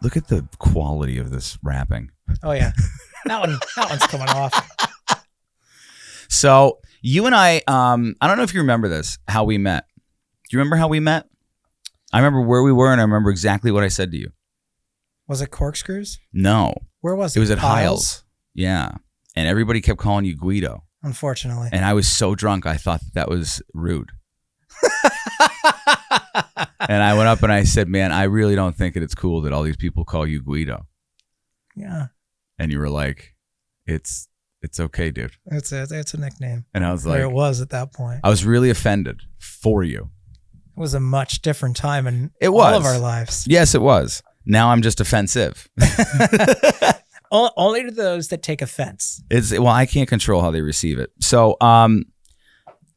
Look at the quality of this rapping. Oh yeah, that one's coming off. So you and I don't know if you remember this, how we met. Do you remember how we met? I remember where we were, and I remember exactly what I said to you. Was it Corkscrews? No. Where was it? It was at Hiles. Yeah. And everybody kept calling you Guido. Unfortunately. And I was so drunk, I thought that was rude. And I went up and I said, man, I really don't think it's cool that all these people call you Guido. Yeah. And you were like, it's okay, dude. It's a nickname. And I was like, it was at that point. I was really offended for you. It was a much different time in all of our lives. Yes, it was. Now I'm just offensive. Only to those that take offense. Well, I can't control how they receive it. So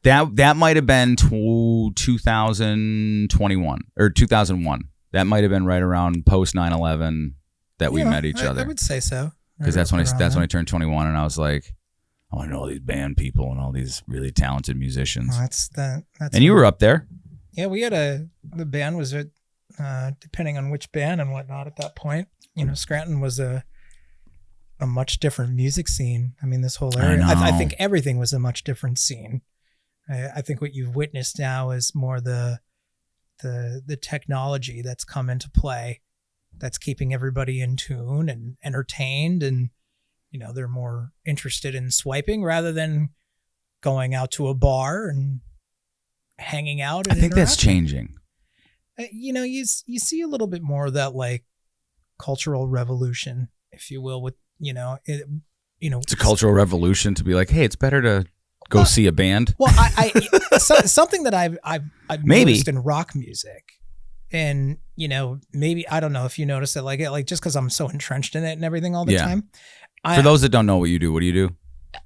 that might have been 2021 or 2001. That might have been right around post 9/11 that we met each other. I would say so. Because that's when I turned 21, and I was like, I want to know all these band people and all these really talented musicians. Oh, that's and you were up there. Yeah, we had the band was depending on which band and whatnot at that point. You know, Scranton was a much different music scene. I mean, this whole area. I think everything was a much different scene. I think what you've witnessed now is more the technology that's come into play, that's keeping everybody in tune and entertained, and you know they're more interested in swiping rather than going out to a bar and hanging out. And I think that's changing. You know, you see a little bit more of that like cultural revolution, if you will, with it's a cultural revolution to be like, hey, it's better to go see a band. Well, something that I've noticed in rock music, and you know, maybe I don't know if you notice it, like just because I'm so entrenched in it and everything all the time. For those that don't know what you do,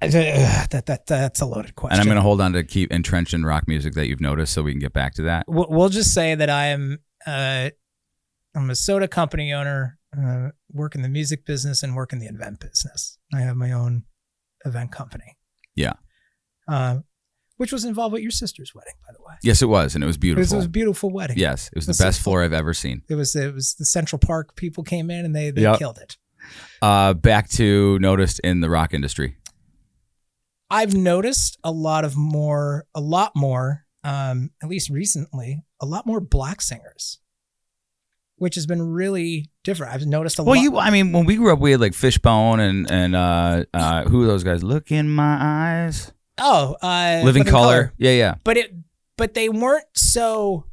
That's a loaded question. And I'm going to hold on to keep entrenched in rock music that you've noticed, so we can get back to that. We'll just say that I'm a soda company owner, work in the music business and work in the event business. I have my own event company. Yeah. Which was involved with your sister's wedding, by the way. Yes, it was, and it was beautiful. It was a beautiful wedding. Yes, it was the best floor I've ever seen. It was the Central Park people came in and they killed it. Back to noticed in the rock industry. I've noticed a lot more, at least recently, a lot more black singers, which has been really different. I've noticed a lot. Well, when we grew up, we had like Fishbone and who are those guys? Look in my eyes. Oh, Living Color. Yeah. But they weren't so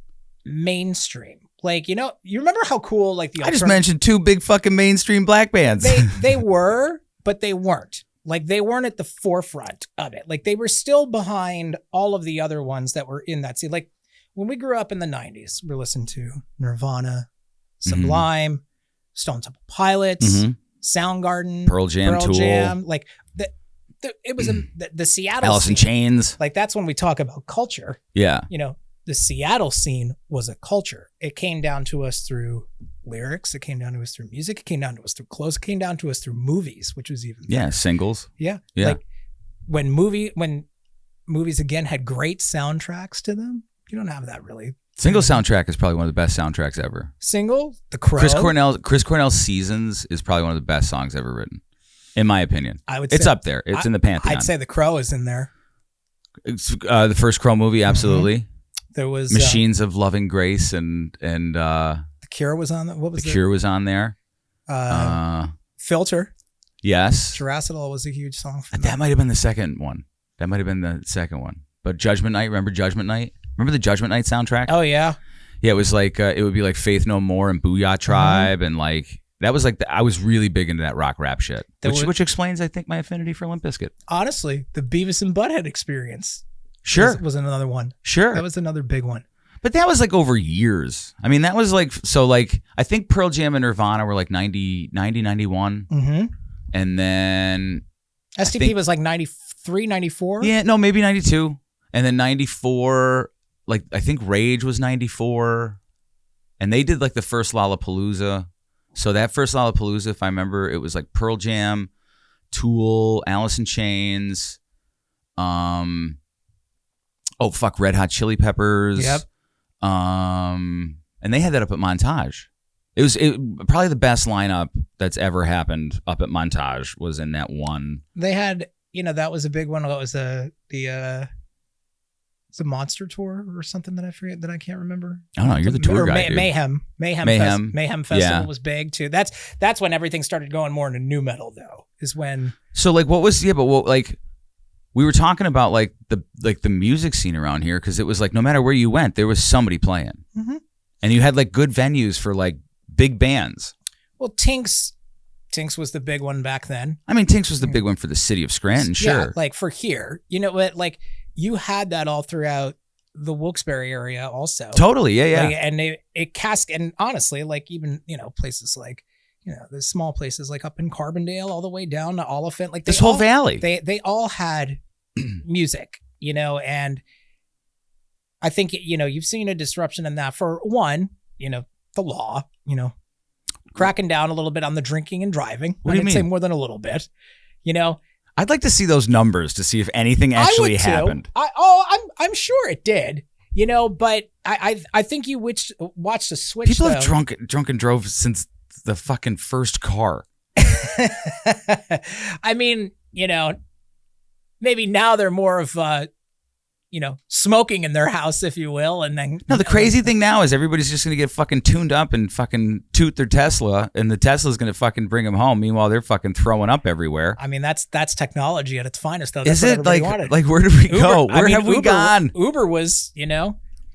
mainstream. Like, you remember how cool like the I just mentioned two big fucking mainstream black bands. They were, but they weren't. Like, they weren't at the forefront of it. Like, they were still behind all of the other ones that were in that scene. Like, when we grew up in the 90s, we listened to Nirvana, Sublime, Stone Temple Pilots, Soundgarden, Pearl Jam. Like, it was the Seattle Alice in scene. Chains. Like, that's when we talk about culture. Yeah. The Seattle scene was a culture. It came down to us through lyrics. It came down to us through music. It came down to us through clothes. It came down to us through movies, which was even better. Singles. Yeah. Like when movies again had great soundtracks to them, you don't have that really. Single soundtrack is probably one of the best soundtracks ever. Single, The Crow. Chris Cornell's Seasons is probably one of the best songs ever written, in my opinion. I would say it's up there. It's in the pantheon. I'd say The Crow is in there. It's, the first Crow movie, absolutely. There was Machines of Loving Grace and The Cure was on that. What was The Cure was on there. Filter. Yes. Jurassic was a huge song for that. Might have been the second one. But Judgment Night, remember Judgment Night? Remember the Judgment Night soundtrack? Oh yeah. Yeah, it was like it would be like Faith No More and Booyah Tribe and like that was like I was really big into that rock rap shit. Which explains I think my affinity for Limp Bizkit. Honestly, the Beavis and Butthead experience. Sure. Was another one. Sure. That was another big one. But that was like over years. I mean, that was like, so like, I think Pearl Jam and Nirvana were like 90, 91. Mm-hmm. And then STP was like 93, 94. Yeah, no, maybe 92. And then 94, like, I think Rage was 94. And they did like the first Lollapalooza. So that first Lollapalooza, if I remember, it was like Pearl Jam, Tool, Alice in Chains, Red Hot Chili Peppers. Yep. And they had that up at Montage. It was probably the best lineup that's ever happened up at Montage was in that one. They had, that was a big one. What was the Monster Tour or something that I forget, that I can't remember? I don't know. You're the tour guy, dude. Mayhem Festival was big too. That's when everything started going more into nu metal, though. Is when. So like, what was we were talking about like the music scene around here, because it was like no matter where you went, there was somebody playing, and you had like good venues for like big bands. Well, Tinks was the big one back then. I mean, Tinks was the big one for the city of Scranton, sure. Yeah, like for here, what, like. You had that all throughout the Wilkes-Barre area also. Totally, yeah. Like, and and honestly, like even, places like, the small places like up in Carbondale all the way down to Oliphant. Like this whole valley. They all had music, and I think, you've seen a disruption in that. For one, the law, cracking down a little bit on the drinking and driving. What do you mean? I'd say more than a little bit, I'd like to see those numbers to see if anything actually happened. I'm sure it did, but I think you watched the switch. People have drunk and drove since the fucking first car. I mean, maybe now they're more of smoking in their house, if you will. And then no, the crazy thing now is everybody's just going to get fucking tuned up and fucking toot their Tesla, and the Tesla's going to fucking bring them home. Meanwhile, they're fucking throwing up everywhere. I mean, that's technology at its finest, though. That's is it like where did we go? Where have we gone? Uber was,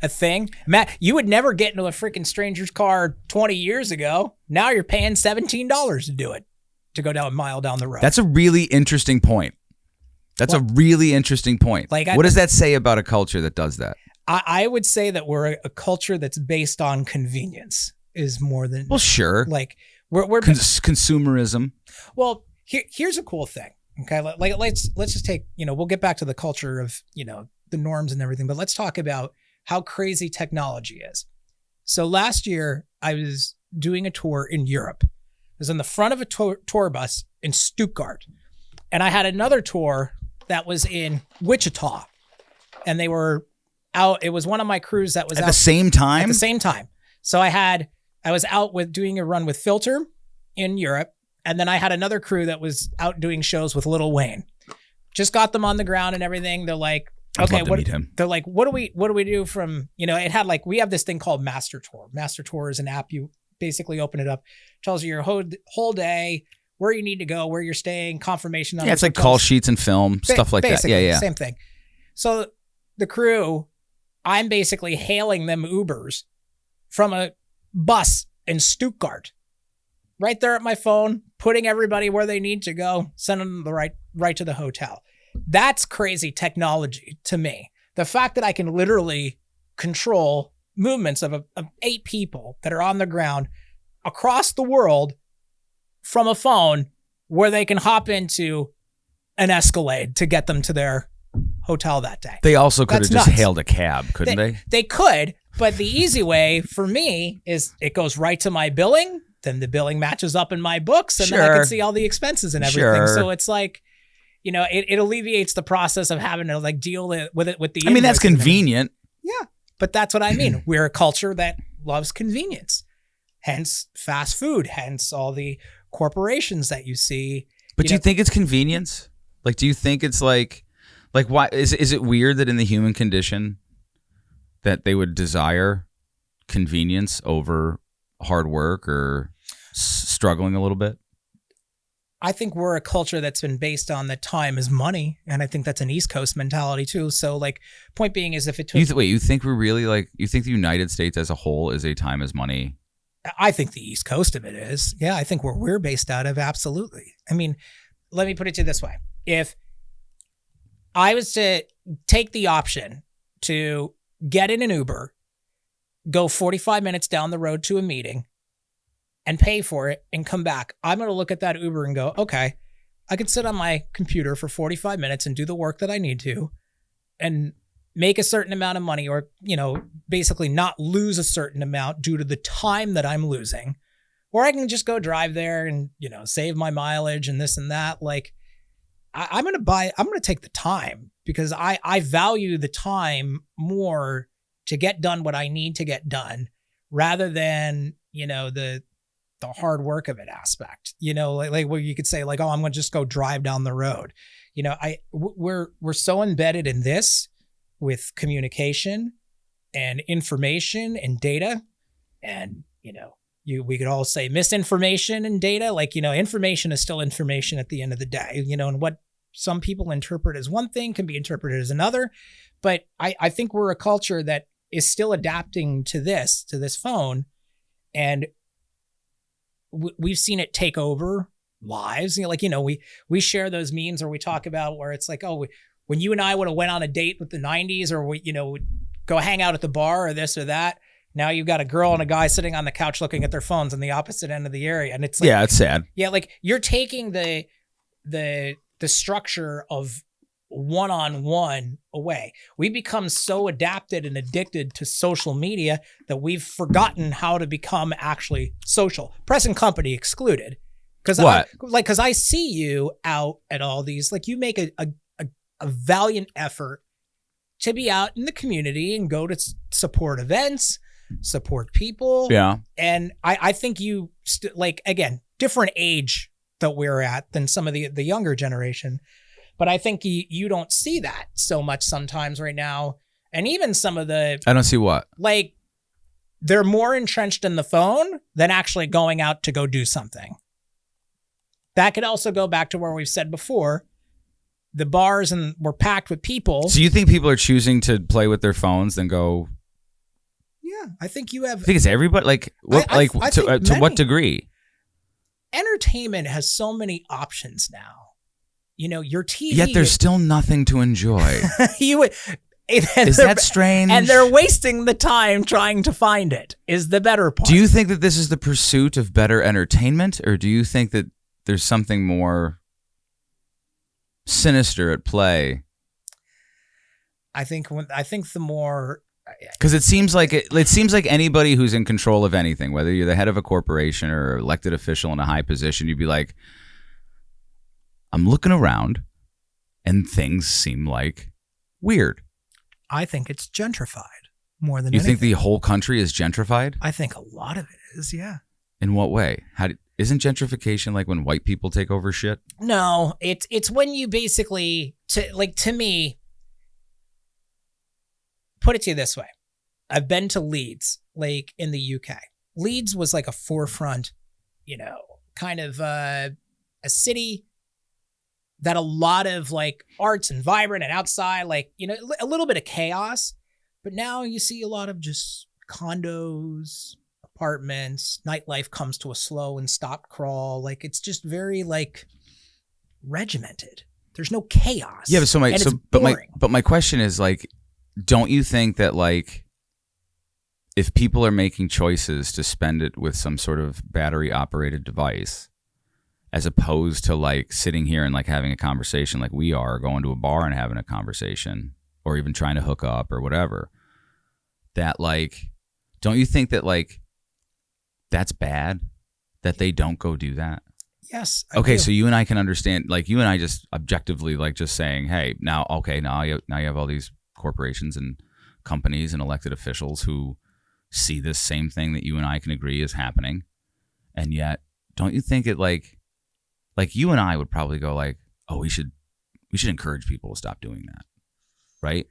a thing. Matt, you would never get into a freaking stranger's car 20 years ago. Now you're paying $17 to do it, to go down a mile down the road. That's a really interesting point. That's a really interesting point. Like, what does that say about a culture that does that? I would say that we're a culture that's based on convenience is more than... Well, sure. Like, we're consumerism. Well, here's a cool thing. Okay, like let's just take, we'll get back to the culture of, the norms and everything, but let's talk about how crazy technology is. So last year, I was doing a tour in Europe. I was in the front of a tour bus in Stuttgart, and I had another tour that was in Wichita, and they were out. It was one of my crews that was at out the same time. At the same time. So I was out with doing a run with Filter in Europe, and then I had another crew that was out doing shows with Lil Wayne. Just got them on the ground and everything. They're like, okay, they're like, what do we do from, it had like, we have this thing called Master Tour. Master Tour is an app. You basically open it up, tells you your whole day, where you need to go, where you're staying, confirmation. Yeah, it's like call sheets and film, stuff like that. Yeah. Same thing. So the crew, I'm basically hailing them Ubers from a bus in Stuttgart, right there at my phone, putting everybody where they need to go, sending them right to the hotel. That's crazy technology to me. The fact that I can literally control movements of 8 people that are on the ground across the world from a phone, where they can hop into an Escalade to get them to their hotel that day. They also could have just hailed a cab, couldn't they? They could, but the easy way for me is it goes right to my billing, then the billing matches up in my books, and then I can see all the expenses and everything. Sure. So it's like, it alleviates the process of having to like deal with it with the. I mean, that's convenient. Yeah, but that's what I mean. We're a culture that loves convenience, hence fast food, hence all the corporations that you see. But do you think it's convenience? Like, do you think it's like why is it weird that in the human condition that they would desire convenience over hard work or struggling a little bit? I think we're a culture that's been based on that time is money, and I think that's an East Coast mentality too. So, like, point being is if it took... you think we're really you think the United States as a whole is a time is money? I think the East Coast of it is. Yeah, I think where we're based out of, absolutely. I mean, let me put it to you this way. If I was to take the option to get in an Uber, go 45 minutes down the road to a meeting, and pay for it and come back, I'm going to look at that Uber and go, okay, I can sit on my computer for 45 minutes and do the work that I need to and make a certain amount of money, or, basically not lose a certain amount due to the time that I'm losing. Or I can just go drive there and, save my mileage and this and that. Like, I'm going to take the time, because I value the time more to get done what I need to get done, rather than, the the hard work of it aspect, like where you could say like, oh, I'm going to just go drive down the road. We're so embedded in this with communication and information and data. And, we could all say misinformation and data, like, information is still information at the end of the day, and what some people interpret as one thing can be interpreted as another. But I think we're a culture that is still adapting to this phone. And we've seen it take over lives. We share those memes, or we talk about where it's like, oh, when you and I would have went on a date with the 90s, or we go hang out at the bar or this or that. Now you've got a girl and a guy sitting on the couch looking at their phones on the opposite end of the area. And it's like, yeah, it's sad. Yeah. Like you're taking the structure of one-on-one away. We become so adapted and addicted to social media that we've forgotten how to become actually social. Press and company excluded. Because I see you out at all these, like you make a valiant effort to be out in the community and go to support events, support people. Yeah. And I think you again, different age that we're at than some of the younger generation. But I think you don't see that so much sometimes right now. And even some of I don't see what? Like they're more entrenched in the phone than actually going out to go do something. That could also go back to where we've said before, the bars were packed with people. So you think people are choosing to play with their phones than go? Yeah, I think you have. I think it's everybody. Like what? To what degree? Entertainment has so many options now. Your TV. Yet there's still nothing to enjoy. Is that strange? And they're wasting the time trying to find it. Is the better part. Do you think that this is the pursuit of better entertainment, or do you think that there's something more sinister at play? I think the more, because it seems like anybody who's in control of anything, whether you're the head of a corporation or elected official in a high position, you'd be like, I'm looking around and things seem like weird. I think it's gentrified more than you anything. Think the whole country is gentrified? I think a lot of it is, yeah. In what way? Isn't gentrification like when white people take over shit? No, it's when you basically, to me, put it to you this way. I've been to Leeds, like in the UK. Leeds was like a forefront, kind of a city that a lot of like arts and vibrant and outside, like, a little bit of chaos. But now you see a lot of just condos, apartments, nightlife comes to a slow and stop crawl. Like it's just very like regimented. There's no chaos. Yeah, but my question is like, don't you think that like if people are making choices to spend it with some sort of battery operated device, as opposed to like sitting here and like having a conversation like we are, going to a bar and having a conversation, or even trying to hook up or whatever, that like, don't you think that like that's bad that they don't go do that? Yes. Okay, so you and I can understand, like you and I just objectively like just saying, hey, now you have all these corporations and companies and elected officials who see this same thing that you and I can agree is happening. And yet, don't you think it like you and I would probably go like, oh, we should encourage people to stop doing that. Right?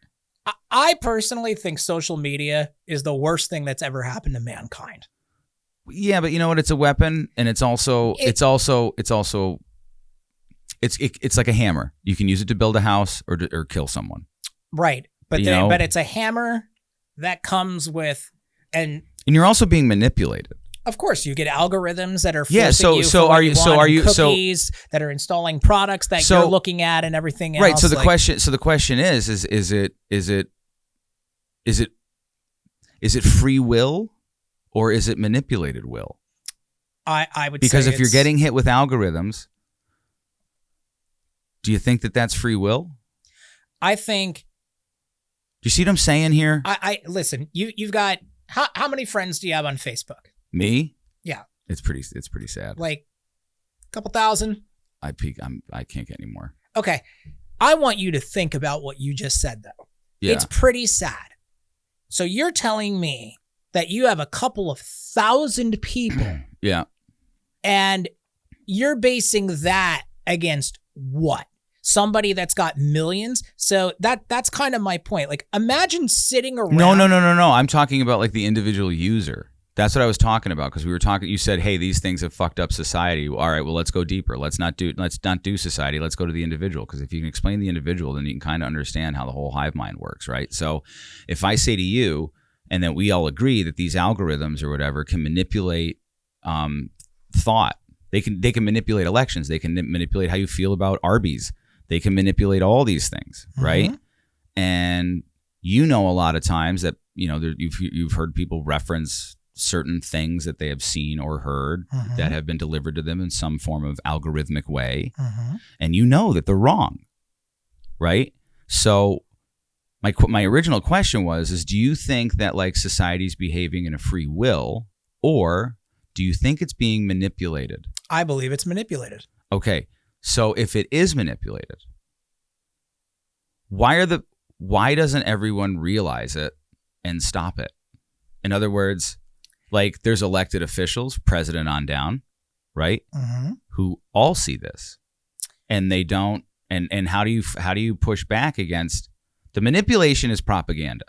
I personally think social media is the worst thing that's ever happened to mankind. Yeah, but you know what? It's a weapon, and it's like a hammer. You can use it to build a house or kill someone. Right, but it's a hammer that comes with and you're also being manipulated. Of course, you get algorithms that are forcing cookies that are installing products that you're looking at and everything else. Right. So the question is it free will or is it manipulated will? I would because say if you're getting hit with algorithms, do you think that that's free will? I think. Do you see what I'm saying here? I listen. You've got how many friends do you have on Facebook? Me? Yeah. It's pretty sad. Like a couple thousand? I can't get any more. Okay. I want you to think about what you just said though. Yeah. It's pretty sad. So you're telling me that you have a couple of thousand people yeah. And you're basing that against what? Somebody that's got millions. So that's kind of my point. Like, imagine sitting around. No. I'm talking about like the individual user. That's what I was talking about, because we were talking. You said, "Hey, these things have fucked up society." All right, well, let's go deeper. Let's not do society. Let's go to the individual, because if you can explain the individual, then you can kind of understand how the whole hive mind works, right? So, if I say to you, and then we all agree that these algorithms or whatever can manipulate thought. They can manipulate elections. They can manipulate how you feel about Arby's. They can manipulate all these things, right? And you know, a lot of times that you've heard people reference certain things that they have seen or heard that have been delivered to them in some form of algorithmic way, and you know that they're wrong, right? So my original question is do you think that like society's behaving in a free will, or do you think it's being manipulated? I believe it's manipulated. Okay, so if it is manipulated, why doesn't everyone realize it and stop it? In other words, like there's elected officials, president on down, right? Who all see this, and they don't. And how do you push back against the manipulation? Is propaganda,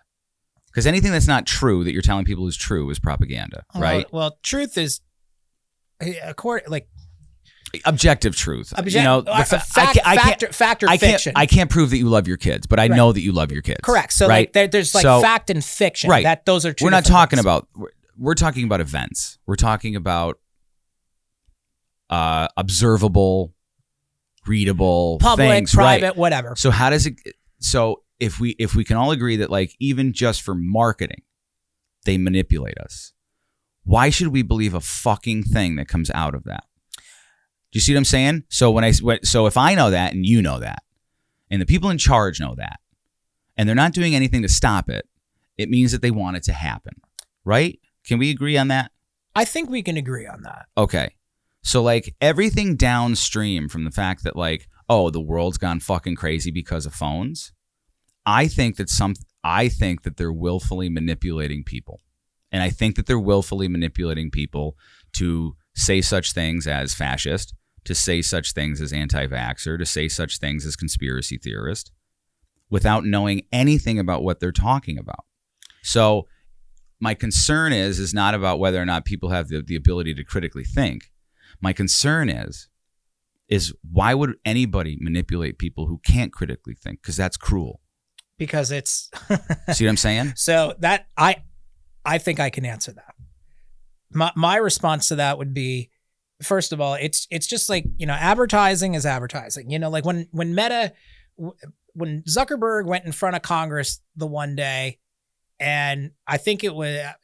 because anything that's not true that you're telling people is true is propaganda, right? Well, truth is, objective truth. Fact or fiction. I can't prove that you love your kids, but I know that you love your kids. Correct. So right? like there's like fact and fiction. Right. That those are two. We're not talking things. about. We're talking about events. We're talking about observable, readable, public, things, private, right? whatever. So how does it? So if we can all agree that like even just for marketing, they manipulate us. Why should we believe a fucking thing that comes out of that? Do you see what I'm saying? So so if I know that and you know that, and the people in charge know that, and they're not doing anything to stop it, it means that they want it to happen, right? Can we agree on that? I think we can agree on that. Okay. So like everything downstream from the fact that like, oh, the world's gone fucking crazy because of phones. I think that they're willfully manipulating people. And I think that they're willfully manipulating people to say such things as fascist, to say such things as anti-vaxxer, to say such things as conspiracy theorist, without knowing anything about what they're talking about. So my concern is not about whether or not people have the ability to critically think. My concern is why would anybody manipulate people who can't critically think? Because that's cruel. Because it's... See what I'm saying? So that I think I can answer that. My response to that would be, first of all, it's just like, advertising is advertising. Like when Zuckerberg went in front of Congress the one day, and I think it wasn't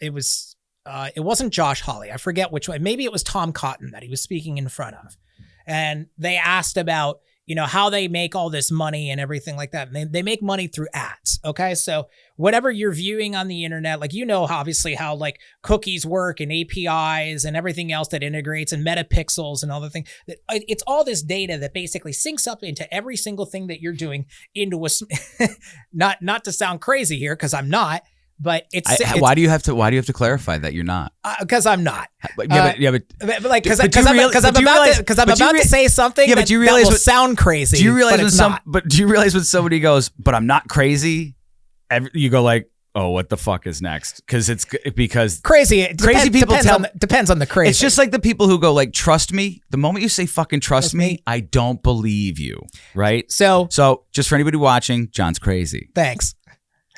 Josh Hawley. I forget which one. Maybe it was Tom Cotton that he was speaking in front of. And they asked about, how they make all this money and everything like that. And they make money through ads. Okay. So whatever you're viewing on the internet, like, obviously how like cookies work and APIs and everything else that integrates and metapixels and all the things. It's all this data that basically syncs up into every single thing that you're doing into a, not to sound crazy here, because I'm not. But why do you have to clarify that you're not? Because I'm not. But like because I'm about to say something. Yeah, but do you realize that will sound crazy? Do you realize do you realize when somebody goes, "But I'm not crazy," you go like, "Oh, what the fuck is next?" Because crazy people depends on the crazy. It's just like the people who go like, "Trust me." The moment you say "fucking trust me," I don't believe you, right? So just for anybody watching, John's crazy. Thanks.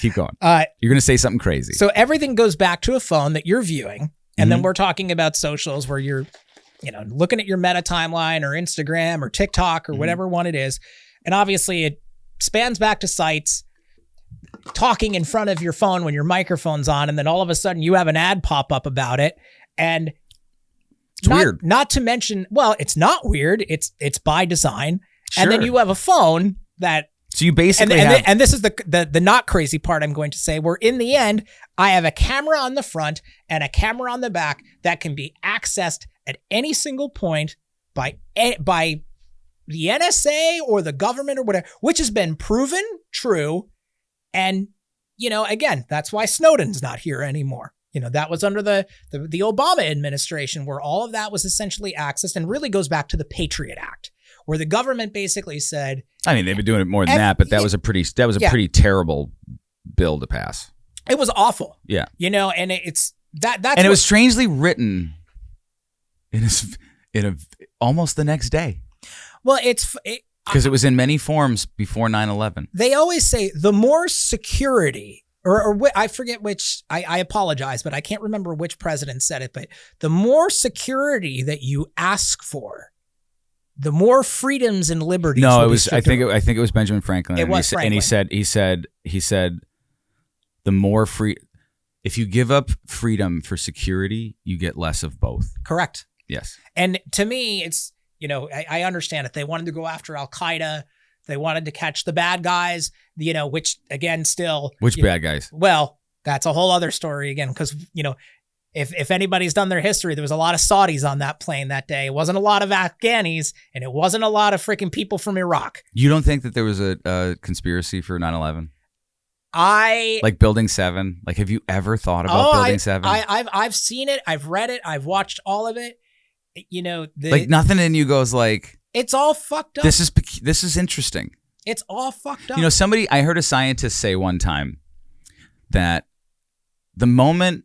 Keep going. You're going to say something crazy. So everything goes back to a phone that you're viewing. And then we're talking about socials where you're, looking at your Meta timeline or Instagram or TikTok or whatever one it is. And obviously it spans back to sites, talking in front of your phone when your microphone's on. And then all of a sudden you have an ad pop up about it. And it's weird. Not to mention, well, it's not weird. It's by design. Sure. And then you have a phone that... So you basically and this is the not crazy part I'm going to say, where in the end, I have a camera on the front and a camera on the back that can be accessed at any single point by the NSA or the government or whatever, which has been proven true. And, again, that's why Snowden's not here anymore. That was under the Obama administration, where all of that was essentially accessed, and really goes back to the Patriot Act, where the government basically said, I mean, they've been doing it more than that, but that was a pretty terrible bill to pass. It was awful. Yeah. And it's that's and it was strangely written in almost the next day. Well, because it was in many forms before 9/11. They always say the more security, or I forget which, I apologize, but I can't remember which president said it, but the more security that you ask for, the more freedoms and liberties. No, it was, I think it was Benjamin Franklin. It was Franklin. And he said, the more if you give up freedom for security, you get less of both. Correct. Yes. And to me, it's, I understand it. They wanted to go after Al-Qaeda. They wanted to catch the bad guys, which again, still. Which bad guys? Well, that's a whole other story again, because, if anybody's done their history, there was a lot of Saudis on that plane that day. It wasn't a lot of Afghanis, and it wasn't a lot of freaking people from Iraq. You don't think that there was a conspiracy for 9/11? Like Building 7? Like, have you ever thought about Building 7? I've seen it. I've read it. I've watched all of it. Like nothing in you goes like, it's all fucked up. This is interesting. It's all fucked up. I heard a scientist say one time that the moment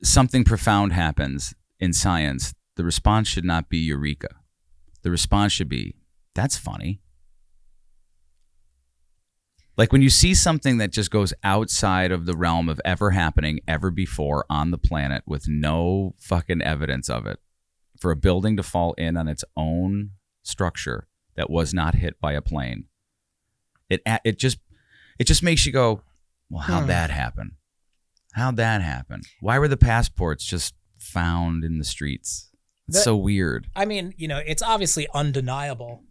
something profound happens in science, the response should not be eureka. The response should be, that's funny. Like when you see something that just goes outside of the realm of ever happening ever before on the planet with no fucking evidence of it, for a building to fall in on its own structure that was not hit by a plane, it just makes you go, well, how'd that happen? How'd that happen? Why were the passports just found in the streets? It's so weird. I mean, it's obviously undeniable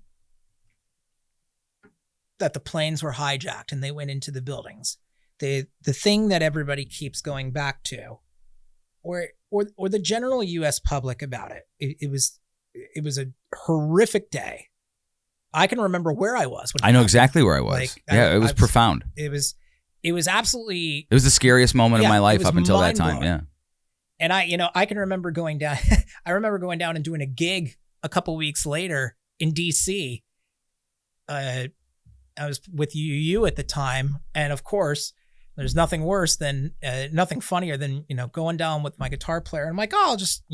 that the planes were hijacked and they went into the buildings. The thing that everybody keeps going back to, or the general U.S. public about it, it was a horrific day. I can remember where I was. I know exactly where I was. It was profound. It was absolutely. It was the scariest moment of my life up until that time. Yeah. And I can remember going down. I remember going down and doing a gig a couple weeks later in D.C. I was with UU at the time, and of course, there's nothing funnier than going down with my guitar player. And I'm like, oh, I'll just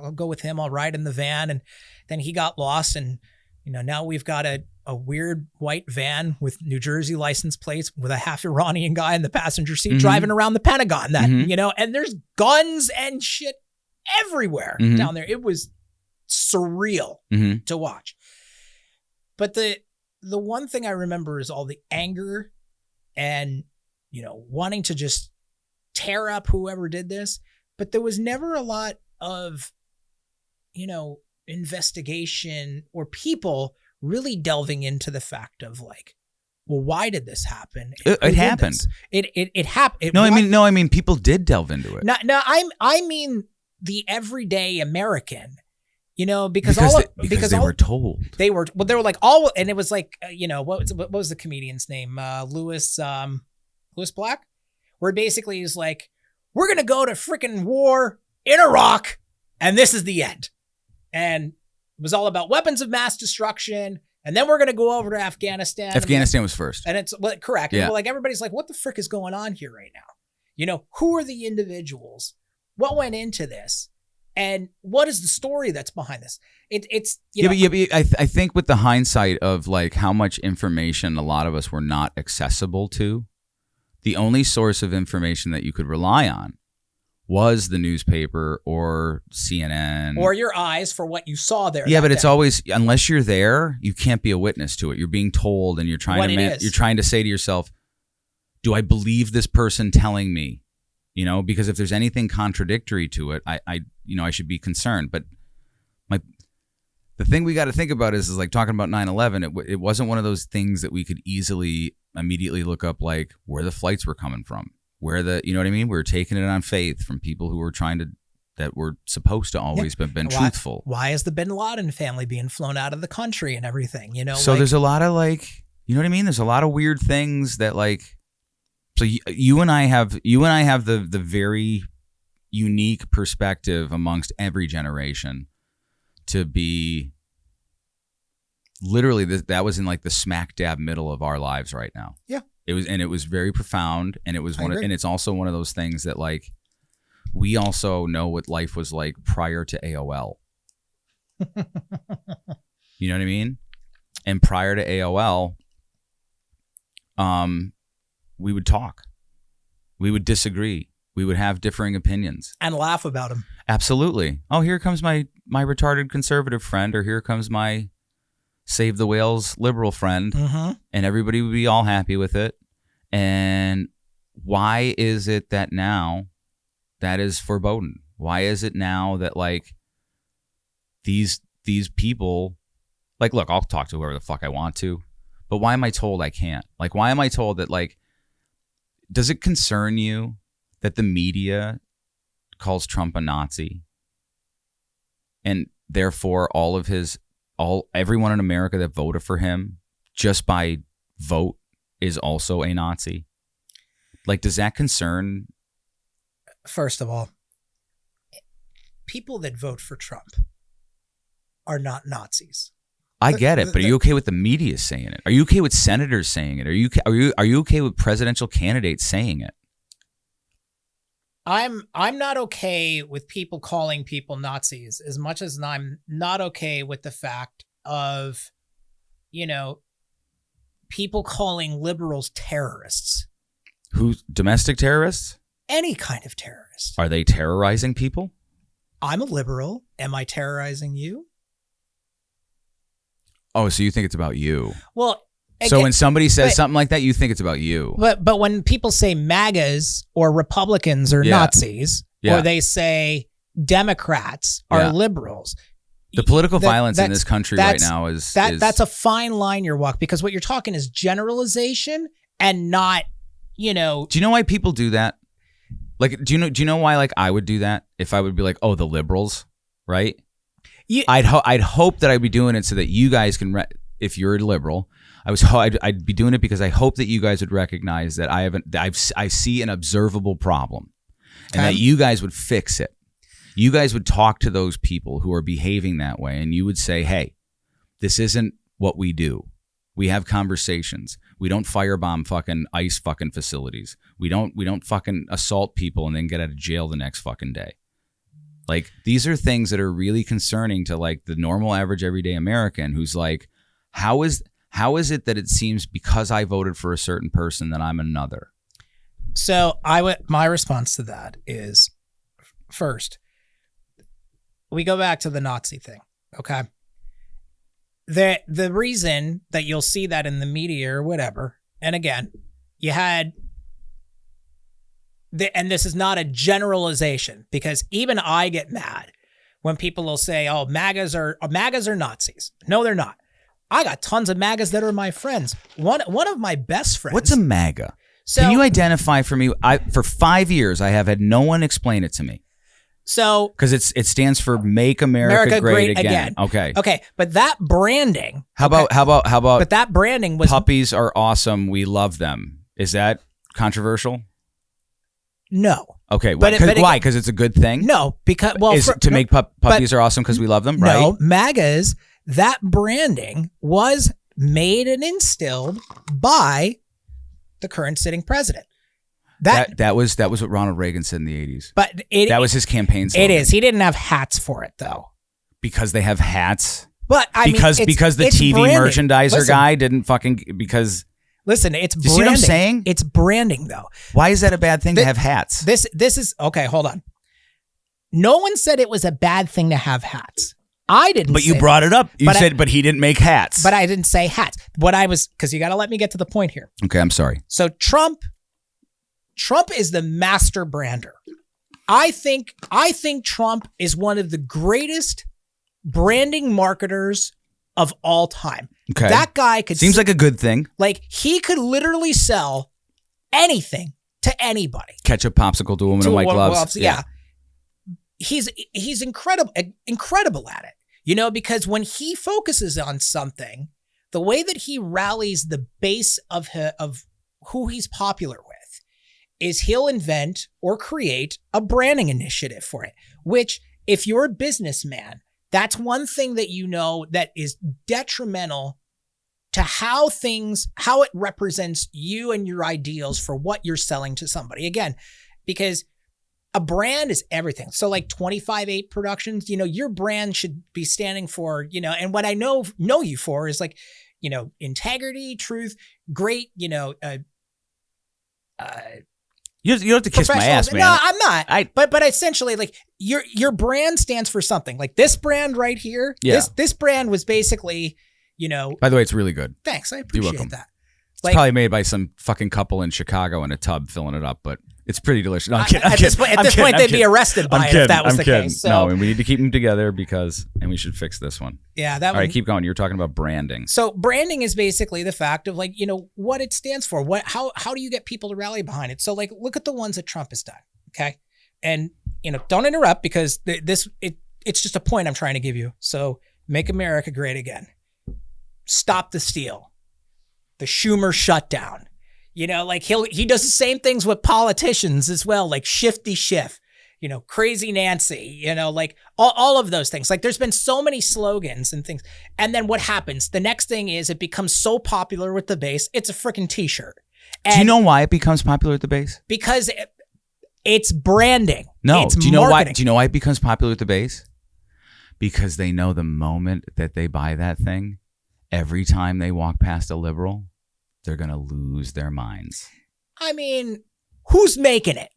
I'll go with him. I'll ride in the van, and then he got lost, and now we've got a weird white van with New Jersey license plates with a half Iranian guy in the passenger seat driving around the Pentagon. And there's guns and shit everywhere down there. It was surreal to watch. But the one thing I remember is all the anger and, wanting to just tear up whoever did this. But there was never a lot of, investigation or people really delving into the fact of like, well, why did this happen? It happened. It happened. I mean, people did delve into it. No, I mean the everyday American. Because they were told. They were like all, and it was like, what was the comedian's name? Lewis Black, where basically he's like, we're going to go to freaking war in Iraq and this is the end. And it was all about weapons of mass destruction. And then we're going to go over to Afghanistan. Afghanistan was first. And it's correct. Yeah. And like, everybody's like, what the frick is going on here right now? Who are the individuals? What went into this? And what is the story that's behind this? I think with the hindsight of like how much information a lot of us were not accessible to, the only source of information that you could rely on was the newspaper or CNN. Or your eyes for what you saw there. Yeah, but it's always, unless you're there, you can't be a witness to it. You're being told and you're trying to say to yourself, do I believe this person telling me? Because if there's anything contradictory to it, I should be concerned. But the thing we got to think about is like talking about 9/11. It wasn't one of those things that we could easily immediately look up, like where the flights were coming from, where you know what I mean? We were taking it on faith from people who were that were supposed to always have been truthful. Why is the Bin Laden family being flown out of the country and everything? So there's a lot of like, you know what I mean? There's a lot of weird things that like So you and I have the very unique perspective amongst every generation to be literally that was in like the smack dab middle of our lives right now. Yeah. It was very profound, and it was and it's also one of those things that like we also know what life was like prior to AOL. You know what I mean? And prior to AOL, we would talk. We would disagree. We would have differing opinions. And laugh about them. Absolutely. Oh, here comes my retarded conservative friend, or here comes my Save the Whales liberal friend. Mm-hmm. And everybody would be all happy with it. And why is it that now that is foreboding? Why is it now that like these people, like, look, I'll talk to whoever the fuck I want to, but why am I told I can't? Like, why am I told that, like, does it concern you that the media calls Trump a Nazi, and therefore everyone in America that voted for him just by vote is also a Nazi? Like, does that concern? First of all, people that vote for Trump are not Nazis. I get it, but are you okay with the media saying it? Are you okay with senators saying it? Are you okay with presidential candidates saying it? I'm not okay with people calling people Nazis as much as I'm not okay with the fact of, people calling liberals terrorists. Who's domestic terrorists? Any kind of terrorist. Are they terrorizing people? I'm a liberal. Am I terrorizing you? Oh, so you think it's about you? Well, so when somebody says something like that, you think it's about you. But when people say MAGAs or Republicans are Nazis, or they say Democrats are liberals, the political violence in this country right now is that's a fine line you're walking, because what you're talking is generalization and not, Do you know why people do that? Like, do you know why, like, I would do that if I would be like, oh, the liberals, right? I'd hope that I'd be doing it so that you guys can, if you're a liberal, I'd be doing it because I hope that you guys would recognize that I see an observable problem, and that you guys would fix it. You guys would talk to those people who are behaving that way, and you would say, hey, this isn't what we do. We have conversations. We don't firebomb fucking ICE fucking facilities. We don't fucking assault people and then get out of jail the next fucking day. Like, these are things that are really concerning to, like, the normal, average, everyday American who's like, how is it that it seems because I voted for a certain person that I'm another? So my response to that is, first, we go back to the Nazi thing, okay? The reason that you'll see that in the media or whatever, and again, you had, and this is not a generalization, because even I get mad when people will say, oh, MAGAs are Nazis. No, they're not. I got tons of MAGAs that are my friends. One of my best friends. What's a MAGA? So, can you identify for me? For 5 years, I have had no one explain it to me. So, because it stands for Make America Great Again. Okay. But that branding. How about? But that branding was, puppies are awesome. We love them. Is that controversial? No. Okay. Why? Because it's a good thing? No. Because puppies are awesome because we love them, right? No. MAGAs. That branding was made and instilled by the current sitting president. That was what Ronald Reagan said in the 80s. But that was his campaign slogan. It is. He didn't have hats for it, though. Because they have hats? But because the TV branding. Merchandiser guy didn't fucking, because... Listen, it's branding. You see what I'm saying? It's branding, though. Why is that a bad thing to have hats? This is... Okay, hold on. No one said it was a bad thing to have hats. I didn't. But you brought it up. You said, but he didn't make hats. But I didn't say hats. Because you got to let me get to the point here. Okay, I'm sorry. So Trump is the master brander. I think Trump is one of the greatest branding marketers of all time. Okay. That guy seems like a good thing. Like, he could literally sell anything to anybody. Ketchup popsicle to a woman in white gloves. Yeah. He's incredible at it. Because when he focuses on something, the way that he rallies the base of who he's popular with is he'll invent or create a branding initiative for it, which if you're a businessman, that's one thing that you know that is detrimental to how it represents you and your ideals for what you're selling to somebody. Again, because a brand is everything. So like 25/8 Productions, your brand should be standing for, and what I know you for is like, integrity, truth, great, you don't have to kiss my ass, man. No, I'm not. But essentially, like your brand stands for something. Like this brand right here. Yeah. This brand was basically, By the way, it's really good. Thanks, I appreciate that. It's probably made by some fucking couple in Chicago in a tub filling it up, but it's pretty delicious. No, I'm kidding. At this point, they'd be arrested by it if that was the case. So. No, and we need to keep them together and we should fix this one. Yeah, All right, keep going. You're talking about branding. So branding is basically the fact of like, what it stands for. How do you get people to rally behind it? So like, look at the ones that Trump has done. Okay, and don't interrupt because it's just a point I'm trying to give you. So make America great again. Stop the steal. The Schumer shutdown. Like he does the same things with politicians as well, like Shifty Schiff, Crazy Nancy, like all of those things. Like there's been so many slogans and things. And then what happens? The next thing is it becomes so popular with the base, it's a freaking t-shirt. And do you know why it becomes popular with the base? Because it's branding. No. It's do you know marketing. why? Do you know why it becomes popular with the base? Because they know the moment that they buy that thing, every time they walk past a liberal, they're going to lose their minds. I mean, who's making it?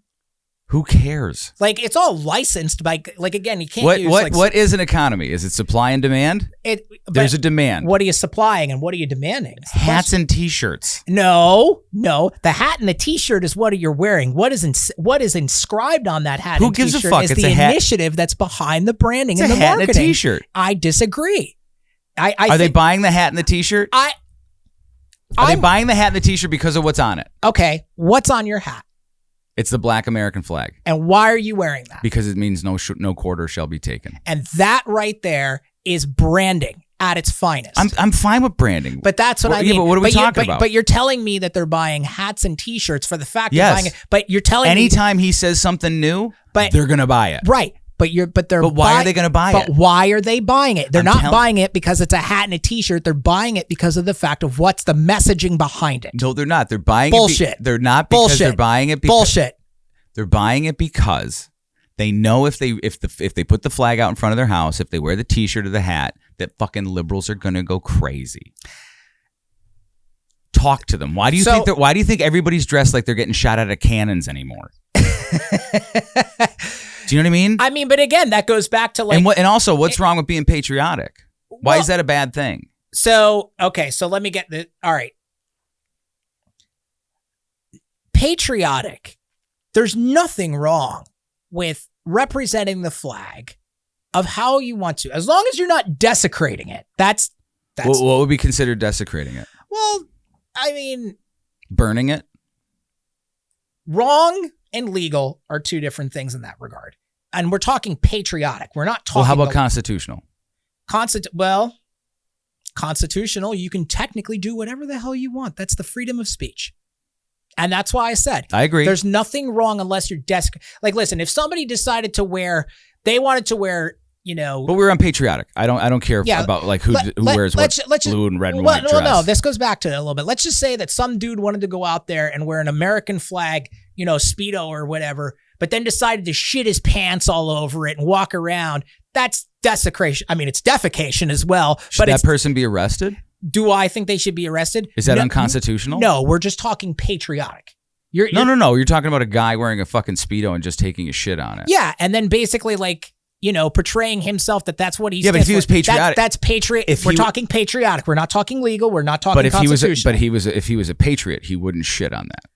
Who cares? Like, it's all licensed by, like, again, you can't use... What is an economy? Is it supply and demand? There's a demand. What are you supplying and what are you demanding? Hats and T-shirts. No. The hat and the T-shirt is what you're wearing. What is inscribed on that hat and T-shirt gives a fuck? Is it's the a initiative that's behind the branding and the hat marketing. And a T-shirt. I disagree. Are they buying the hat and the T-shirt? Are they buying the hat and the T-shirt because of what's on it? Okay, what's on your hat? It's the black American flag. And why are you wearing that? Because it means no quarter shall be taken. And that right there is branding at its finest. I'm fine with branding. But that's what I mean. Yeah, but what are we talking about? But you're telling me that they're buying hats and T-shirts for the fact they're buying it. But you're telling me... Anytime he says something new, they're going to buy it. Right. But why are they going to buy it? But why are they buying it? They're not buying it because it's a hat and a T-shirt. They're buying it because of the fact of what's the messaging behind it. No, they're not. They're buying bullshit. it. They're not because bullshit. They're buying it. Bullshit. They're buying it because they know if they put the flag out in front of their house, if they wear the T-shirt or the hat, that fucking liberals are going to go crazy. Talk to them. Why do you think everybody's dressed like they're getting shot out of cannons anymore? Do you know what I mean? I mean, but again, that goes back to like... And also, what's wrong with being patriotic? Why is that a bad thing? So let me get the... All right. Patriotic. There's nothing wrong with representing the flag of how you want to, as long as you're not desecrating it. That's what would be considered desecrating it? Well, I mean... Burning it? Wrong and legal are two different things in that regard. And we're talking patriotic. We're not talking... Well, how about constitutional? Constitutional, you can technically do whatever the hell you want. That's the freedom of speech. And that's why I said... I agree. There's nothing wrong unless you're like, listen, if somebody decided to wear... They wanted to wear, But we're on patriotic. I don't care about like who wears what blue and red and white dress. No, this goes back to it a little bit. Let's just say that some dude wanted to go out there and wear an American flag, Speedo or whatever, but then decided to shit his pants all over it and walk around. That's desecration. I mean, it's defecation as well. Should that person be arrested? Do I think they should be arrested? Is that unconstitutional? No, we're just talking patriotic. No. You're talking about a guy wearing a fucking Speedo and just taking a shit on it. Yeah, and then basically like, portraying himself that's what he's... Yeah, but if he was patriotic... That's patriot. We're talking patriotic. We're not talking legal. We're not talking constitutional. If he was a patriot, he wouldn't shit on that.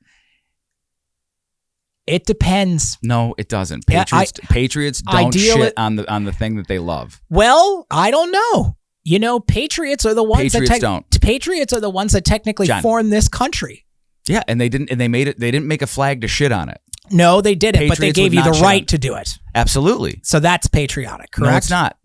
It depends. No, it doesn't. Patriots don't shit on the thing that they love. Well, I don't know. Patriots are the ones Patriots are the ones that technically formed this country. Yeah, and they didn't. And they didn't make a flag to shit on it. No, they didn't. But they gave you the right to do it. Absolutely. So that's patriotic, correct? No, it's not.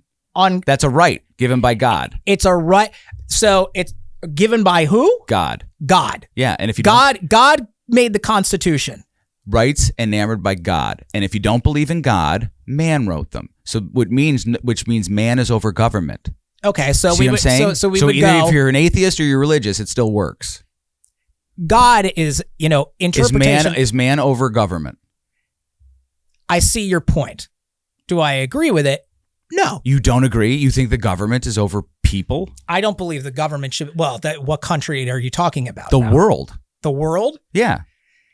That's a right given by God. It's a right. So it's given by who? God. God. Yeah, and if you God made the Constitution. rights enamored by God. And if you don't believe in God, man wrote them. So which means man is over government. Okay, so See we what I'm would saying? so we so would either go. if you're an atheist or you're religious, it still works. God is, interpretation. Is man over government? I see your point. Do I agree with it? No. You don't agree? You think the government is over people? I don't believe the government should. Well, what country are you talking about? The now? world. The world? Yeah.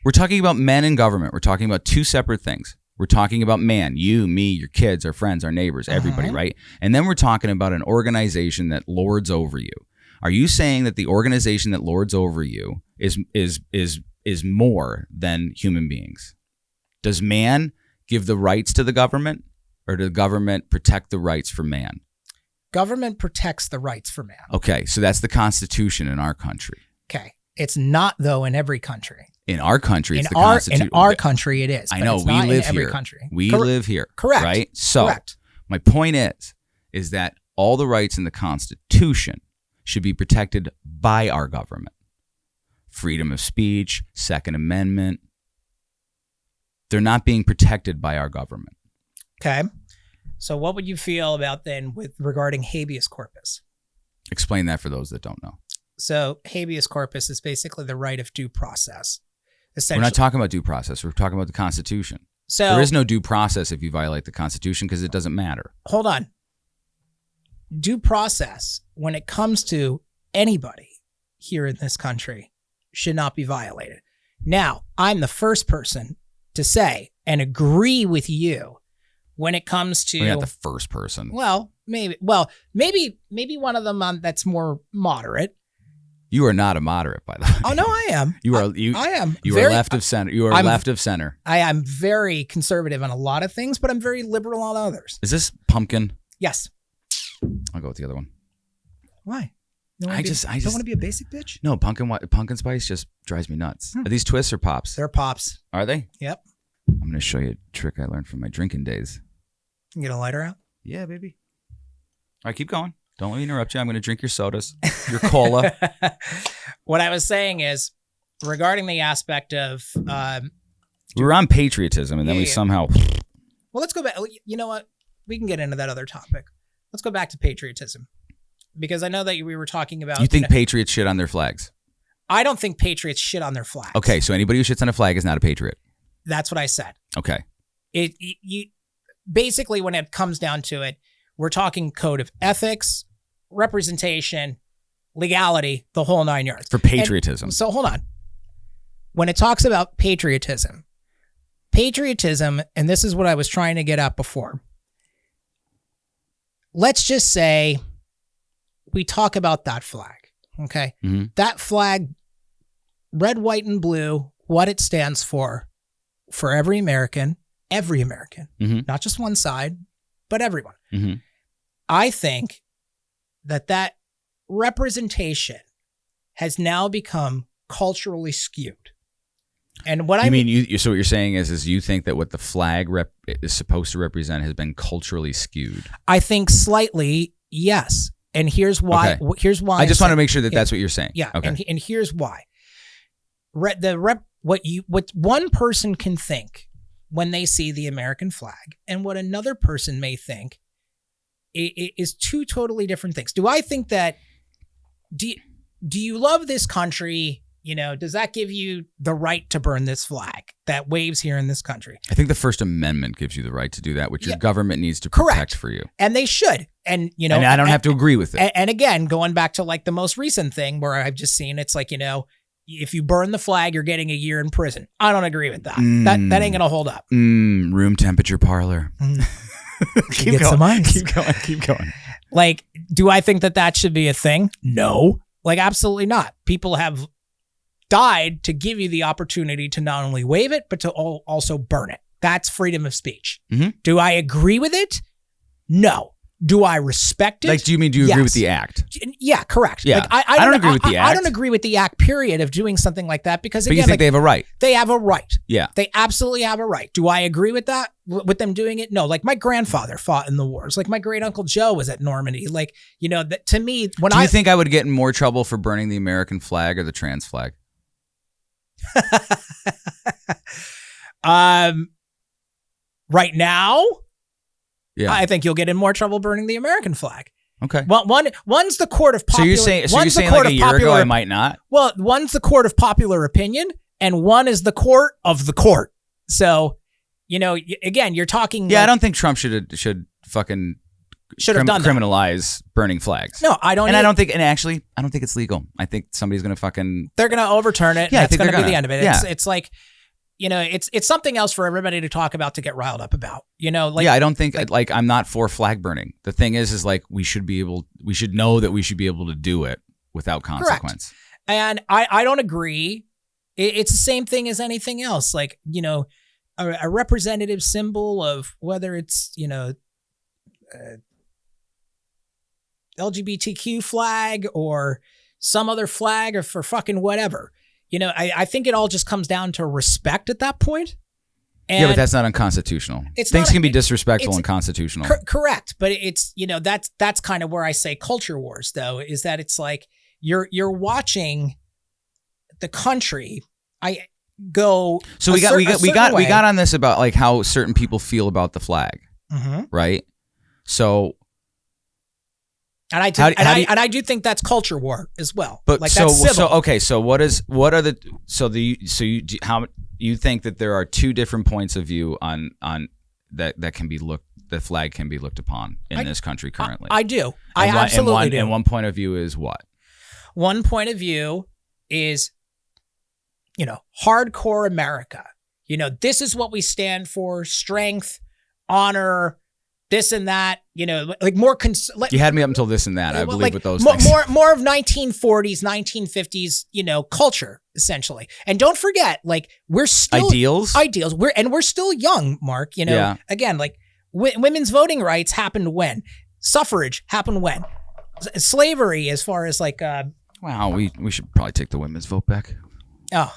We're talking about men and government. We're talking about two separate things. We're talking about man, you, me, your kids, our friends, our neighbors, everybody, right? And then we're talking about an organization that lords over you. Are you saying that the organization that lords over you is more than human beings? Does man give the rights to the government, or does the government protect the rights for man? Government protects the rights for man. Okay, so that's the Constitution in our country. Okay. It's not, though, in every country. In our country, it's the Constitution. In our country, it is. I know, it's we not live in every here. country. We live here. Correct. Right? So, Correct. my point is that all the rights in the Constitution should be protected by our government. Freedom of speech, Second Amendment. They're not being protected by our government. Okay. So what would you feel about then with regarding habeas corpus? Explain that for those that don't know. So habeas corpus is basically the right of due process. We're not talking about due process. We're talking about the Constitution. So there is no due process if you violate the Constitution because it doesn't matter. Hold on. Due process, when it comes to anybody here in this country, should not be violated. Now, I'm the first person to say and agree with you when it comes to. We're not the first person. Well, maybe one of them that's more moderate. You are not a moderate, by the way. Oh no, I am. I am. You are left of center. You are left of center. I am very conservative on a lot of things, but I'm very liberal on others. Is this pumpkin? Yes. I'll go with the other one. Why? I just don't want to be a basic bitch. No, pumpkin spice just drives me nuts. Are these twists or pops? They're pops. Are they? Yep. I'm going to show you a trick I learned from my drinking days. You get a lighter out? Yeah, baby. All right, keep going. Don't let me interrupt you. I'm going to drink your sodas, your cola. What I was saying is, regarding the aspect of... we were on patriotism, and then we somehow... Well, let's go back. You know what? We can get into that other topic. Let's go back to patriotism. Because I know that we were talking about... You think patriots shit on their flags? I don't think patriots shit on their flags. Okay, so anybody who shits on a flag is not a patriot. That's what I said. Okay. Basically, when it comes down to it, we're talking code of ethics, representation, legality, the whole 9 yards. For patriotism. And so hold on. When it talks about patriotism, and this is what I was trying to get at before. Let's just say we talk about that flag, okay? Mm-hmm. That flag, red, white, and blue, what it stands for every American, mm-hmm. not just one side, but everyone. Mm-hmm. I think that representation has now become culturally skewed. And what so what you're saying is you think that what the flag is supposed to represent has been culturally skewed? I think slightly, yes. And here's why. Okay. Here's why. I just want to make sure that that's what you're saying. Yeah. Okay. And here's why. What one person can think when they see the American flag and what another person may think is two totally different things. Do I think that, do you love this country? Does that give you the right to burn this flag that waves here in this country? I think the First Amendment gives you the right to do that, which your government needs to protect for you. And they should. And, and I don't have to agree with it. And again, going back to like the most recent thing where I've just seen, it's like, if you burn the flag, you're getting a year in prison. I don't agree with that. That ain't going to hold up. Room temperature parlor. Keep going. Some ice. Keep going. Like, do I think that should be a thing? No. Like, absolutely not. People have died to give you the opportunity to not only wave it, but to also burn it. That's freedom of speech. Mm-hmm. Do I agree with it? No. Do I respect it? Like, do you agree with the act? Yeah, correct. Yeah. Like, I don't agree with the act. I don't agree with the act, period, of doing something like that because, again, but you think they have a right? They have a right. Yeah. They absolutely have a right. Do I agree with that? With them doing it? No. Like, my grandfather fought in the wars. Like, my great uncle Joe was at Normandy. Like, that, to me, do you think I would get in more trouble for burning the American flag or the trans flag? Right now, Yeah. I think you'll get in more trouble burning the American flag. Okay. Well, one's the court of popular. So you're saying like a year ago I might not? Well, one's the court of popular opinion, and one is the court of the court. So, again, you're talking. Yeah, like, I don't think Trump should fucking have done that. criminalize burning flags. No, I don't. And I don't think it's legal. I think somebody's gonna fucking. They're gonna overturn it. Yeah, That's gonna be the end of it. Yeah. It's like, it's something else for everybody to talk about, to get riled up about. I don't think like I'm not for flag burning. The thing is like we should know that we should be able to do it without consequence. Correct. And I don't agree. It's the same thing as anything else. Like, a representative symbol of whether it's, LGBTQ flag or some other flag or for fucking whatever. I think it all just comes down to respect at that point. And yeah, but that's not unconstitutional. Things can be disrespectful and constitutional. Correct. But it's, that's kind of where I say culture wars, though, is that it's like you're watching the country. So we got on this about like how certain people feel about the flag, right? So. And I do think that's culture war as well. But like that's civil. How you think that there are two different points of view on that can be the flag can be looked upon in this country currently? I do. I absolutely do. And one point of view is what? One point of view is, hardcore America. This is what we stand for: strength, honor, this and that, like more. You had me up until this and that. I believe with those things. More of 1940s, 1950s, culture essentially. And don't forget, like we're still ideals. We're still young, Mark. Yeah. Again, like women's voting rights happened when, suffrage happened when, slavery as far as like. Wow, we should probably take the women's vote back. Oh.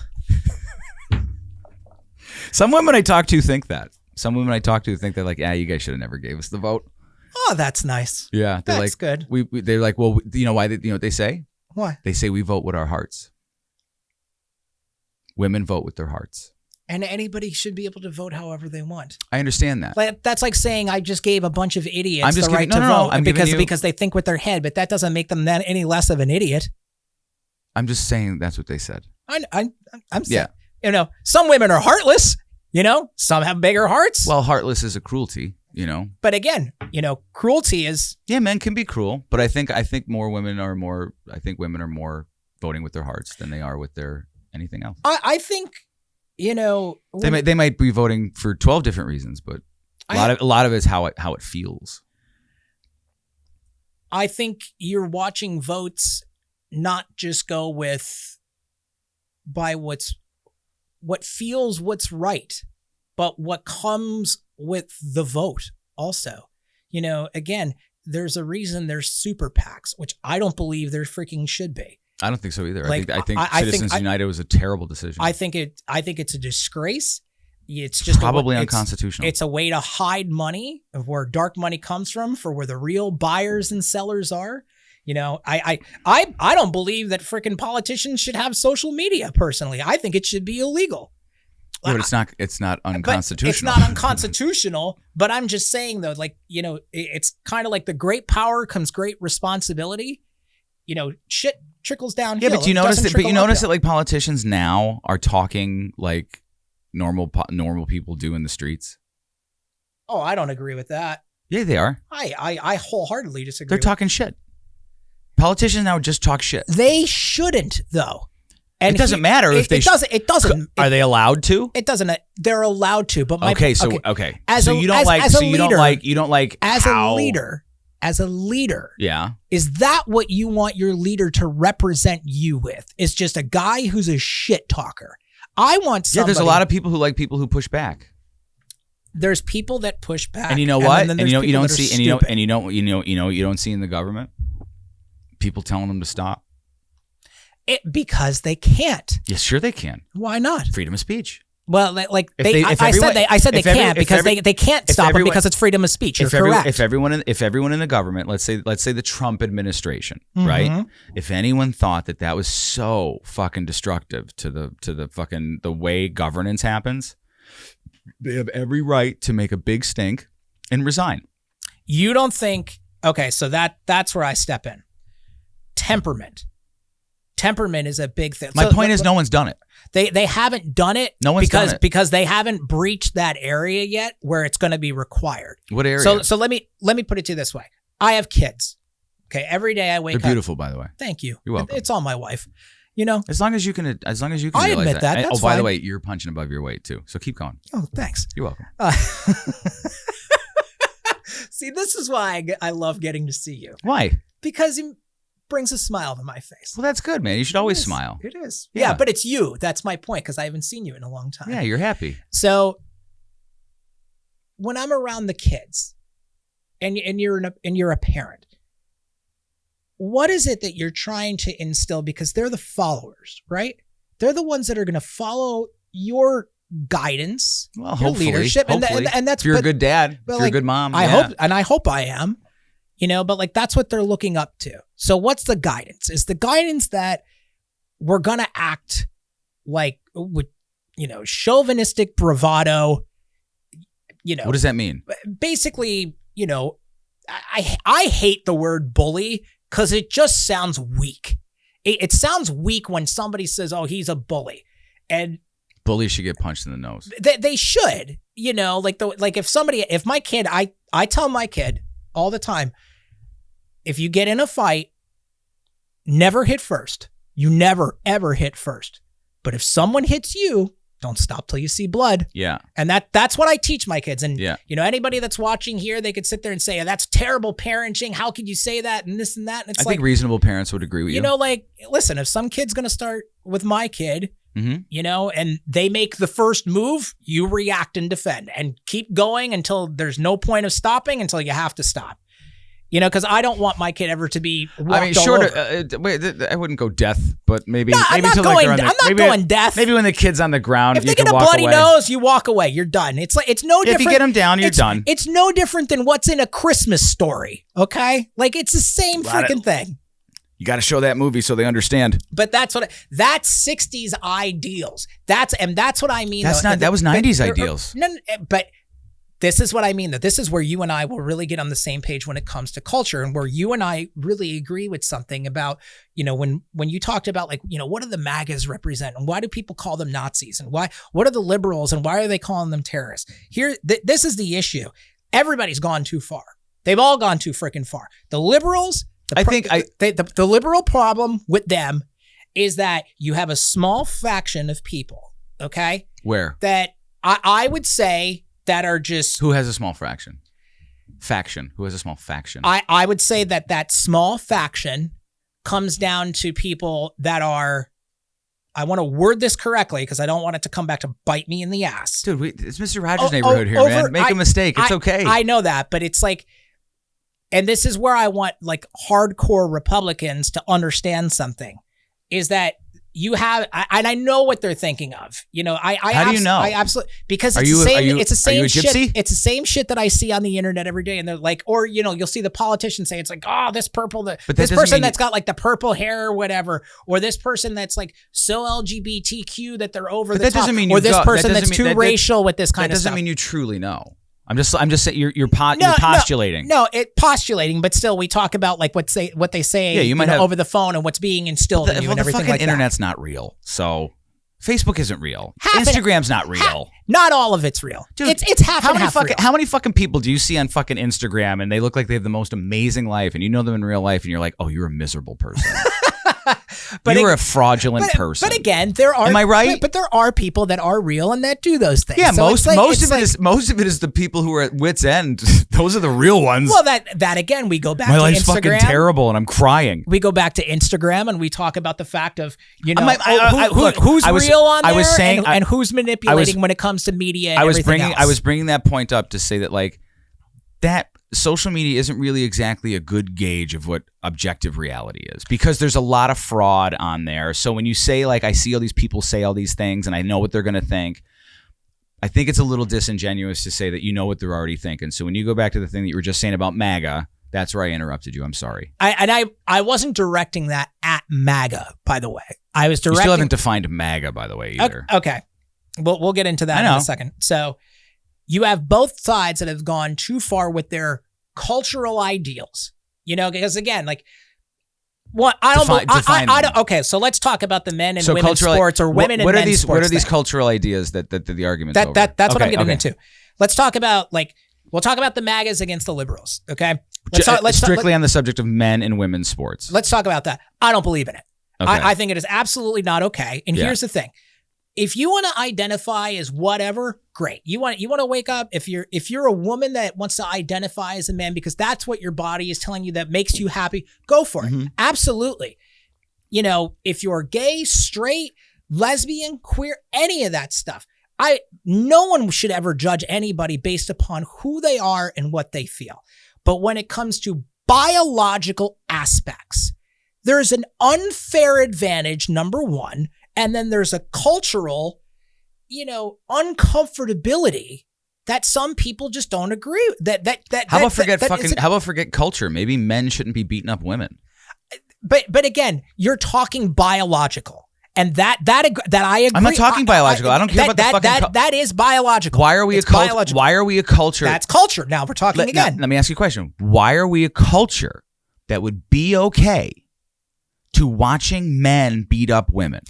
Some women I talk to think that. Some women I talk to think they're like, you guys should have never gave us the vote. Oh, that's nice. Yeah, they're that's good. They're like, well, you know why? You know what they say? Why? They say we vote with our hearts. Women vote with their hearts. And anybody should be able to vote however they want. I understand that. Like, that's like saying I just gave a bunch of idiots the right to vote because they think with their head, but that doesn't make them any less of an idiot. I'm just saying that's what they said. I'm saying, some women are heartless. Some have bigger hearts. Well, heartless is a cruelty, But again, cruelty is. Yeah, men can be cruel, but I think women are more voting with their hearts than they are with their anything else. I think, they might be voting for 12 different reasons, but a lot of it is how it feels. I think you're watching votes not just go by what feels what's right, but what comes with the vote also. Again, there's a reason there's super PACs, which I don't believe there freaking should be. I don't think so either. I think Citizens United was a terrible decision. I think it's a disgrace. It's just probably unconstitutional. It's a way to hide money of where dark money comes from for where the real buyers and sellers are. I don't believe that freaking politicians should have social media. Personally, I think it should be illegal. Yeah, but it's not unconstitutional. It's not unconstitutional. But I'm just saying though, like it's kind of like the great power comes great responsibility. Shit trickles downhill. Yeah, but you notice that like politicians now are talking like normal people do in the streets. Oh, I don't agree with that. Yeah, they are. I wholeheartedly disagree. They're talking shit. Politicians now just talk shit. They shouldn't, though. And it doesn't matter if they. It doesn't. Are they allowed to? It doesn't. They're allowed to. But okay. As a leader. Yeah. Is that what you want your leader to represent you with? Is just a guy who's a shit talker. I want somebody. Yeah. There's a lot of people who like people who push back. There's people that push back. And you know what? And you don't see. And you don't see in the government people telling them to stop. Because they can't. Yes, sure they can. Why not? Freedom of speech. Well, like I said they can't because they can't stop them because it's freedom of speech. You're correct. If everyone in the government, let's say the Trump administration, right? If anyone thought that was so fucking destructive to the fucking the way governance happens, They have every right to make a big stink and resign. You don't think, okay, so that's where I step in. Temperament is a big thing. My point is no one's done it. They haven't done it. No one's done it. Because they haven't breached that area yet where it's going to be required. What area? So let me put it to you this way. I have kids. Okay, every day I wake up. They're beautiful, by the way. Thank you. You're welcome. It's all my wife. You know, as long as you can I realize admit that. And, That's by the fine. way, you're punching above your weight too. So keep going. Oh, thanks. You're welcome. See, this is why I love getting to see you. Why? Because it brings a smile to my face. Well, that's good, man. You should always smile. It is. Yeah. Yeah, but it's you. That's my point, because I haven't seen you in a long time. Yeah, you're happy. So when I'm around the kids, and you're a parent, what is it that you're trying to instill? Because they're the followers, right? They're the ones that are going to follow your guidance, Well, your hopefully, leadership, and that's if you're a good dad, if you're a good mom. I hope I am. You know, but like that's what they're looking up to. So what's the guidance? Is the guidance that we're going to act like with, chauvinistic bravado, What does that mean? Basically, I hate the word bully because it just sounds weak. It sounds weak when somebody says, oh, he's a bully. And bullies should get punched in the nose. They should, if my kid, I tell my kid all the time, if you get in a fight, never hit first. You never, ever hit first. But if someone hits you, don't stop till you see blood. Yeah. And that's what I teach my kids. And, yeah. Anybody that's watching here, they could sit there and say, oh, that's terrible parenting. How could you say that? And this and that. And it's I think reasonable parents would agree with you. Listen, if some kid's going to start with my kid, mm-hmm. And they make the first move, you react and defend and keep going until there's no point of stopping, until you have to stop. Because I don't want my kid ever to be walked all over. Wait, I wouldn't go death, but maybe. No, I'm not going death. Maybe when the kid's on the ground, if they get a bloody nose, you walk away. You're done. It's no different. If you get them down, you're done. It's no different than what's in A Christmas Story. Okay, it's the same freaking thing. You got to show that movie so they understand. But that's 60s ideals. That's what I mean. That was 90s ideals. No, but. This is what I mean, that this is where you and I will really get on the same page when it comes to culture, and where you and I really agree with something about, when you talked about what do the MAGAs represent, and why do people call them Nazis, and what are the liberals, and why are they calling them terrorists? Here, this is the issue. Everybody's gone too far. They've all gone too freaking far. The liberals, the liberal problem with them is that you have a small faction of people, okay? Where? That I would say that are just... Who has a small faction? Who has a small faction? I would say that small faction comes down to people that are... I want to word this correctly because I don't want it to come back to bite me in the ass. Dude, it's Mr. Rogers' neighborhood here, man. Make a mistake. It's okay. I know that, but it's and this is where I want hardcore Republicans to understand something, is that you have, and I know what they're thinking of. How do you know? I absolutely, because it's the same shit. It's the same shit that I see on the internet every day, and they're or you'll see the politicians say it's this purple, this person that's got the purple hair or whatever, or this person that's so LGBTQ that they're over the top, doesn't mean or this person that's too racial with this kind of stuff. That doesn't mean you truly know. I'm just saying you're postulating. No, postulating, but still we talk about what they say. Yeah, you might have over the phone and what's being instilled in you and everything like that. The internet's not real, so Facebook isn't real. Instagram's not real. Not all of it's real. Dude, it's half and half real. How many fucking people do you see on fucking Instagram and they look like they have the most amazing life, and you know them in real life and you're like, oh, you're a miserable person. But you're a fraudulent person. But again, there are. Am I right? But there are people that are real and that do those things. Yeah, so most of it is the people who are at wit's end. Those are the real ones. Well, that again, we go back to Instagram. My life's fucking terrible, and I'm crying. We go back to Instagram and we talk about the fact of who's real on there, and who's manipulating when it comes to media. And everything else. I was bringing that point up to say that that social media isn't really exactly a good gauge of what objective reality is, because there's a lot of fraud on there. So when you say I see all these people say all these things and I know what they're going to think, I think it's a little disingenuous to say that you know what they're already thinking. So when you go back to the thing that you were just saying about MAGA, that's where I interrupted you. I'm sorry. I wasn't directing that at MAGA, by the way. I was directing... You still haven't defined MAGA, by the way, either. Okay. We'll get into that in a second. So you have both sides that have gone too far with their cultural ideals. You know, because again, like what I don't. Okay, so let's talk about the men and women's sports or women and men's sports. What are these cultural ideas that the argument's over? That's what I'm getting into. Let's talk about we'll talk about the MAGAs against the liberals. Okay, let's strictly on the subject of men and women's sports. Let's talk about that. I don't believe in it. Okay. I think it is absolutely not okay. And here's the thing. If you want to identify as whatever, great. You want to wake up if you're a woman that wants to identify as a man because that's what your body is telling you that makes you happy, go for it. Absolutely. You know, if you're gay, straight, lesbian, queer, any of that stuff, no one should ever judge anybody based upon who they are and what they feel. But when it comes to biological aspects, there's an unfair advantage, number one. And then there's a cultural, uncomfortability that some people just don't agree with. How about forget culture? Maybe men shouldn't be beating up women. But again, you're talking biological. And that I agree. I'm not talking biological. I don't care about the fucking that is biological. Why are we a culture? Why are we a culture? That's culture. Now we're talking again. Let me ask you a question. Why are we a culture that would be okay to watching men beat up women?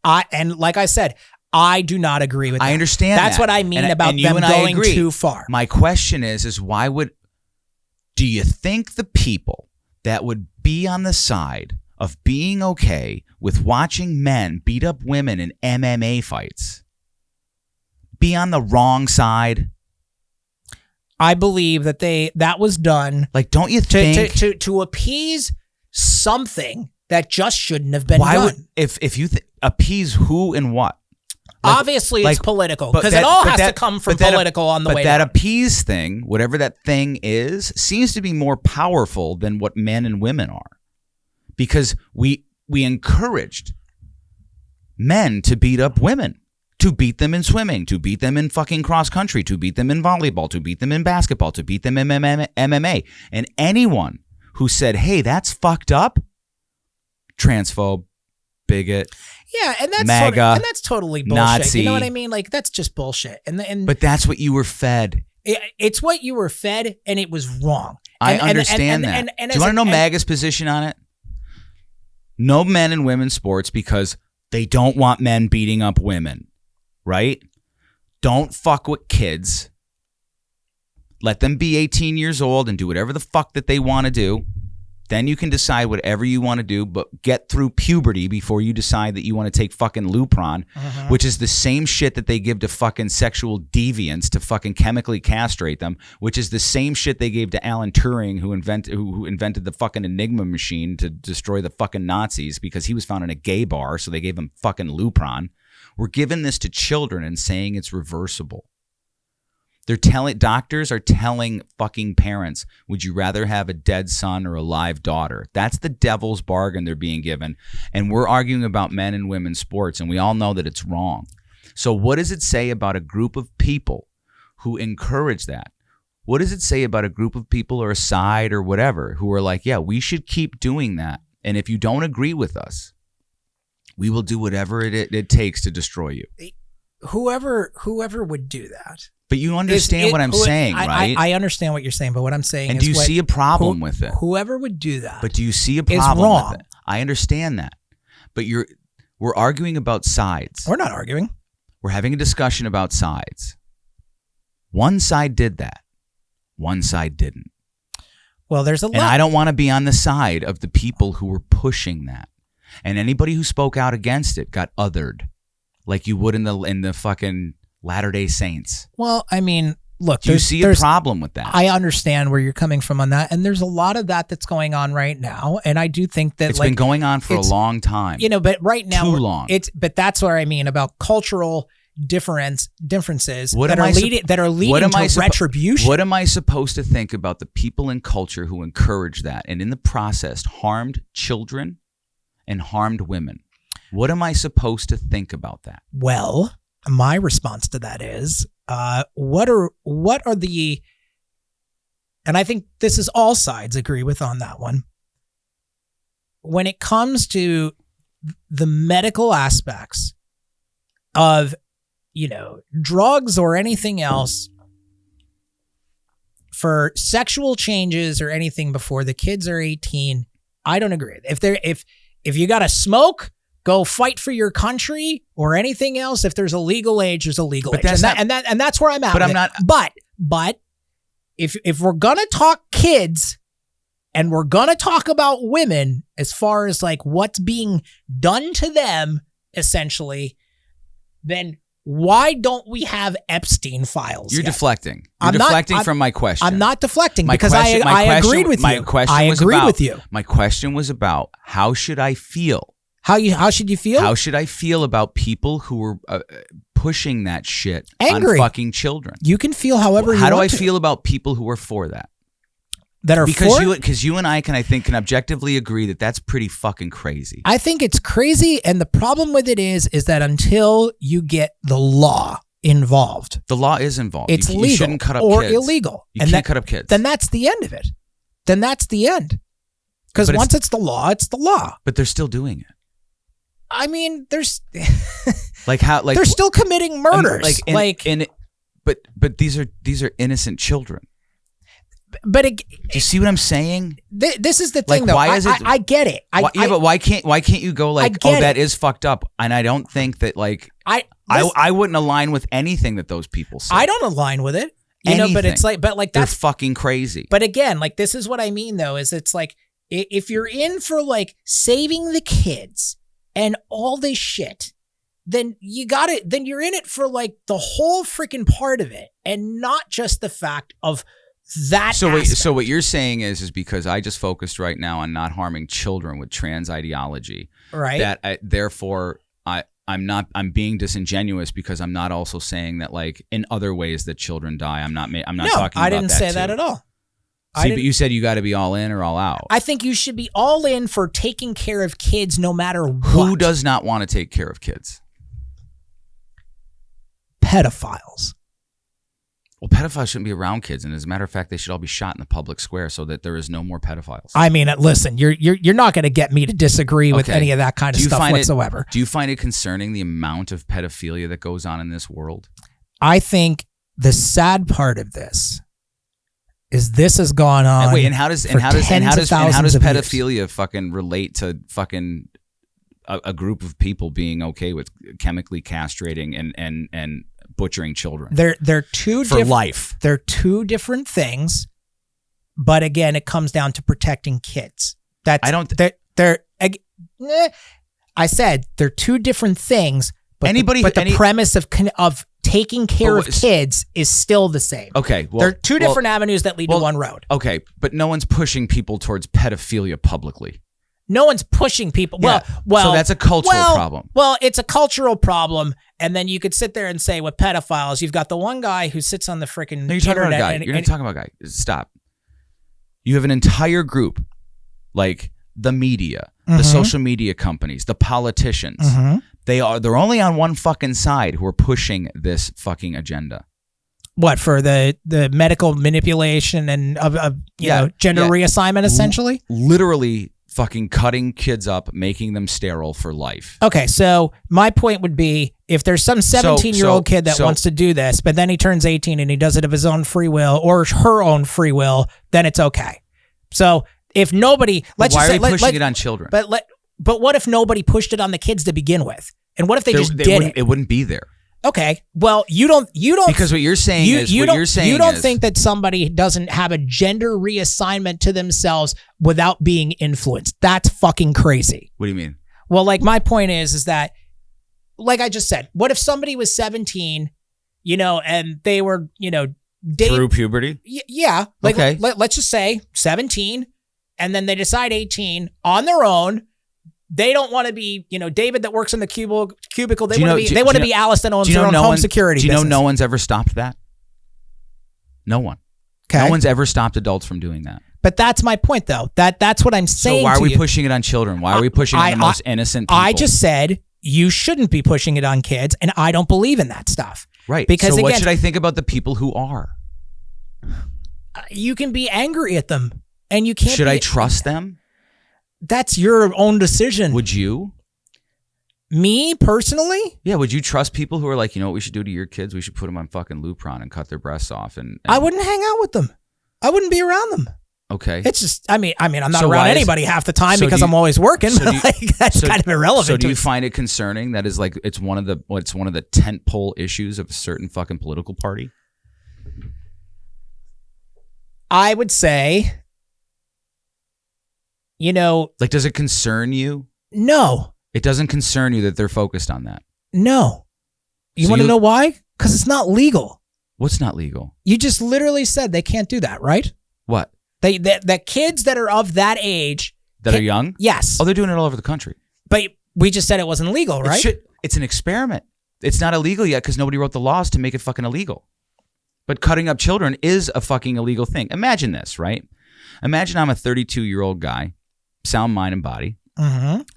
And like I said, I do not agree with that. I understand That's what I mean about them going too far. My question is why do you think the people that would be on the side of being okay with watching men beat up women in MMA fights be on the wrong side? I believe that was done. Like, don't you think to appease something that just shouldn't have been done? If you appease who and what? Obviously, it's political because it all has to come from political on the way. But that appease thing, whatever that thing is, seems to be more powerful than what men and women are, because we encouraged men to beat up women, to beat them in swimming, to beat them in fucking cross country, to beat them in volleyball, to beat them in basketball, to beat them in MMA, and anyone who said, "Hey, that's fucked up," transphobe, bigot. Yeah, and that's MAGA, that's totally bullshit. Nazi. You know what I mean? Like, that's just bullshit. But that's what you were fed. It's what you were fed, and it was wrong. I understand that. Do you want to know MAGA's position on it? No men in women's sports because they don't want men beating up women, right? Don't fuck with kids. Let them be 18 years old and do whatever the fuck that they want to do. Then you can decide whatever you want to do, but get through puberty before you decide that you want to take fucking Lupron, which is the same shit that they give to fucking sexual deviants to fucking chemically castrate them, which is the same shit they gave to Alan Turing, who invented the fucking Enigma machine to destroy the fucking Nazis because he was found in a gay bar, so they gave him fucking Lupron. We're giving this to children and saying it's reversible. Doctors are telling fucking parents, would you rather have a dead son or a live daughter? That's the devil's bargain they're being given. And we're arguing about men and women's sports, and we all know that it's wrong. So what does it say about a group of people who encourage that? What does it say about a group of people or a side or whatever who are like, yeah, we should keep doing that. And if you don't agree with us, we will do whatever it takes to destroy you. Whoever would do that. But you understand what I'm saying, right? I understand what you're saying, but what I'm saying is... And do you see a problem with it? Whoever would do that... But do you see a problem with it? I understand that. But we're arguing about sides. We're not arguing. We're having a discussion about sides. One side did that. One side didn't. Well, there's a lot... And I don't want to be on the side of the people who were pushing that. And anybody who spoke out against it got othered. Like you would in the fucking... Latter-day Saints. Well, I mean, look. Do you see a problem with that? I understand where you're coming from on that, and there's a lot of that's going on right now, and I do think that it's been going on for a long time. But right now, too long. But that's what I mean about cultural differences that are leading to retribution. What am I supposed to think about the people in culture who encourage that, and in the process harmed children and harmed women? What am I supposed to think about that? Well, my response to that is, what are the, and I think this is all sides agree with on that one. When it comes to the medical aspects of drugs or anything else for sexual changes or anything before the kids are 18, I don't agree. If you got to smoke, go fight for your country or anything else. If there's a legal age, there's a legal age. And that's where I'm at. But I'm not. But if we're going to talk kids and we're going to talk about women as far as like what's being done to them, essentially, then why don't we have Epstein files? You're yet? deflecting. You're deflecting from my question. I'm not deflecting because I agreed with you. My question I was agreed about, with you. My question was about how should I feel? How should you feel? How should I feel about people who are pushing that shit Angry. on fucking children? You can feel however you want to. How do I feel about people who are for that? Because you and I can objectively agree that that's pretty fucking crazy. I think it's crazy, and the problem with it is that until you get the law involved, the law is involved. It's legal you shouldn't cut up or kids. illegal. You can't cut up kids. Then that's the end of it. Then that's the end. Because once it's the law, it's the law. But they're still doing it. I mean, there's they're still committing murders. But these are innocent children. But do you see what I'm saying? This is the thing, though. Why is it? I get it. But why can't you go that is fucked up? And I don't think that I wouldn't align with anything that those people say. I don't align with it. But it's that's they're fucking crazy. But again, this is what I mean, though, is it's like if you're in for saving the kids and all this shit, then then you're in it for the whole freaking part of it, and not just the fact of that. So what you're saying is because I just focused right now on not harming children with trans ideology, right? That therefore I'm being disingenuous because I'm not also saying that in other ways that children die. I'm not talking about that. I didn't say that at all. See, but you said you got to be all in or all out. I think you should be all in for taking care of kids no matter what. Who does not want to take care of kids? Pedophiles. Well, pedophiles shouldn't be around kids, and as a matter of fact, they should all be shot in the public square so that there is no more pedophiles. I mean, listen, you're not going to get me to disagree with any of that kind of stuff whatsoever. Do you find it concerning the amount of pedophilia that goes on in this world? I think the sad part of this is this has gone on. And how does pedophilia fucking relate to fucking a group of people being okay with chemically castrating and butchering children? They're two for life. They're two different things, but again, it comes down to protecting kids. I said they're two different things, but the premise of taking care of kids is still the same. Okay, well, they're two different avenues that lead to one road. Okay, but no one's pushing people towards pedophilia publicly. No one's pushing people. Yeah. Well, so that's a cultural problem. Well, it's a cultural problem, and then you could sit there and say with pedophiles, you've got the one guy who sits on the freaking internet. You're talking about a guy. You're not talking about a guy. Stop. You have an entire group, like the media, the social media companies, the politicians. They're only on one fucking side who are pushing this fucking agenda. What, for the medical manipulation and of gender reassignment, essentially? Literally fucking cutting kids up, making them sterile for life. Okay, so my point would be, if there's some 17-year-old kid that wants to do this, but then he turns 18 and he does it of his own free will or her own free will, then it's okay. So if nobody, let's just say, why are we pushing it on children? But what if nobody pushed it on the kids to begin with? And what if they just did it? It wouldn't be there. Okay. Well, you don't because what you're saying you don't think that somebody doesn't have a gender reassignment to themselves without being influenced. That's fucking crazy. What do you mean? Well, my point is that, like I just said, what if somebody was 17, and they were, through puberty? Yeah. Okay. Let's just say 17, and then they decide 18 on their own. They don't want to be, David that works in the cubicle. They want to be Alice that owns their own home security business. Do you know no one's ever stopped that? No one. Okay. No one's ever stopped adults from doing that. But that's my point, though. That's what I'm saying. So why are we pushing it on children? Why are we pushing it on the most innocent people? I just said you shouldn't be pushing it on kids, and I don't believe in that stuff. Right. Because so what should I think about the people who are? You can be angry at them, and you can't. Should I trust them? That's your own decision. Would you? Me personally, Yeah, would you trust people who are like, you know what we should do to your kids? We should put them on fucking Lupron and cut their breasts off. And I wouldn't hang out with them. I wouldn't be around them. Okay. It's just, I'm not So around why is- anybody half the time so because do you- I'm always working. so But do you- like, that's kind of irrelevant. So do to you it. find it concerning that is like it's one of the tent pole issues of a certain fucking political party? I would say, Like, does it concern you? no. It doesn't concern you that they're focused on that. No. You So want to you- know why? Because it's not legal. What's not legal? You just literally said they can't do that, right? What? The kids that are of that age. That are young? Yes. Oh, they're doing it all over the country. But we just said it wasn't legal, right? It's an experiment. It's not illegal yet because nobody wrote the laws to make it fucking illegal. But cutting up children is a fucking illegal thing. Imagine this, right? Imagine I'm a 32-year-old guy, sound mind and body,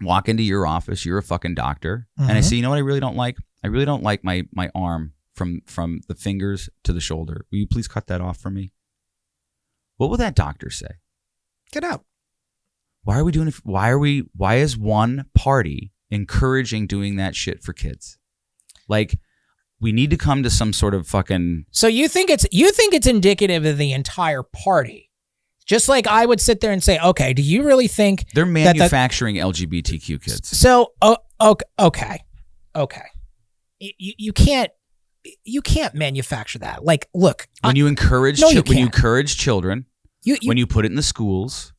walk into your office, you're a fucking doctor, and I say, you know what I really don't like? I really don't like my arm from the fingers to the shoulder. Will you please cut that off for me? What will that doctor say? Get out. Why are we doing it? Why is one party encouraging doing that shit for kids? Like, we need to come to some sort of fucking. So you think it's indicative of the entire party? Just like I would sit there and say, okay, do you really think They're manufacturing LGBTQ kids. So, okay. You can't manufacture that. Like, look, When you encourage No, you when you can't. encourage children, when you put it in the schools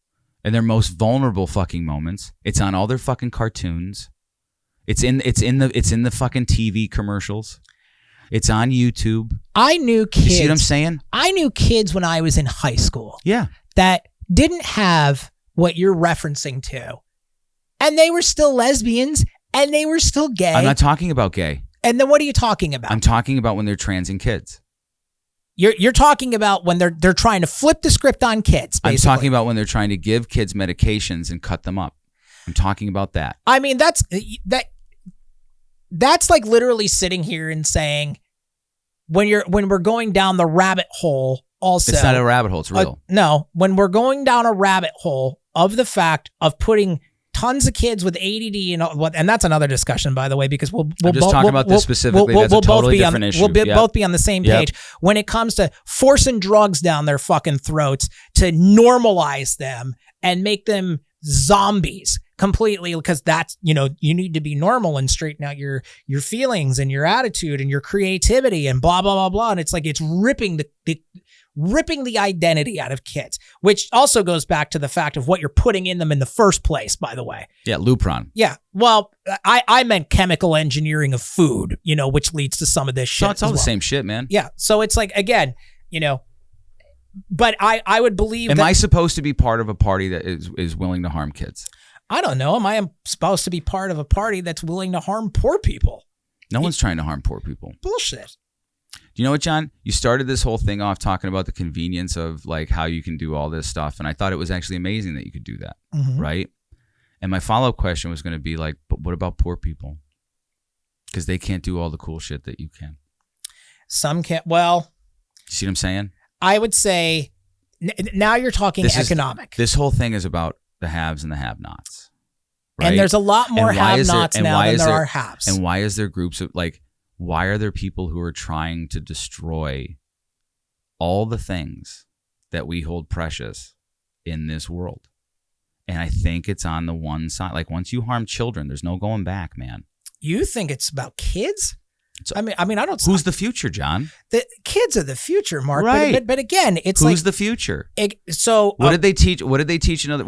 in their most vulnerable fucking moments, it's on all their fucking cartoons. It's in the fucking TV commercials. It's on YouTube. I knew kids. You see what I'm saying? I knew kids when I was in high school Yeah. that didn't have what you're referencing to. And they were still lesbians and they were still gay. I'm not talking about gay. And then what are you talking about? I'm talking about when they're transing kids. You're talking about when they're trying to flip the script on kids, basically. I'm talking about when they're trying to give kids medications and cut them up. I'm talking about that. I mean, that's like literally sitting here and saying when we're going down the rabbit hole also. It's not a rabbit hole, it's real. No, when we're going down a rabbit hole of the fact of putting tons of kids with ADD and that's another discussion, by the way, because we'll I'm just talking about this specifically. That's a totally different issue. We'll both be on the same page when it comes to forcing drugs down their fucking throats to normalize them and make them zombies completely, because that's, you need to be normal and straighten out your feelings and your attitude and your creativity and blah, blah, blah, blah. And it's like, it's ripping the identity out of kids, which also goes back to the fact of what you're putting in them in the first place, by the way. Yeah, Lupron. Yeah. Well, I meant chemical engineering of food, which leads to some of this shit. So it's all the same shit, man. Yeah. So it's like, again, but I would believe Am I supposed to be part of a party that is willing to harm kids? I don't know. Am I supposed to be part of a party that's willing to harm poor people? No one's trying to harm poor people. Bullshit. Do you know what, John? You started this whole thing off talking about the convenience of like how you can do all this stuff. And I thought it was actually amazing that you could do that. Right? And my follow-up question was going to be like, but what about poor people? Because they can't do all the cool shit that you can. Some can't. Well, you see what I'm saying? I would say now you're talking economic. This whole thing is about the haves and the have-nots. Right? And there's a lot more have-nots now than there are haves. And why is there groups of why are there people who are trying to destroy all the things that we hold precious in this world? And I think it's on the one side. Like, once you harm children, there's no going back, man. You think it's about kids? I mean, I don't. Who's the future, John? The kids are the future, Mark. Right. But again, it's who's the future? So what did they teach? What did they teach another?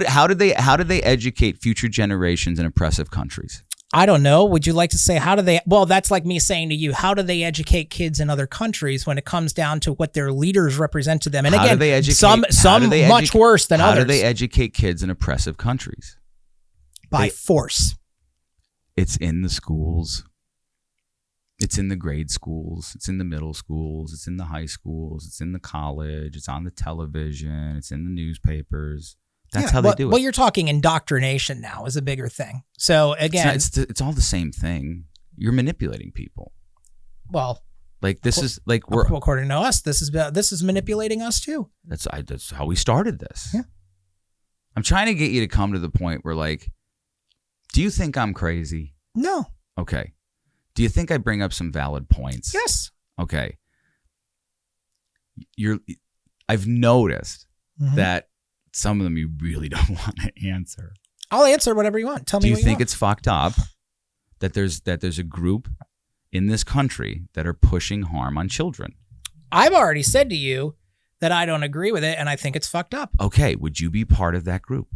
How did they educate future generations in oppressive countries? I don't know. Would you like to say how do they? Well, that's like me saying to you, how do they educate kids in other countries when it comes down to what their leaders represent to them? And again, some much worse than others. How do they educate kids in oppressive countries? By force. It's in the schools. It's in the grade schools. It's in the middle schools. It's in the high schools. It's in the college. It's on the television. It's in the newspapers. That's how they do it. Well, you're talking indoctrination now is a bigger thing. So again, it's all the same thing. You're manipulating people. Well, like this is like according to us, this is manipulating us too. That's how we started this. Yeah. I'm trying to get you to come to the point where, like, do you think I'm crazy? No. Okay. Do you think I bring up some valid points? Yes. Okay. I've noticed that some of them you really don't want to answer. I'll answer whatever you want. Tell me. Do you what you think want. it's fucked up that there's a group in this country that are pushing harm on children? I've already said to you that I don't agree with it, and I think it's fucked up. Okay, would you be part of that group?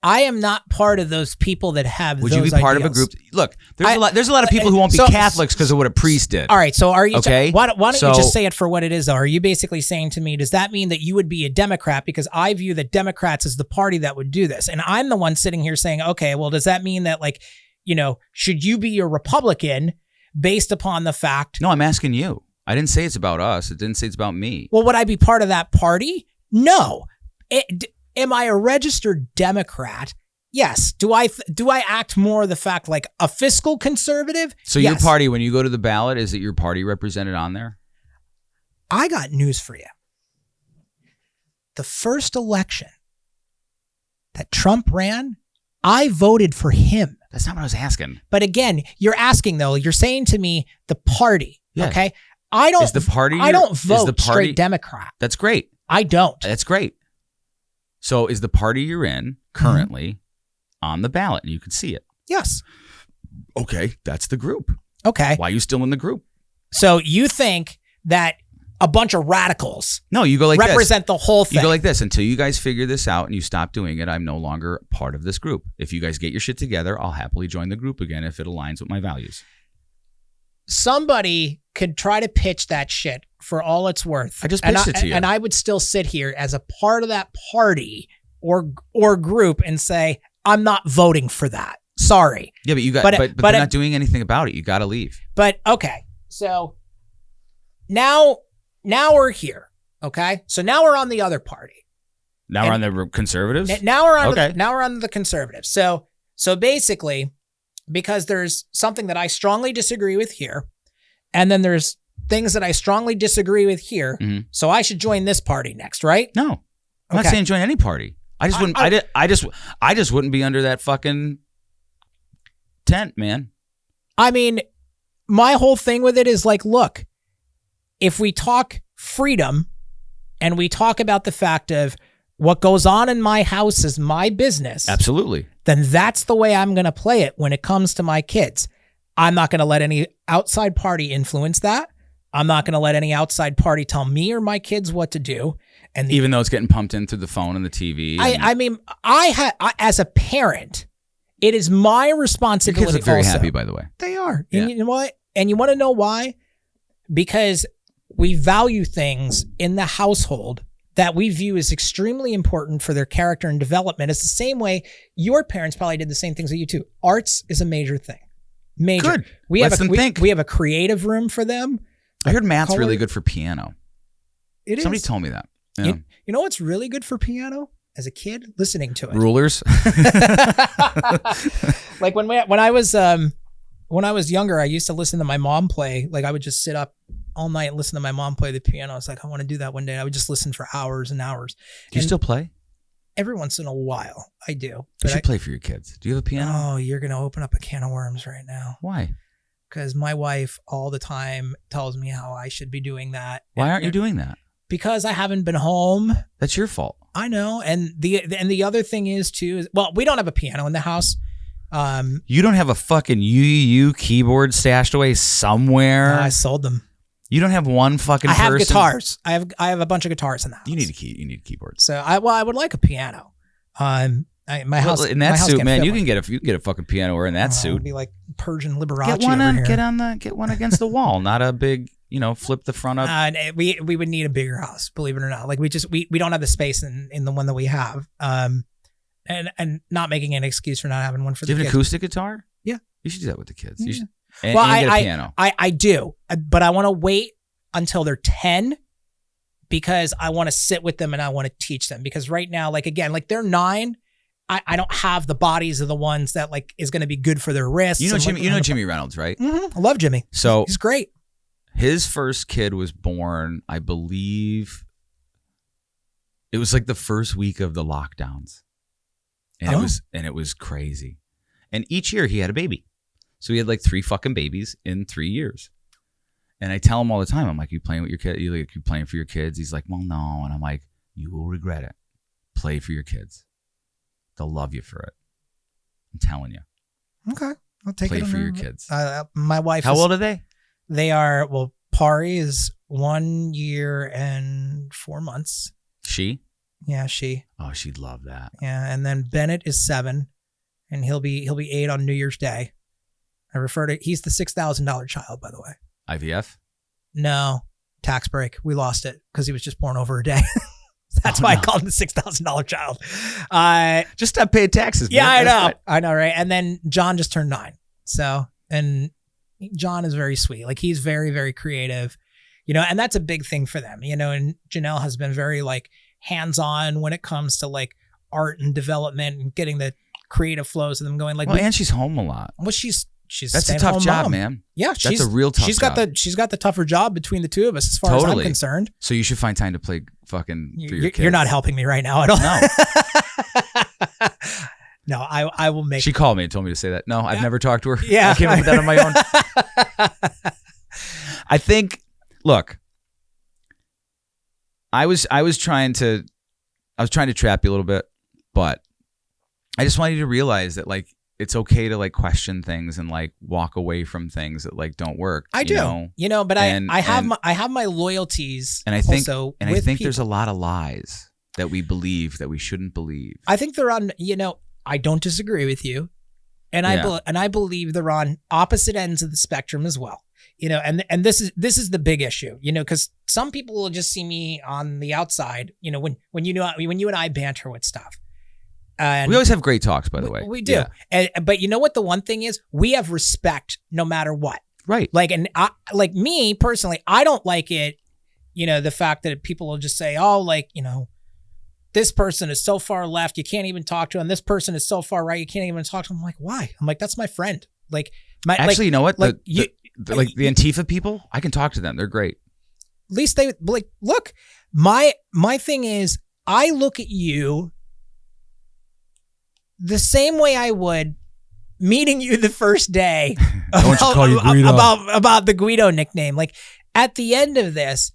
I am not part of those people that have. Would those you be part ideals. of a group? Look, there's a lot of people who won't be Catholics because of what a priest did. All right, so are you? Okay, why don't you just say it for what it is? Though, are you basically saying to me, does that mean that you would be a Democrat? Because I view the Democrats as the party that would do this, and I'm the one sitting here saying, okay, well, does that mean that, like, you know, should you be a Republican based upon the fact? No, I'm asking you. I didn't say it's about us. It didn't say it's about me. Well, would I be part of that party? No. Am I a registered Democrat? Yes. Do I act more the fact like a fiscal conservative? So yes. Your party, when you go to the ballot, is it your party represented on there? I got news for you. The first election that Trump ran, I voted for him. That's not what I was asking. But again, you're asking though, you're saying to me the party, yes. Okay? I don't vote straight Democrat. That's great. I don't. That's great. So is the party you're in currently on the ballot and you can see it? Yes. Okay, that's the group. Okay. Why are you still in the group? So you think that a bunch of radicals you go like represent the whole thing. You go like this. Until you guys figure this out and you stop doing it, I'm no longer part of this group. If you guys get your shit together, I'll happily join the group again if it aligns with my values. Somebody could try to pitch that shit for all it's worth. I just pitched it to you. And I would still sit here as a part of that party or group and say, I'm not voting for that. Sorry. Yeah, but but they're not doing anything about it. You got to leave. But okay. So now we're here. Okay. So now we're on the other party. Now we're on the conservatives? Now we're on the conservatives. So basically, because there's something that I strongly disagree with here, and then there's things that I strongly disagree with here. Mm-hmm. So I should join this party next, right? No, I'm not saying join any party. I just wouldn't. I just wouldn't be under that fucking tent, man. I mean, my whole thing with it is like, look, if we talk freedom and we talk about the fact of what goes on in my house is my business. Absolutely. Then that's the way I'm going to play it when it comes to my kids. I'm not going to let any outside party influence that. I'm not going to let any outside party tell me or my kids what to do. And even though it's getting pumped in through the phone and the TV. I mean, as a parent, it is my responsibility. Your kids look very happy, by the way. They are. Yeah. And you know what? And you want to know why? Because we value things in the household that we view as extremely important for their character and development. It's the same way your parents probably did the same things that you too. Arts is a major thing. Major. Good. We have a creative room for them. I heard math's really good for piano. Somebody told me that. Yeah. You know what's really good for piano? As a kid, listening to it. Rulers. Like when I was younger, I used to listen to my mom play. Like I would just sit up all night and listen to my mom play the piano. I was like, I want to do that one day. I would just listen for hours and hours. Do you still play? Every once in a while, I do. You should play for your kids. Do you have a piano? Oh, you're going to open up a can of worms right now. Why? Because my wife all the time tells me how I should be doing that. Why aren't you doing that? Because I haven't been home. That's your fault. I know. And the other thing is too, well, we don't have a piano in the house. You don't have a fucking UUU keyboard stashed away somewhere? I sold them. You don't have one fucking person? I have guitars. I have a bunch of guitars in the house. You need a keyboard. So I would like a piano. My house in that suit, man. You can get a fucking piano or in that suit. It'd be like Persian Liberace. Get one against the wall, not a big, flip the front up. We would need a bigger house, believe it or not. Like we don't have the space in the one that we have. And not making an excuse for not having one for the kids. Do you have an acoustic guitar? Yeah. You should do that with the kids. Yeah. You should, and get a piano. I do, but I want to wait until they're 10 because I want to sit with them and I want to teach them. Because right now, like they're 9. I don't have the bodies of the ones that like is going to be good for their wrists. You know Jimmy Reynolds, right? Mm-hmm. I love Jimmy. So he's great. His first kid was born, I believe, it was like the first week of the lockdowns. And it was crazy. And each year he had a baby. So he had like 3 fucking babies in 3 years. And I tell him all the time, I'm like, you playing with your kid? You playing for your kids? He's like, well, no. And I'm like, you will regret it. Play for your kids. They'll love you for it. I'm telling you. Okay. I'll take Play it. for your kids. My wife. How old are they? They are, well, Pari is 1 year and 4 months. She? Yeah, she. Oh, she'd love that. Yeah, and then Bennett is 7, and he'll be 8 on New Year's Day. He's the $6,000 child, by the way. IVF? No, tax break. We lost it because he was just born over a day. That's why I called him the $6,000 child. Just stop paying taxes. Yeah, man. I know, right? And then John just turned 9. So, and John is very sweet. Like, he's very, very creative, and that's a big thing for them, and Janelle has been very like hands-on when it comes to like art and development and getting the creative flows of them going. Like, well, and she's home a lot. Well, she's that's a tough job, mom. man. Yeah, that's a real tough job. She's got the tougher job between the two of us, as far as I'm concerned. So you should find time to play fucking for your kids. You're not helping me right now at all. No. No, I will make. She called me and told me to say that. No, I've never talked to her. Yeah, I came up with that on my own. I think. Look, I was trying to trap you a little bit, but I just want you to realize that like it's okay to like question things and like walk away from things that like don't work. I do, but I have my loyalties, and I think also I think there's a lot of lies that we believe that we shouldn't believe. I think they're on. I don't disagree with you, and I believe they're on opposite ends of the spectrum as well. And this is the big issue, because some people will just see me on the outside, when you and I banter with stuff. And we always have great talks, by the way. We do. Yeah. But you know what the one thing is? We have respect no matter what. Right. Like, and like me personally, I don't like it, the fact that people will just say, oh, like, this person is so far left, you can't even talk to him. This person is so far right, you can't even talk to him. I'm like, why? I'm like, that's my friend. Like, actually, you know what? Like, the Antifa people, I can talk to them. They're great. At least they like, look, my thing is, I look at you the same way I would meeting you the first day about the Guido nickname. Like, at the end of this,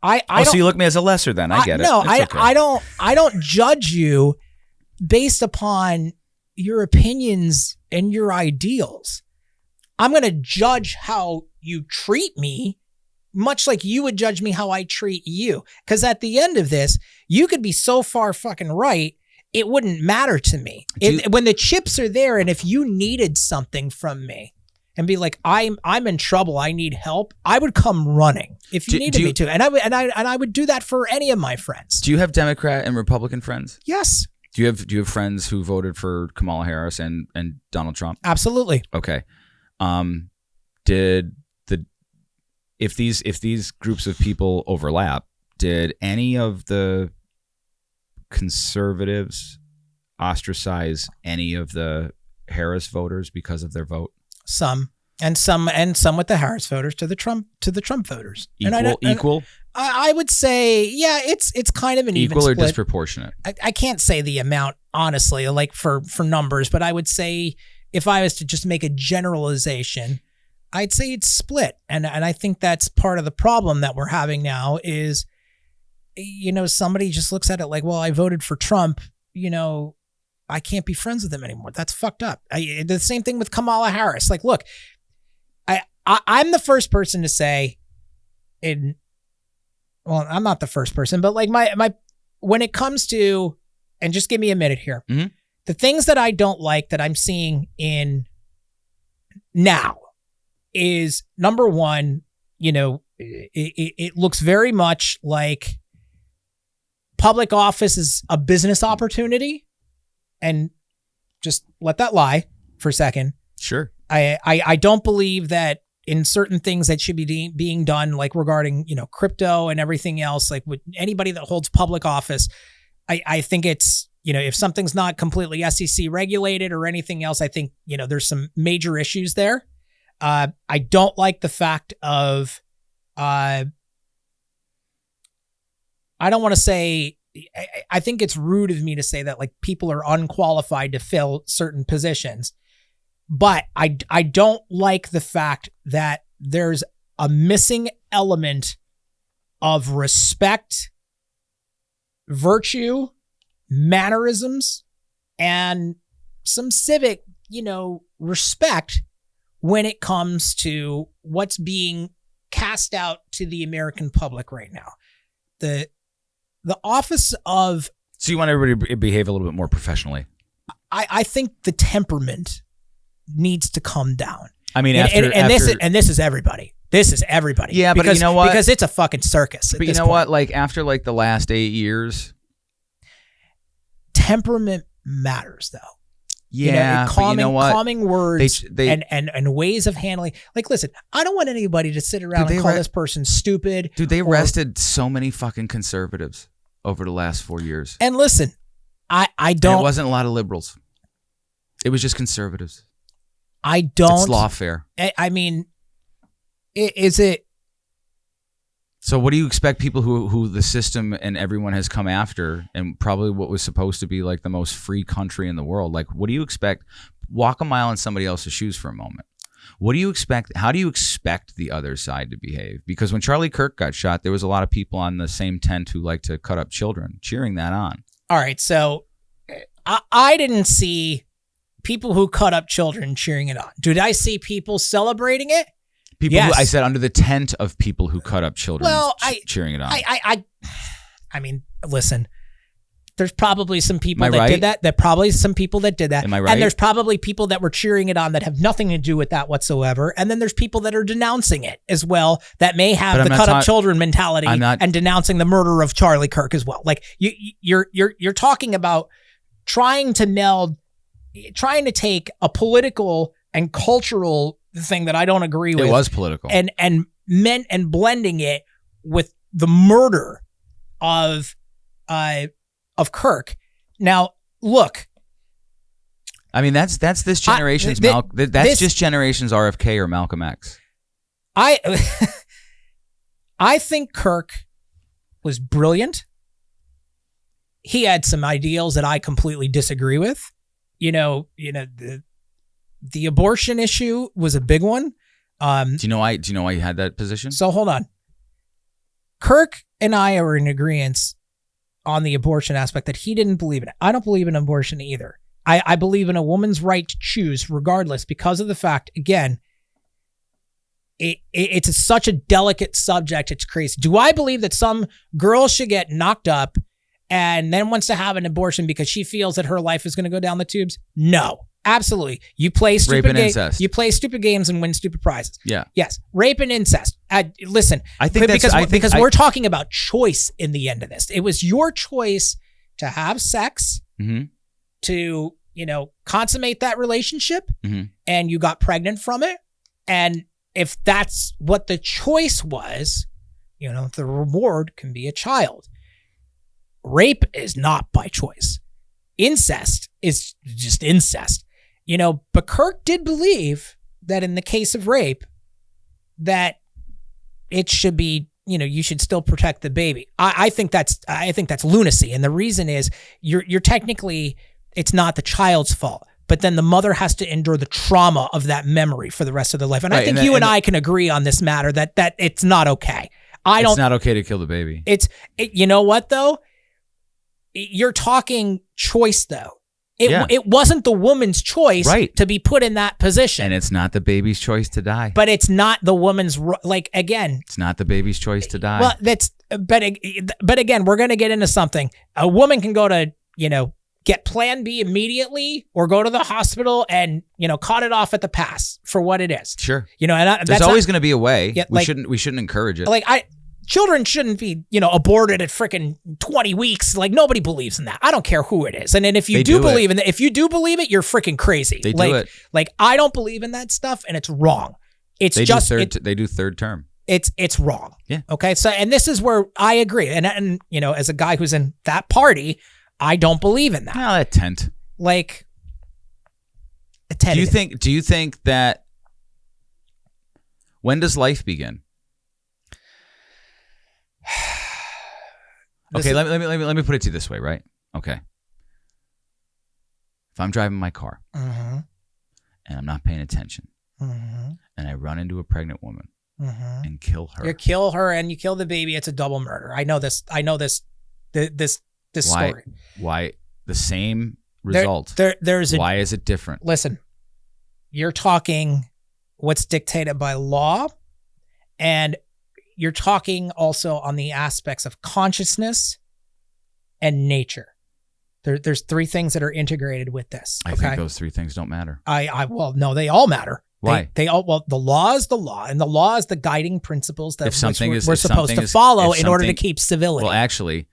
so you look at me as a lesser then. I get it. No, okay. I don't judge you based upon your opinions and your ideals. I'm going to judge how you treat me, much like you would judge me how I treat you. Because at the end of this, you could be so far fucking right, it wouldn't matter to me. When the chips are there, and if you needed something from me and be like, I'm in trouble, I need help, I would come running if you needed me to. And I would do that for any of my friends. Do you have Democrat and Republican friends? Yes. Do you have friends who voted for Kamala Harris and Donald Trump? Absolutely. Okay. If these groups of people overlap, did any of the conservatives ostracize any of the Harris voters because of their vote? Some with the Harris voters to the Trump voters. Equal? I would say, yeah, it's kind of an equal even or split. Disproportionate. I can't say the amount honestly, like for numbers, but I would say if I was to just make a generalization, I'd say it's split. And I think that's part of the problem that we're having now is, somebody just looks at it like, well, I voted for Trump, I can't be friends with him anymore. That's fucked up. The same thing with Kamala Harris. Like, look, I'm the first person to say I'm not the first person, but like my when it comes to, and just give me a minute here, mm-hmm. the things that I don't like that I'm seeing in now is, number one, it looks very much like public office is a business opportunity, and just let that lie for a second. Sure. I don't believe that in certain things that should be being done, like regarding, crypto and everything else, like with anybody that holds public office, I think it's, if something's not completely SEC regulated or anything else, I think, there's some major issues there. I don't like the fact of, I don't want to say, I think it's rude of me to say that like people are unqualified to fill certain positions. But I don't like the fact that there's a missing element of respect, virtue, mannerisms, and some civic, respect when it comes to what's being cast out to the American public right now. The office of... So you want everybody to behave a little bit more professionally? I think the temperament needs to come down. I mean, this is everybody. This is everybody. Yeah, but you know what? Because it's a fucking circus. But you know what? Like after like the last 8 years, temperament matters, though. Yeah, but you know what? Calming words and ways of handling. Like, listen, I don't want anybody to sit around and call this person stupid. Dude, they arrested so many fucking conservatives over the last 4 years. And listen, I don't. And it wasn't a lot of liberals. It was just conservatives. I don't. It's lawfare. I mean, is it? So what do you expect people who the system and everyone has come after, and probably what was supposed to be like the most free country in the world? Like, what do you expect? Walk a mile in somebody else's shoes for a moment. What do you expect? How do you expect the other side to behave? Because when Charlie Kirk got shot, there was a lot of people on the same tent who like to cut up children, cheering that on. All right. So I didn't see people who cut up children cheering it on. Did I see people celebrating it? People yes. I said under the tent of people who cut up children cheering it on. I mean, listen, there's probably some people that did that. There probably some people that did that. Am I right? And there's probably people that were cheering it on that have nothing to do with that whatsoever. And then there's people that are denouncing it as well that may have the cut up children mentality and denouncing the murder of Charlie Kirk as well. Like you're talking about trying to take a political and cultural thing that I don't agree with. It was political. And blending it with the murder of Kirk. Now, look. I mean, that's this generation's just generation's RFK or Malcolm X. I think Kirk was brilliant. He had some ideals that I completely disagree with. The abortion issue was a big one. Do you know why he had that position? So hold on. Kirk and I are in agreement on the abortion aspect that he didn't believe in it. I don't believe in abortion either. I believe in a woman's right to choose regardless because of the fact, again, it's such a delicate subject. It's crazy. Do I believe that some girl should get knocked up and then wants to have an abortion because she feels that her life is going to go down the tubes? No. Absolutely. You play stupid games. You play stupid games and win stupid prizes. Yeah. Yes. Rape and incest. Listen. I think because we're talking about choice in the end of this. It was your choice to have sex, to consummate that relationship, and you got pregnant from it. And if that's what the choice was, the reward can be a child. Rape is not by choice. Incest is just incest. But Kirk did believe that in the case of rape, that it should be, you should still protect the baby. I think that's lunacy. And the reason is you're technically, it's not the child's fault, but then the mother has to endure the trauma of that memory for the rest of their life. And right, I think you and I can agree on this matter that it's not okay. It's not okay to kill the baby. You know what though? You're talking choice though. It wasn't the woman's choice to be put in that position. And it's not the baby's choice to die. But it's not the woman's, again. It's not the baby's choice to die. Well, but again, we're going to get into something. A woman can go to, get Plan B immediately or go to the hospital and, cut it off at the pass for what it is. Sure. And there's always going to be a way. Yeah, we shouldn't encourage it. Children shouldn't be, aborted at freaking 20 weeks. Nobody believes in that. I don't care who it is. And then if you do believe in it, you're freaking crazy. They do it. I don't believe in that stuff, and it's wrong. They do third term. It's wrong. Yeah. Okay. So, and this is where I agree. And as a guy who's in that party, I don't believe in that. No, that tent. A tent. Do you think that when does life begin? Okay, let me put it to you this way, right? Okay. If I'm driving my car and I'm not paying attention, Mm-hmm. and I run into a pregnant woman Mm-hmm. and kill her. You kill her and you kill the baby. It's a double murder. I know this. This story. Why the same result? Why is it different? Listen, you're talking what's dictated by law, and you're talking also on the aspects of consciousness and nature. There's three things that are integrated with this. I think those three things don't matter. Well, no, they all matter. Why? They all, well, the law is the law, and the law is the guiding principles that we're supposed to is, follow in order to keep civility. Well, actually,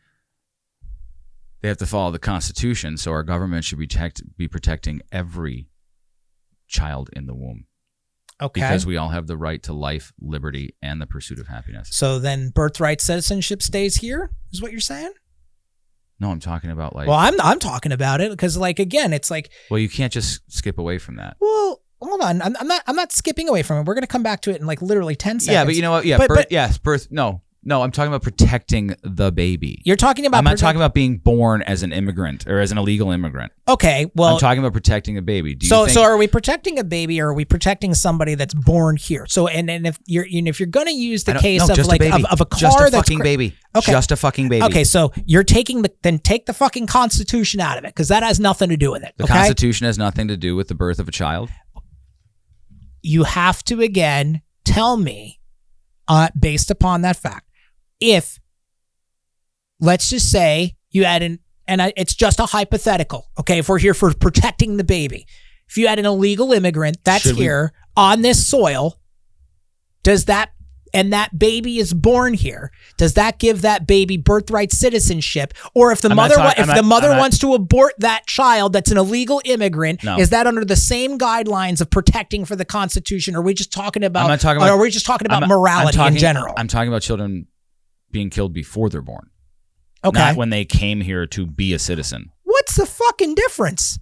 they have to follow the Constitution, so our government should be protecting every child in the womb. Okay. Because we all have the right to life, liberty, and the pursuit of happiness. So then birthright citizenship stays here, is what you're saying? No, I'm talking about like... Well, I'm talking about it because, like, again, it's like... Well, you can't just skip away from that. Well, hold on. I'm not skipping away from it. We're going to come back to it in like literally 10 seconds. Yeah, but you know what? Yeah, birth. No, I'm talking about protecting the baby. You're talking about... I'm not talking about being born as an immigrant or as an illegal immigrant. Okay, well... I'm talking about protecting a baby. So are we protecting a baby, or are we protecting somebody that's born here? So and if you're going to use the case of like of a car just a that's fucking baby. Okay. Just a fucking baby. Okay, so you're taking then take the fucking Constitution out of it, because that has nothing to do with it. The Constitution has nothing to do with the birth of a child. You have to again tell me, based upon that fact, if, let's just say you had it's just a hypothetical, okay, if we're here for protecting the baby. If you had an illegal immigrant that's here on this soil, and that baby is born here, does that give that baby birthright citizenship? Or if the mother wants to abort that child that's an illegal immigrant, is that under the same guidelines of protecting for the Constitution? Or are we just talking about, are we just talking about morality in general? I'm talking about children being killed before they're born. Okay. Not when they came here to be a citizen. What's the fucking difference?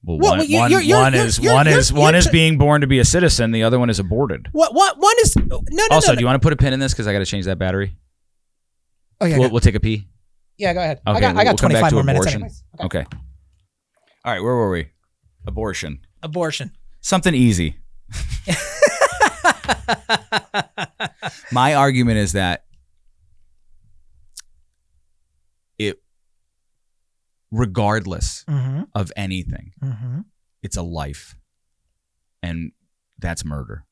Well, one is being born to be a citizen. The other one is aborted. What? One is no. Also, do you want to put a pin in this because I got to change that battery? Oh yeah. We'll take a pee. Yeah, go ahead. Okay, I got 25 more minutes anyways. Okay. All right, where were we? Abortion. Something easy. My argument is that regardless of anything, it's a life, and that's murder.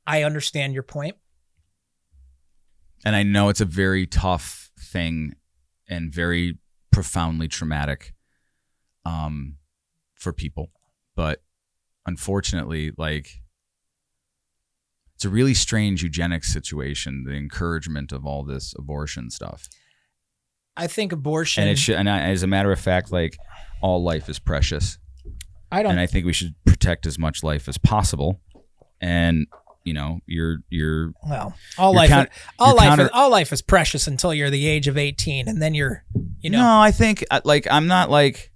I understand your point. And I know it's a very tough thing and very profoundly traumatic for people. But unfortunately, like, it's a really strange eugenics situation, the encouragement of all this abortion stuff. I think abortion... And as a matter of fact, like, all life is precious. And I think we should protect as much life as possible. And... You know, all life is precious until you're the age of 18, and then you're, No, I think I'm not like.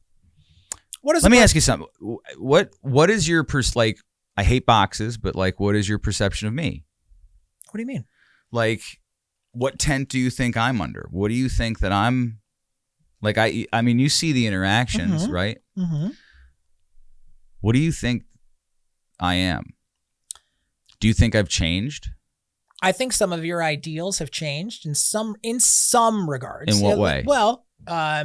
Let me ask you something. What is your like? I hate boxes, but like, what is your perception of me? What do you mean? Like, what tent do you think I'm under? What do you think that I'm? Like, I mean, you see the interactions, right? Mm-hmm. What do you think I am? Do you think I've changed? I think some of your ideals have changed in some regards. In what way? Well, are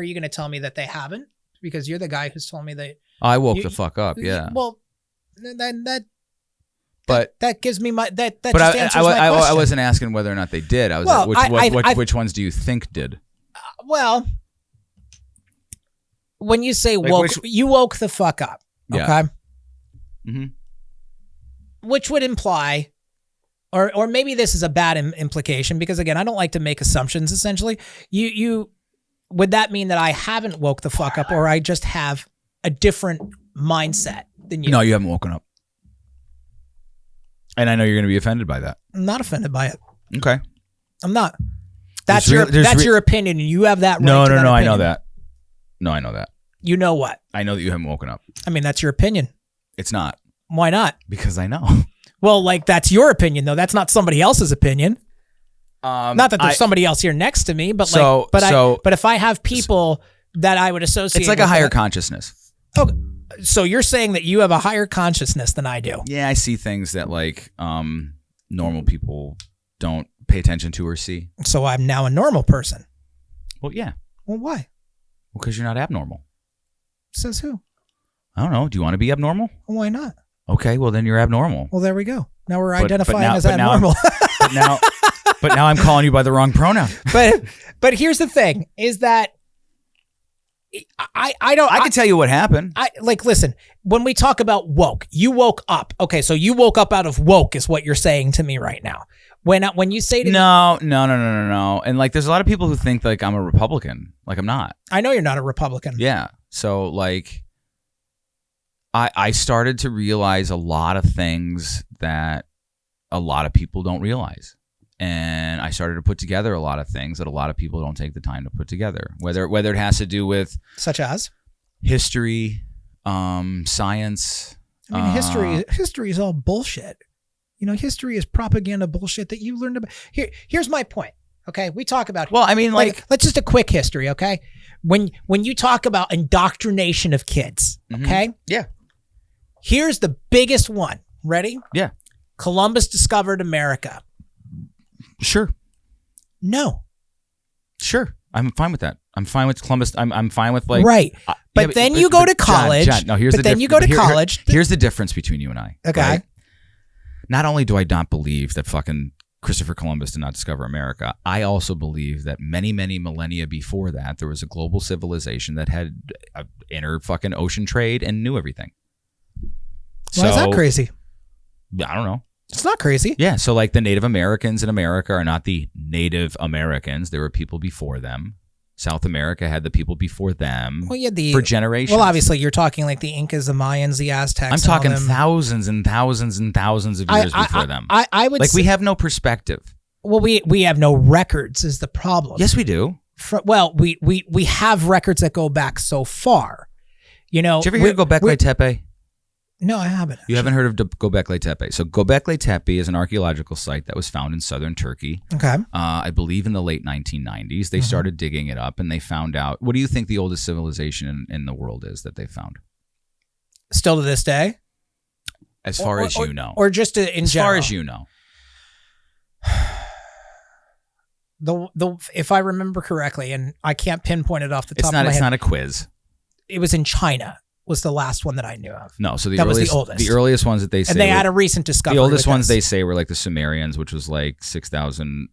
you going to tell me that they haven't? Because you're the guy who's told me that. I woke the fuck up. Yeah. Well, that gives me my that. But just answers my question. I wasn't asking whether or not they did. I was which ones do you think did? Well, when you say woke, you woke the fuck up. Okay. Yeah. Mm-hmm. Which would imply, or maybe this is a bad implication, because again, I don't like to make assumptions. Essentially, you would that mean that I haven't woke the fuck up, or I just have a different mindset than you? No, you haven't woken up, and I know you're going to be offended by that. I'm not offended by it. Okay, I'm not. That's your opinion, and you have that right. No, I know that. No, I know that. You know what? I know that you haven't woken up. I mean, that's your opinion. It's not. Why not? Because I know. Well, like, that's your opinion, though. That's not somebody else's opinion. Not that there's somebody else here next to me, but but if I have people that I would associate, it's like a higher consciousness. Okay. So you're saying that you have a higher consciousness than I do. Yeah, I see things that like normal people don't pay attention to or see. So I'm now a normal person. Well, yeah. Well, why? Well, because you're not abnormal. Says who? I don't know. Do you want to be abnormal? Well, why not? Okay, well then you're abnormal. Well, there we go. Now we're But identifying now- as but now- abnormal. But now I'm calling you by the wrong pronoun. but here's the thing: is that I can tell you what happened. Listen, when we talk about woke, you woke up. Okay, so you woke up out of woke is what you're saying to me right now. When you say to me, No. And like, there's a lot of people who think like I'm a Republican. Like I'm not. I know you're not a Republican. Yeah. So like, I started to realize a lot of things that a lot of people don't realize. And I started to put together a lot of things that a lot of people don't take the time to put together, whether it has to do with such as history, science. I mean, history is all bullshit. You know, history is propaganda bullshit that you learned about. Here's my point. Okay, we talk about. Well, I mean, like let's just a quick history. Okay, when you talk about indoctrination of kids. Okay. Yeah. Here's the biggest one. Ready? Yeah. Columbus discovered America. Sure. No. Sure. I'm fine with that. I'm fine with Columbus. I'm fine with like right. But then you go to college. John, no, here's but then you go to college. Here's the difference between you and I. Okay. Right? Not only do I not believe that fucking Christopher Columbus did not discover America, I also believe that many, many millennia before that, there was a global civilization that had inner fucking ocean trade and knew everything. Why is that crazy? I don't know. It's not crazy. Yeah. So like the Native Americans in America are not the Native Americans. There were people before them. South America had the people before them. Well, you had for generations. Well, obviously you're talking like the Incas, the Mayans, the Aztecs. I'm talking thousands and thousands and thousands of years before them. I would like say, we have no perspective. Well, we have no records is the problem. Yes, we do. We have records that go back so far. You know, did you ever hear of Göbekli Tepe? No, I haven't. You haven't heard of Göbekli Tepe. So Göbekli Tepe is an archaeological site that was found in southern Turkey. Okay. I believe in the late 1990s. They started digging it up and they found out. What do you think the oldest civilization in the world is that they found? Still to this day? As far as you know. Or just in general? As far as you know. If I remember correctly, and I can't pinpoint it off the top of my head. It's not a quiz. It was in China. Was the last one that I knew of. No, so that was the oldest. The earliest ones that they say, and they had a recent discovery. The oldest ones they say were like the Sumerians, which was like 6,000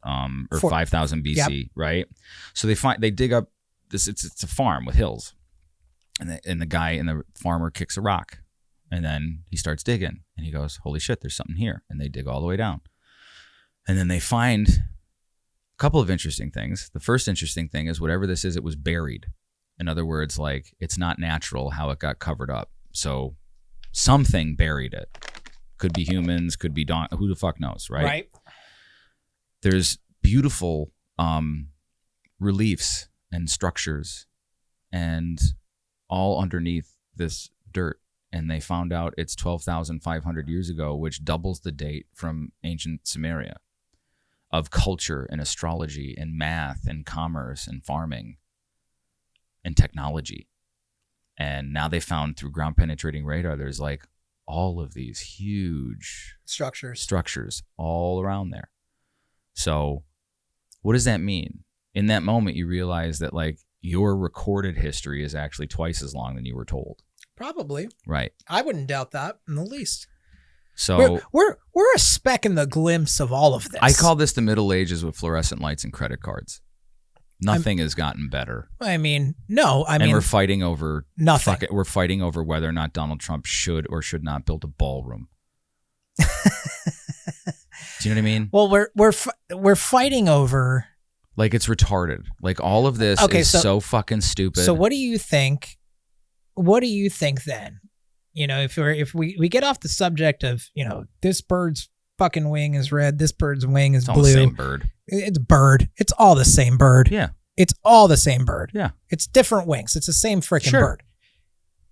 or 5,000 BC, yep. right? So they dig up this. It's a farm with hills, and the farmer kicks a rock, and then he starts digging, and he goes, "Holy shit, there's something here!" And they dig all the way down, and then they find a couple of interesting things. The first interesting thing is whatever this is, it was buried. In other words, like it's not natural how it got covered up. So something buried it. Could be humans, could be who the fuck knows, right? Right. There's beautiful reliefs and structures and all underneath this dirt. And they found out it's 12,500 years ago, which doubles the date from ancient Sumeria of culture and astrology and math and commerce and farming and technology. And now they found through ground penetrating radar, there's like all of these huge structures all around there. So what does that mean? In that moment, you realize that like your recorded history is actually twice as long than you were told. Probably. Right. I wouldn't doubt that in the least. So we're a speck in the glimpse of all of this. I call this the Middle Ages with fluorescent lights and credit cards. Nothing has gotten better. I mean, no. I mean, we're fighting over nothing. We're fighting over whether or not Donald Trump should or should not build a ballroom. Do you know what I mean? Well, we're fighting over. Like it's retarded. Like all of this is so fucking stupid. So what do you think? What do you think then? You know, if we get off the subject of, you know, this bird's fucking wing is red, this bird's wing is blue. All the same bird. It's bird. It's all the same bird. Yeah. It's all the same bird. Yeah. It's different wings. It's the same freaking bird.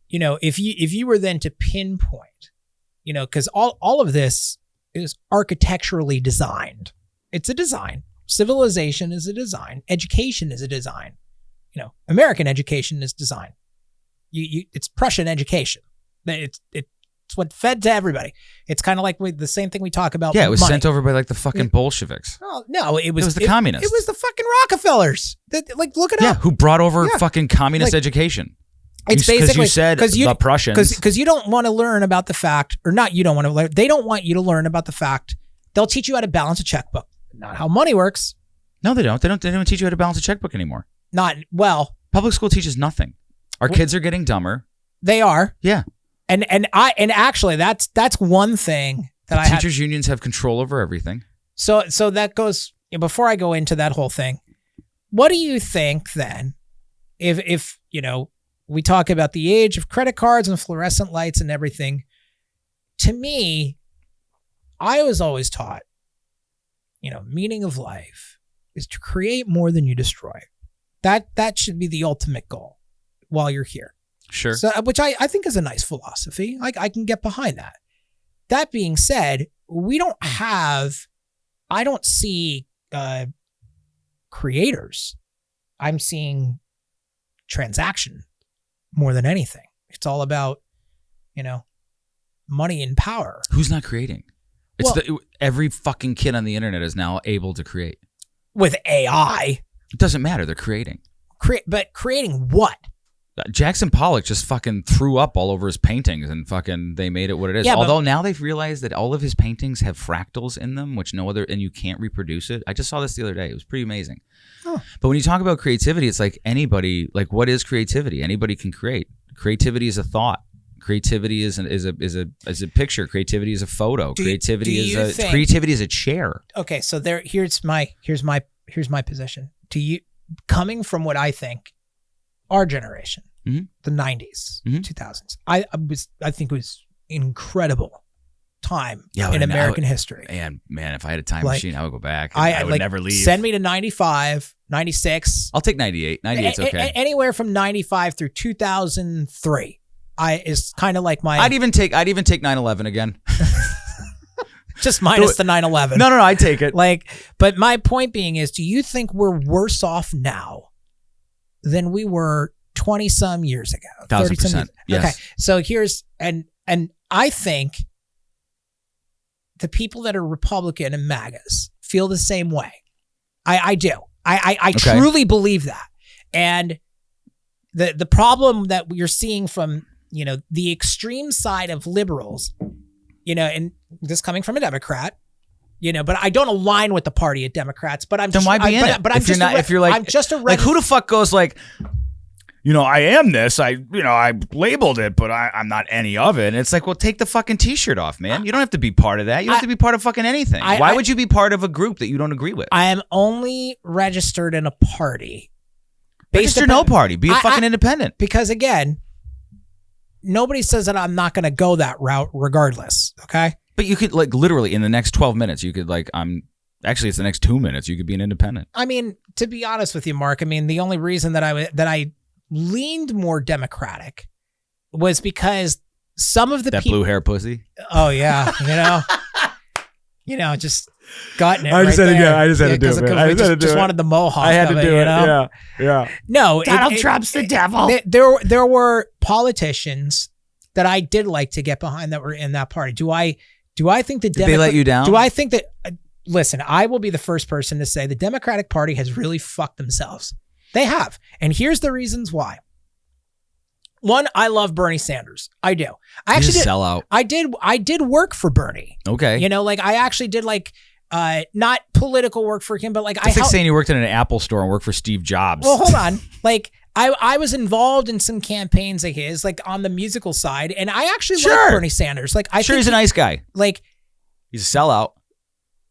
You know, if you were then to pinpoint, you know, because all of this is architecturally designed. It's a design. Civilization is a design. Education is a design. You know, American education is design. It's Prussian education. It's what's fed to everybody. It's kind of like the same thing we talk about. Yeah, it was money. sent over by like the fucking Bolsheviks. Oh, no, it was the communists. It was the fucking Rockefellers. Look it up. Yeah, who brought over fucking communist education. It's basically because you said the Prussians. Because you don't want to learn about the fact, or not, you don't want to learn. They don't want you to learn about the fact. They'll teach you how to balance a checkbook, not how money works. No, they don't. They don't teach you how to balance a checkbook anymore. Not well. Public school teaches nothing. Our kids are getting dumber. They are. Yeah. And actually that's one thing that teachers' unions have control over everything. So that goes, before I go into that whole thing, what do you think then if we talk about the age of credit cards and fluorescent lights and everything? To me, I was always taught, meaning of life is to create more than you destroy. That should be the ultimate goal while you're here. Sure. So, which I think is a nice philosophy. I can get behind that. That being said, I don't see creators. I'm seeing transaction more than anything. It's all about, money and power. Who's not creating? Every fucking kid on the internet is now able to create. With AI. It doesn't matter. They're creating. But creating what? Jackson Pollock just fucking threw up all over his paintings and fucking they made it what it is. Yeah, although now they've realized that all of his paintings have fractals in them, which and you can't reproduce it. I just saw this the other day. It was pretty amazing. Oh. But when you talk about creativity, it's like anybody, like what is creativity? Anybody can create. Creativity is a thought. Creativity is a picture. Creativity is a photo. Creativity is a chair. Okay, so here's my position. Coming from what I think our generation, the 90s, 2000s, I think it was incredible time in American history. And man, if I had a time machine, I would go back. I would never leave. Send me to 95, 96. I'll take 98. 98's okay. Anywhere from 95 through 2003. Is kind of like my. I'd even take 9/11 again. Just minus the 9/11. No, I'd take it. But my point being is, do you think we're worse off now than we were 20 some years ago? 1,000%. Yes. Okay. So and I think the people that are Republican and MAGAs feel the same way. I do. I truly believe that. And the problem that you're seeing from the extreme side of liberals, and this coming from a Democrat, but I don't align with the party of Democrats. But I'm then just, why be in it? But I'm just not. If you're like, I'm just a like, who the fuck goes like, I am this. I labeled it, but I'm not any of it. And it's like, well, take the fucking T-shirt off, man. You don't have to be part of that. You don't have to be part of fucking anything. Why would you be part of a group that you don't agree with? I am only registered in a party. Register no party. Be a fucking independent. Because again, nobody says that I'm not going to go that route regardless, okay? But you could, literally, in the next 12 minutes, you could, actually, it's the next 2 minutes, you could be an independent. I mean, to be honest with you, Mark, the only reason that I leaned more Democratic was because some of the people... That blue hair pussy? Oh, yeah, just gotten it. I just had to do it. I just wanted the mohawk. I had to do it. Yeah. No, Donald Trump's the devil. There were politicians that I did like to get behind that were in that party. Do I think that they let you down? Do I think that? Listen, I will be the first person to say the Democratic Party has really fucked themselves. They have, and here's the reasons why. One, I love Bernie Sanders. I do. I actually did. Sell out. I did work for Bernie. Okay. I actually did not political work for him, but it's like saying you worked in an Apple store and worked for Steve Jobs. Well, hold on. I was involved in some campaigns of his, on the musical side, and I actually like Bernie Sanders. I think he's a nice guy. He's a sellout.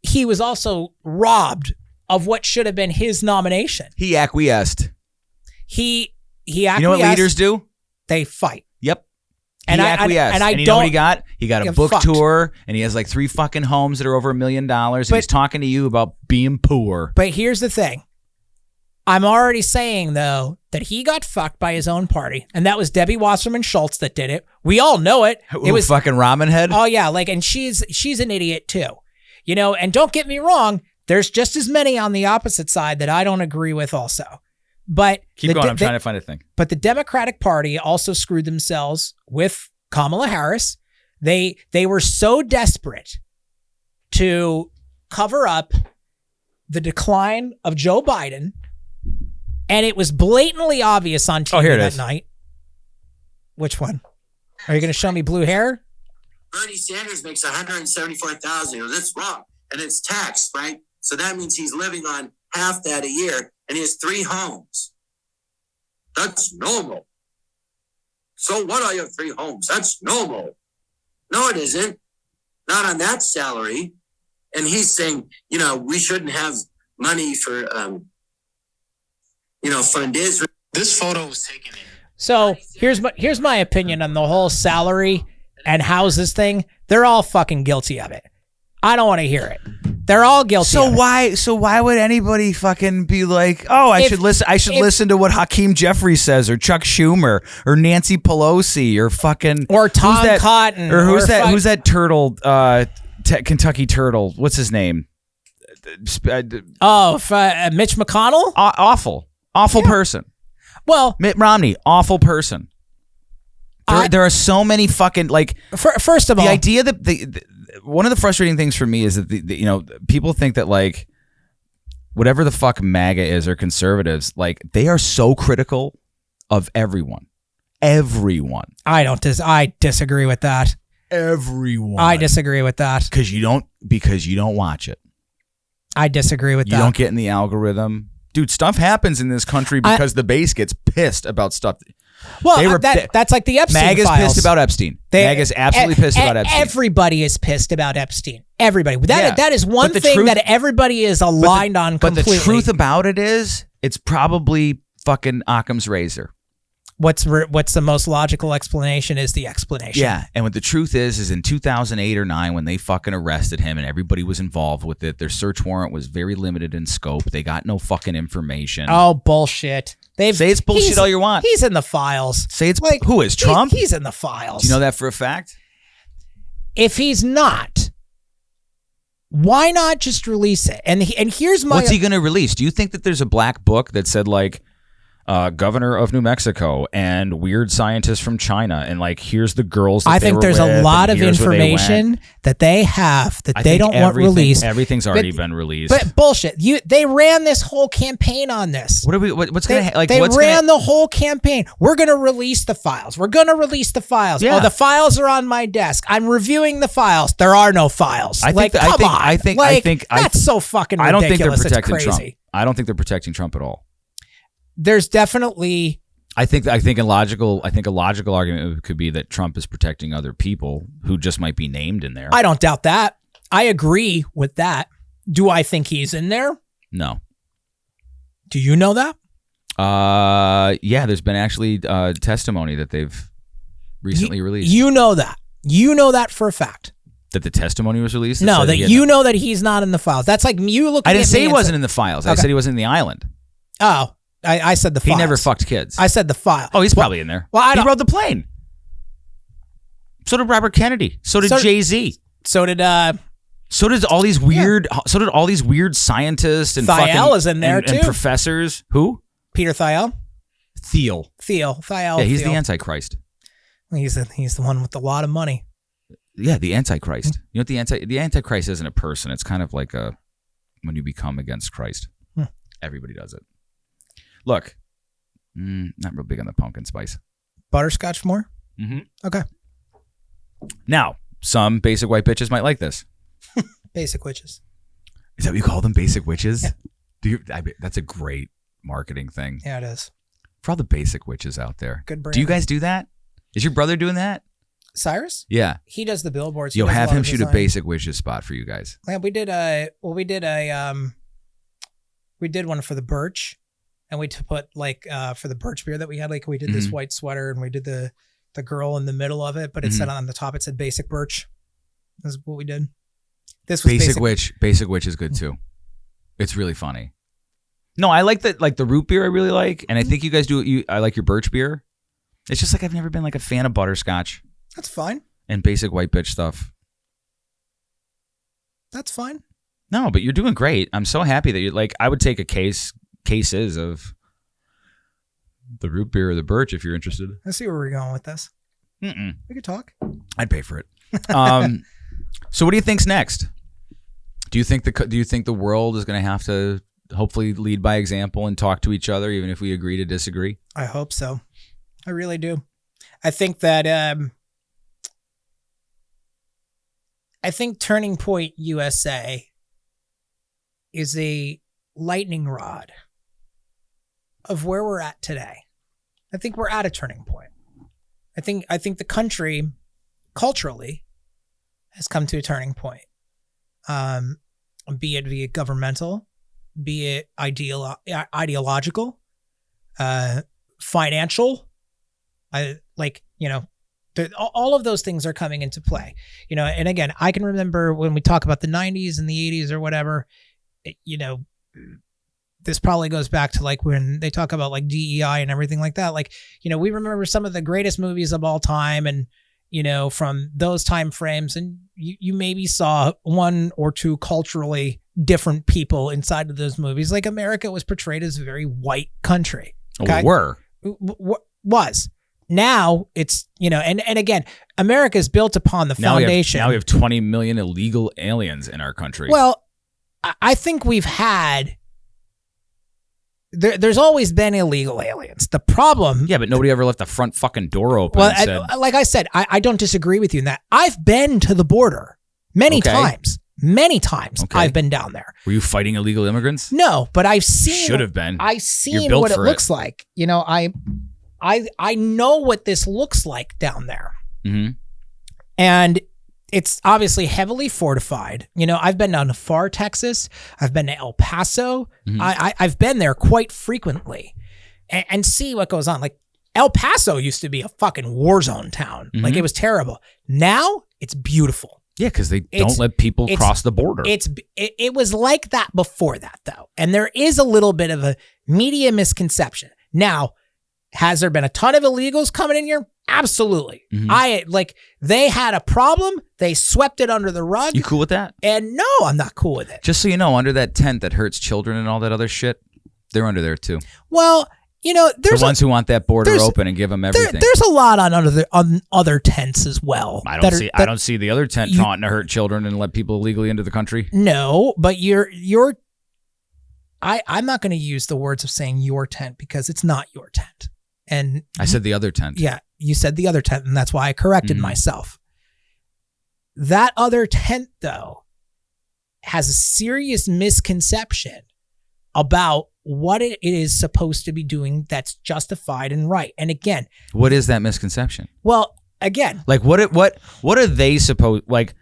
He was also robbed of what should have been his nomination. He acquiesced. He acquiesced. You know what leaders do? They fight. Yep. And he acquiesced. And you know what he got? He got a book tour, and he has 3 fucking homes that are over $1 million, and he's talking to you about being poor. But here's the thing. I'm already saying, though, that he got fucked by his own party, and that was Debbie Wasserman Schultz that did it. We all know it. It was fucking ramen head. Oh yeah, and she's an idiot too, And don't get me wrong, there's just as many on the opposite side that I don't agree with, also. But keep going. I'm trying to find a thing. But the Democratic Party also screwed themselves with Kamala Harris. They were so desperate to cover up the decline of Joe Biden, and it was blatantly obvious on TV that night. Which one? Are you going to show me blue hair? Bernie Sanders makes $174,000. That's wrong, and it's taxed, right? So that means he's living on half that a year, and he has 3 homes. That's normal. So what are your 3 homes? That's normal. No, it isn't. Not on that salary. And he's saying, we shouldn't have money for, fund Israel. This photo was taken in. So here's my opinion on the whole salary and houses thing. They're all fucking guilty of it. I don't want to hear it. They're all guilty. So why would anybody fucking be like, oh, I should listen to what Hakeem Jeffries says, or Chuck Schumer, or Nancy Pelosi, or fucking or Tom Cotton, or who's that turtle, Kentucky turtle? What's his name? Mitch McConnell. Awful person. Well, Mitt Romney, awful person. There are so many fucking First of all, the idea that one of the frustrating things for me is that people think that like whatever the fuck MAGA is or conservatives, like they are so critical of everyone. I disagree with that. Everyone. I disagree with that because you don't watch it. I disagree with that. You don't get in the algorithm. Dude, stuff happens in this country because the base gets pissed about stuff. Well, that's like the Epstein MAGA's files. pissed about Epstein. MAGA's absolutely pissed about Epstein. Everybody is pissed about Epstein. Everybody. That is one thing that everybody is aligned on completely. But the truth about it is, it's probably fucking Occam's razor. What's the most logical explanation is the explanation. Yeah, and what the truth is in 2008 or 9 when they fucking arrested him and everybody was involved with it, their search warrant was very limited in scope. They got no fucking information. Oh, bullshit. Say it's bullshit all you want. He's in the files. Say it's who is Trump? He's in the files. Do you know that for a fact? If he's not, why not just release it? And here's my. What's he going to release? Do you think that there's a black book that said like governor of New Mexico and weird scientists from China and like here's the girls that I think there's a lot of information that they have that they don't want released. Everything's already been released. But bullshit. They ran this whole campaign on this. What's going to like they ran the whole campaign. We're going to release the files. We're going to release the files. Yeah. Oh, the files are on my desk. I'm reviewing the files. There are no files. I think that's so fucking ridiculous. I don't think they're protecting it's crazy. Trump. I don't think they're protecting Trump at all. There's definitely. I think a logical argument could be that Trump is protecting other people who just might be named in there. I don't doubt that. I agree with that. Do I think he's in there? No. Do you know that? Yeah. There's been actually testimony that they've recently released. You know that. You know that for a fact. That the testimony was released. No, that you know that he's not in the files. That's like you looking. I didn't say he wasn't in the files. I said he wasn't in the island. Oh. I said the files. He never fucked kids. I said the file. Oh, he's probably in there. Well, he rode the plane. So did Robert Kennedy. So did Jay-Z. So did all these weird. Yeah. So did all these weird scientists and Thiel is in there too. And professors. Who? Peter Thiel. Thiel. Thiel. Yeah, he's the Antichrist. He's the one with a lot of money. Yeah, the Antichrist. You know what the Antichrist isn't a person. It's kind of like when you become against Christ. Everybody does it. Look, not real big on the pumpkin spice. Butterscotch more? Mm-hmm. Okay. Now, some basic white bitches might like this. Basic witches. Is that what you call them? Basic witches? Yeah. That's a great marketing thing. Yeah, it is. For all the basic witches out there. Good brand. Do you guys do that? Is your brother doing that? Cyrus? Yeah. He does the billboards. You'll have him shoot a basic witches spot for you guys. Yeah, we did one for the Birch. And we put for the Birch beer that we had, we did this white sweater and we did the girl in the middle of it, but it said on the top, it said Basic Birch. That's what we did. This was Basic Witch. Basic Witch is good too. It's really funny. No, I like the root beer I really like. And I think you guys do. I like your Birch beer. It's just I've never been a fan of butterscotch. That's fine. And basic white bitch stuff. That's fine. No, but you're doing great. I'm so happy that you're I would take cases of the root beer or the Birch if you're interested. Let's see where we're going with this. Mm-mm. We could talk. I'd pay for it. So what do you think's next? Do you think the world is going to have to hopefully lead by example and talk to each other, even if we agree to disagree? I hope so. I really do. I think that Turning Point USA is a lightning rod of where we're at today. I think we're at a turning point. I think the country culturally has come to a turning point. Be it via governmental, be it ideological, financial. All of those things are coming into play. And again, I can remember when we talk about the 90s and the 80s or whatever, this probably goes back to like when they talk about like DEI and everything like that. Like, we remember some of the greatest movies of all time and, from those time frames, and you maybe saw one or two culturally different people inside of those movies. Like America was portrayed as a very white country. Okay? Was. Now it's, and again, America is built upon the foundation. Now we have 20 million illegal aliens in our country. Well, I think we've had... There's always been illegal aliens. The problem... Yeah, but nobody ever left the front fucking door open and said... Like I said, I don't disagree with you in that. I've been to the border many times. Many times I've been down there. Were you fighting illegal immigrants? No, but I've seen... Should have been. I've seen what it looks like. I know what this looks like down there. Mm-hmm. And it's obviously heavily fortified. I've been down to Far, Texas. I've been to El Paso. Mm-hmm. I've been there quite frequently and see what goes on. Like El Paso used to be a fucking war zone town. Mm-hmm. Like it was terrible. Now it's beautiful. Yeah, because they don't let people cross the border. It was like that before that though. And there is a little bit of a media misconception. Now, has there been a ton of illegals coming in here? Absolutely. Mm-hmm. They had a problem. They swept it under the rug. You cool with that? And no, I'm not cool with it. Just so you know, under that tent that hurts children and all that other shit, they're under there too. Well, there's the ones who want that border open and give them everything. There's a lot on other tents as well. I don't see the other tent taunting to hurt children and let people illegally into the country. No, but I'm not going to use the words of saying your tent because it's not your tent. And I said the other tent. Yeah, you said the other tent, and that's why I corrected myself. That other tent, though, has a serious misconception about what it is supposed to be doing that's justified and right. And again, what is that misconception? Well, again, like what are they supposed, like,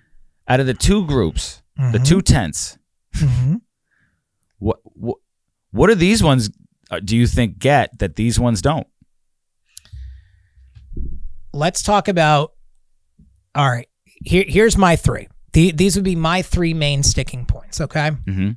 out of the two groups, mm-hmm. the two tents? Mm-hmm. What do these ones do you think get that these ones don't? Let's talk about. All right, here's my three. These would be my three main sticking points. Okay. Mm-hmm.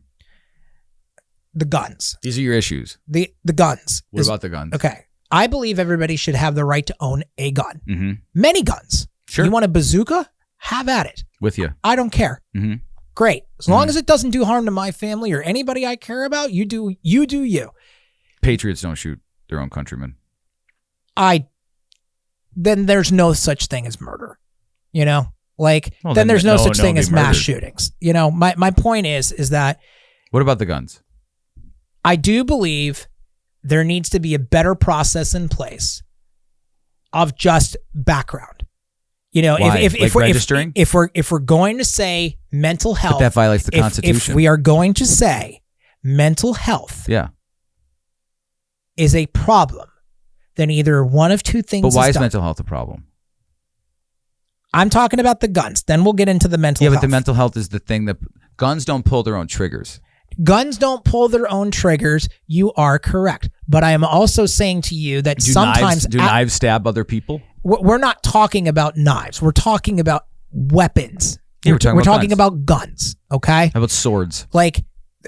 The guns. These are your issues. The guns. What about the guns? Okay. I believe everybody should have the right to own a gun. Mm-hmm. Many guns. Sure. You want a bazooka? Have at it. With you. I don't care. Mm-hmm. Great. As long as it doesn't do harm to my family or anybody I care about, you do you. Patriots don't shoot their own countrymen. Then there's no such thing as murder. Then there's no such thing as mass shootings. My point is that. What about the guns? I do believe there needs to be a better process in place of just background. If registering? If we're going to say mental health, but that violates the Constitution. If we are going to say mental health, is a problem, then either one of two things. But why is done. mental health a problem? I'm talking about the guns. Then we'll get into the mental health. Yeah, but the mental health is the thing that guns don't pull their own triggers. Guns don't pull their own triggers. You are correct. But I am also saying to you that sometimes... Do knives stab other people? We're not talking about knives. We're talking about weapons. Yeah, we're talking about guns, okay? How about swords? Like,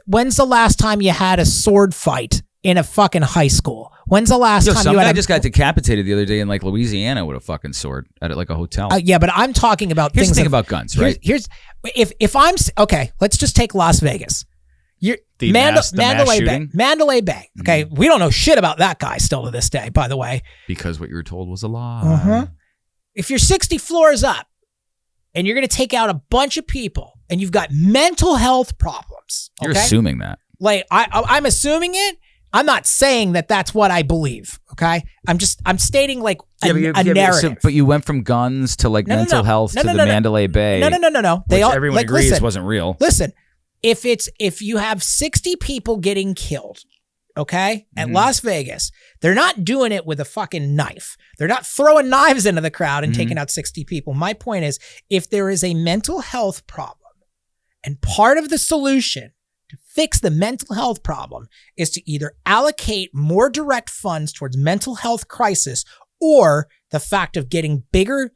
when's the last time you had a sword fight in a fucking high school? When's the last time you had... Some guy just got decapitated the other day in like Louisiana with a fucking sword at like a hotel. Yeah, but I'm talking about Here's things... the thing about guns, right? If I'm... Okay, let's just take Las Vegas. Mandalay Bay. Okay, we don't know shit about that guy still to this day, by the way. Because what you were told was a lie. Uh-huh. if you're 60 floors up and you're going to take out a bunch of people and you've got mental health problems, You're assuming that. Like I'm assuming it. I'm not saying that that's what I believe. Okay. I'm stating like a narrative. But you went from guns to like mental health to the Mandalay Bay. No. They all everyone like, agrees wasn't real. Listen, if you have 60 people getting killed, okay, at Las Vegas, they're not doing it with a fucking knife. They're not throwing knives into the crowd and taking out 60 people. My point is, if there is a mental health problem, and part of the solution to fix the mental health problem is to either allocate more direct funds towards mental health crisis or the fact of getting bigger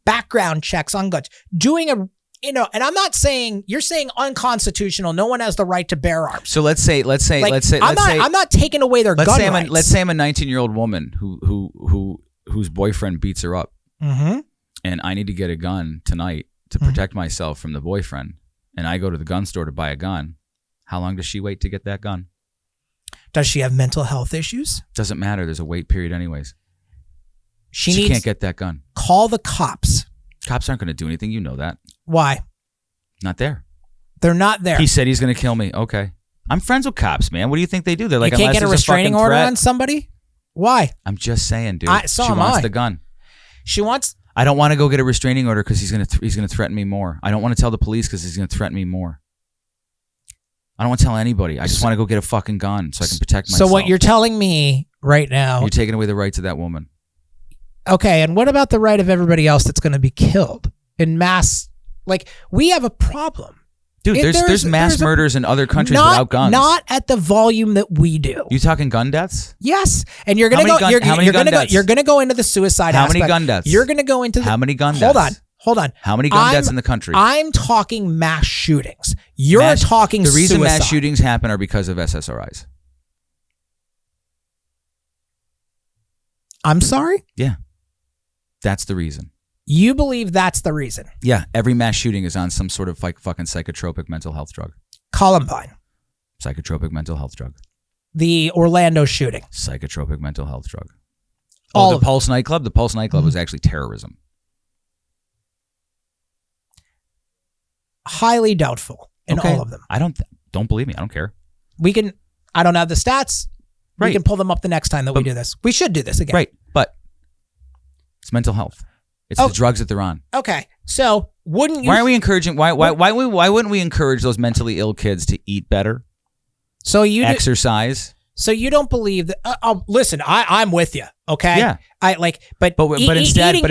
background checks on guns, doing a, and I'm not saying, you're saying unconstitutional. No one has the right to bear arms. So let's say, I'm not taking away their gun rights. Let's say I'm a 19-year-old woman whose boyfriend beats her up, and I need to get a gun tonight to protect myself from the boyfriend, and I go to the gun store to buy a gun. How long does she wait to get that gun? Does she have mental health issues? Doesn't matter. There's a wait period anyways. She can't get that gun. Call the cops. Cops aren't going to do anything. You know that. Why? Not there. They're not there. He said he's going to kill me. Okay. I'm friends with cops, man. What do you think they do? They're like, you can't get a restraining order on somebody? Why? I'm just saying, dude. She wants the gun. She wants... I don't want to go get a restraining order because he's going to threaten me more. I don't want to tell the police because he's going to threaten me more. I don't want to tell anybody. I just want to go get a fucking gun so I can protect myself. So what you're telling me right now... You're taking away the rights of that woman. Okay, and what about the right of everybody else that's going to be killed in mass? Like, we have a problem. Dude, there's mass murders in other countries without guns. Not at the volume that we do. You talking gun deaths? Yes, and you're gonna go. You're gonna go into the suicide. How many gun deaths? You're gonna go into how many gun deaths? Hold on. How many gun deaths in the country? I'm talking mass shootings. You're talking. The reason suicide. mass shootings happen are because of SSRIs. I'm sorry? Yeah, that's the reason. You believe that's the reason? Yeah, every mass shooting is on some sort of like fucking psychotropic mental health drug. Columbine. Psychotropic mental health drug. The Orlando shooting. Psychotropic mental health drug. The Pulse nightclub? The Pulse nightclub was actually terrorism. Highly doubtful in all of them. Don't believe me. I don't care. I don't have the stats. Right. We can pull them up the next time that we do this. We should do this again. Right. But it's mental health. It's the drugs that they're on. Okay. So wouldn't you... Why are we encouraging... Why wouldn't we encourage those mentally ill kids to eat better? So you... Exercise? So you don't believe that... listen, I'm with you. Okay? Yeah. But instead we're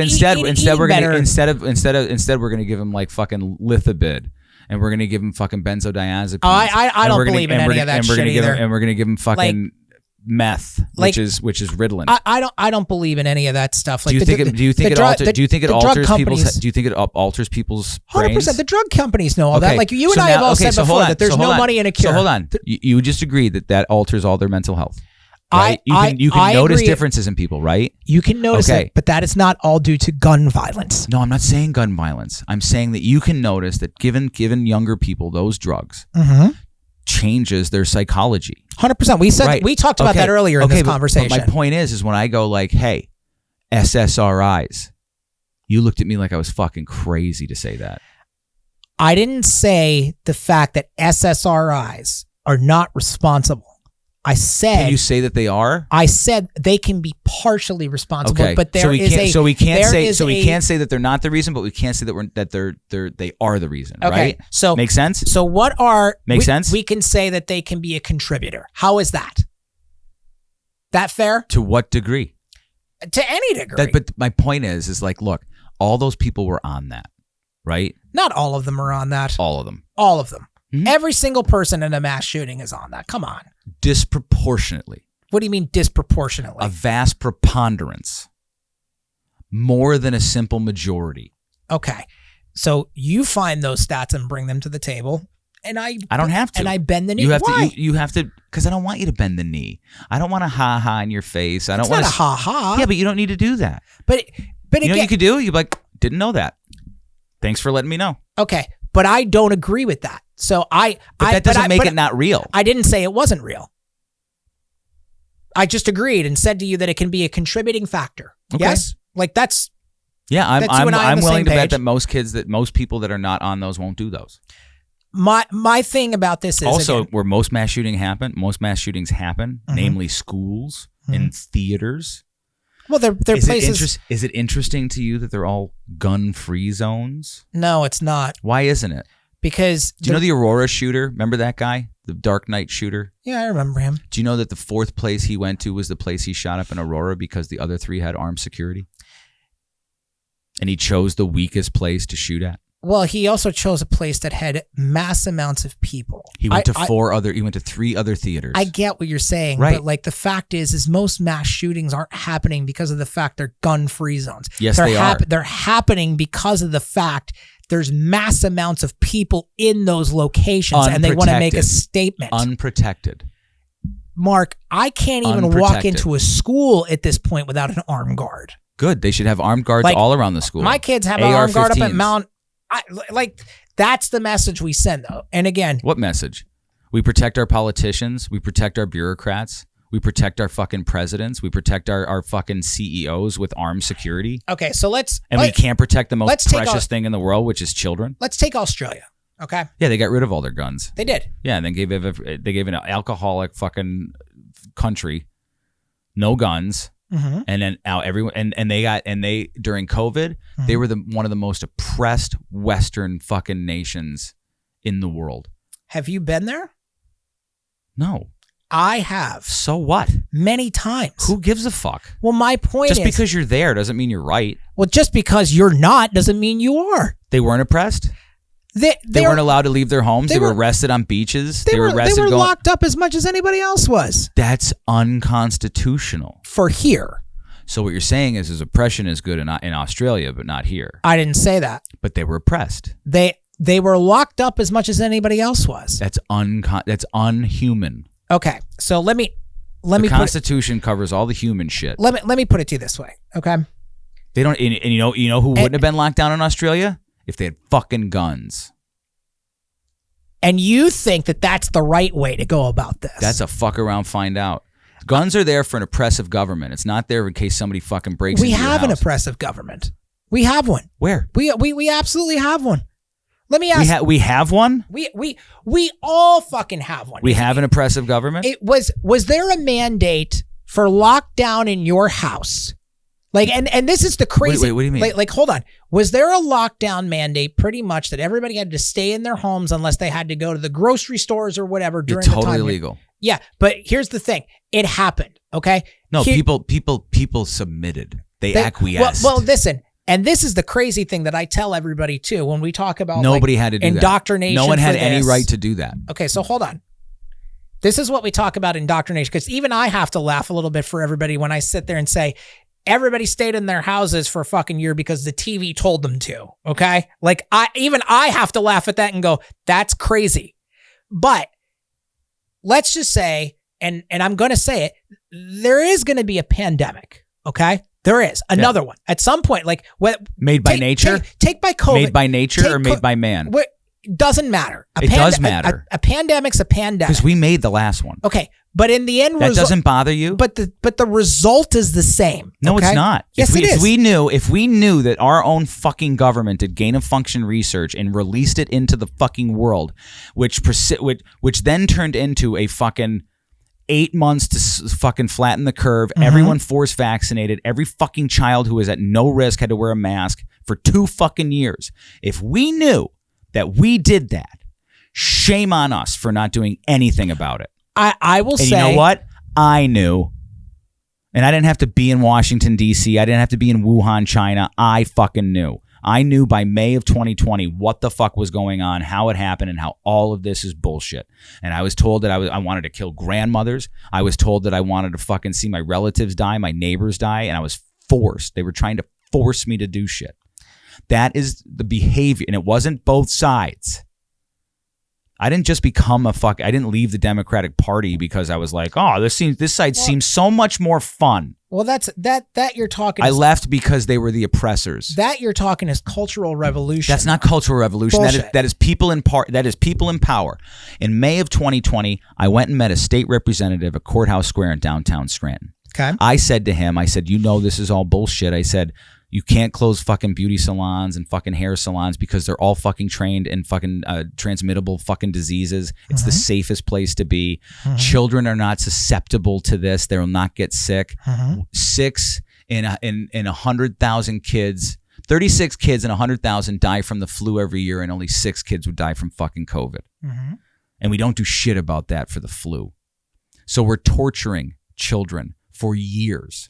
gonna give them like fucking lithobid, and we're gonna give them fucking benzodiazepines. I don't believe in any of that shit either. And we're gonna give them fucking meth, which is Ritalin. I don't believe in any of that stuff. Like, do you think it alters people's brains? 100%. The drug companies know all that. Like you and I have all said before that there's no money in a cure. So hold on. You just agreed that alters all their mental health. Right? You can notice differences in people, right? You can notice it, but that is not all due to gun violence. No, I'm not saying gun violence. I'm saying that you can notice that given younger people those drugs changes their psychology. 100%. We talked about that earlier in this conversation. But my point is when I go like, hey, SSRIs, you looked at me like I was fucking crazy to say that. I didn't say the fact that SSRIs are not responsible. I said... Can you say that they are? I said they can be partially responsible, but we can't say that they're not the reason, but we can't say that they are the reason, right? So make sense? So what are... Make sense? We can say that they can be a contributor. How is that? That fair? To what degree? To any degree. But my point is like, look, all those people were on that, right? Not all of them are on that. All of them. All of them. Mm-hmm. Every single person in a mass shooting is on that. Come on. Disproportionately. What do you mean disproportionately? A vast preponderance. More than a simple majority. Okay. So you find those stats and bring them to the table, and I don't have to. And I bend the knee. You have to, because I don't want you to bend the knee. I don't want to ha-ha in your face. I don't want to ha-ha. Yeah, but you don't need to do that. But you know what you could do? You'd be like, didn't know that. Thanks for letting me know. Okay. But I don't agree with that. So that doesn't make it not real. I didn't say it wasn't real. I just agreed and said to you that it can be a contributing factor. Okay. Yes? Like that's Yeah, That's you and I on I'm the willing same to bet page. that most people that are not on those won't do those. My thing about this is Also, again, where most mass shootings happen, namely schools and theaters. well, they're places. Is it interesting to you that they're all gun-free zones? No, it's not, Why isn't it? because Do you know the Aurora shooter? Remember that guy? The Dark Knight shooter? yeah, I remember him. Do you know that the fourth place he went to was the place he shot up in Aurora because the other three had armed security? And he chose the weakest place to shoot at? Well, he also chose a place that had mass amounts of people. He went to three other theaters. I get what you're saying, Right. but like the fact is most mass shootings aren't happening because of the fact they're gun-free zones. Yes, they are. They're happening because of the fact there's mass amounts of people in those locations and they want to make a statement. Unprotected. Mark, I can't even walk into a school at this point without an armed guard. Good. They should have armed guards Like, all around the school. My kids have an armed guard up at AR-15s. Mount. That's the message we send, though. And again, What message? We protect our politicians. We protect our bureaucrats. We protect our fucking presidents. We protect our fucking CEOs with armed security. okay, so We can't protect the most let's take precious thing in the world, which is children. let's take Australia. Okay, Yeah, they got rid of all their guns. they did. Yeah, and then they gave an alcoholic fucking country no guns. Mm-hmm. And then now everyone and they during COVID, they were one of the most oppressed Western fucking nations in the world. Have you been there? No. I have. So what? Many times. Who gives a fuck? Well, my point is... Just because you're there doesn't mean you're right. Well, just because you're not doesn't mean you are. They weren't oppressed? They weren't allowed to leave their homes? They were arrested on beaches? They were arrested locked up as much as anybody else was. That's unconstitutional. For here. So what you're saying is oppression is good in Australia, but not here. I didn't say that. But they were oppressed. They were locked up as much as anybody else was. That's unhuman. Okay, so let me the Constitution covers all the human shit. Let me put it to you this way, okay? They don't, and you know who wouldn't have been locked down in Australia if they had fucking guns. And you think that that's the right way to go about this? That's a fuck around, find out. Guns are there for an oppressive government. It's not there in case somebody fucking breaks into your house. We have an oppressive government. We have one. Where? We absolutely have one. Let me ask. We have one? We all fucking have one. We have an oppressive government? Was there a mandate for lockdown in your house? Like, and this is the crazy. Wait, what do you mean? Like, hold on. Was there a lockdown mandate pretty much that everybody had to stay in their homes unless they had to go to the grocery stores or whatever during the time? It's totally illegal. Yeah, but here's the thing. It happened, okay? No, people submitted. They acquiesced. Well, listen. And this is the crazy thing that I tell everybody too when we talk about nobody had to do indoctrination. That. No one had any this. right to do that. Okay, so hold on. This is what we talk about indoctrination, because even I have to laugh a little bit for everybody when I sit there and say, everybody stayed in their houses for a fucking year because the TV told them to, okay? Like, I have to laugh at that and go, that's crazy. But let's just say, and I'm going to say it, there is going to be a pandemic, okay? There is another one at some point. Like what? Made by nature? Take by COVID. Made by nature or made by man? Doesn't matter. It does matter. A pandemic's a pandemic. Because we made the last one. Okay, but in the end, that doesn't bother you. But the result is the same. No, okay? it's not. Yes, it is. If we knew that our own fucking government did gain of function research and released it into the fucking world, which then turned into a fucking 8 months to fucking flatten the curve. Mm-hmm. Everyone force vaccinated. Every fucking child who was at no risk had to wear a mask for 2 fucking years. If we knew that we did that, shame on us for not doing anything about it. I will say. And you know what? I knew. And I didn't have to be in Washington, D.C. I didn't have to be in Wuhan, China. I fucking knew. I knew by May of 2020 what the fuck was going on, how it happened, and how all of this is bullshit. And I was told that I wanted to kill grandmothers. I was told that I wanted to fucking see my relatives die, my neighbors die, and I was forced. They were trying to force me to do shit. That is the behavior, and it wasn't both sides. I didn't just become I didn't leave the Democratic Party because I was like, oh, this side seems so much more fun. Well, that you're talking. I left because they were the oppressors. That you're talking is cultural revolution. That's not cultural revolution. Bullshit. That is people in power. In May of 2020, I went and met a state representative at Courthouse Square in downtown Scranton. Okay. I said to him, you know, this is all bullshit. I said, You can't close fucking beauty salons and fucking hair salons because they're all fucking trained in fucking transmittable fucking diseases. It's the safest place to be. Children are not susceptible to this. They will not get sick. 6 in 100,000 kids, 36 kids in 100,000 die from the flu every year, and only 6 kids would die from fucking COVID. And we don't do shit about that for the flu. So we're torturing children for years.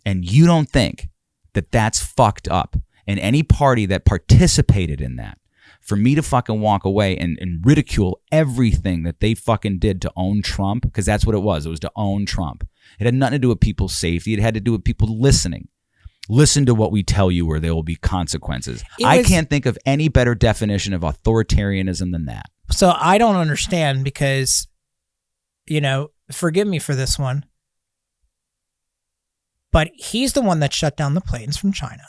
And you don't think that that's fucked up. And any party that participated in that, for me to fucking walk away and ridicule everything that they fucking did to own Trump, because that's what it was. It was to own Trump. It had nothing to do with people's safety. It had to do with people listening. Listen to what we tell you or there will be consequences. I can't think of any better definition of authoritarianism than that. So I don't understand because, forgive me for this one, but he's the one that shut down the planes from China.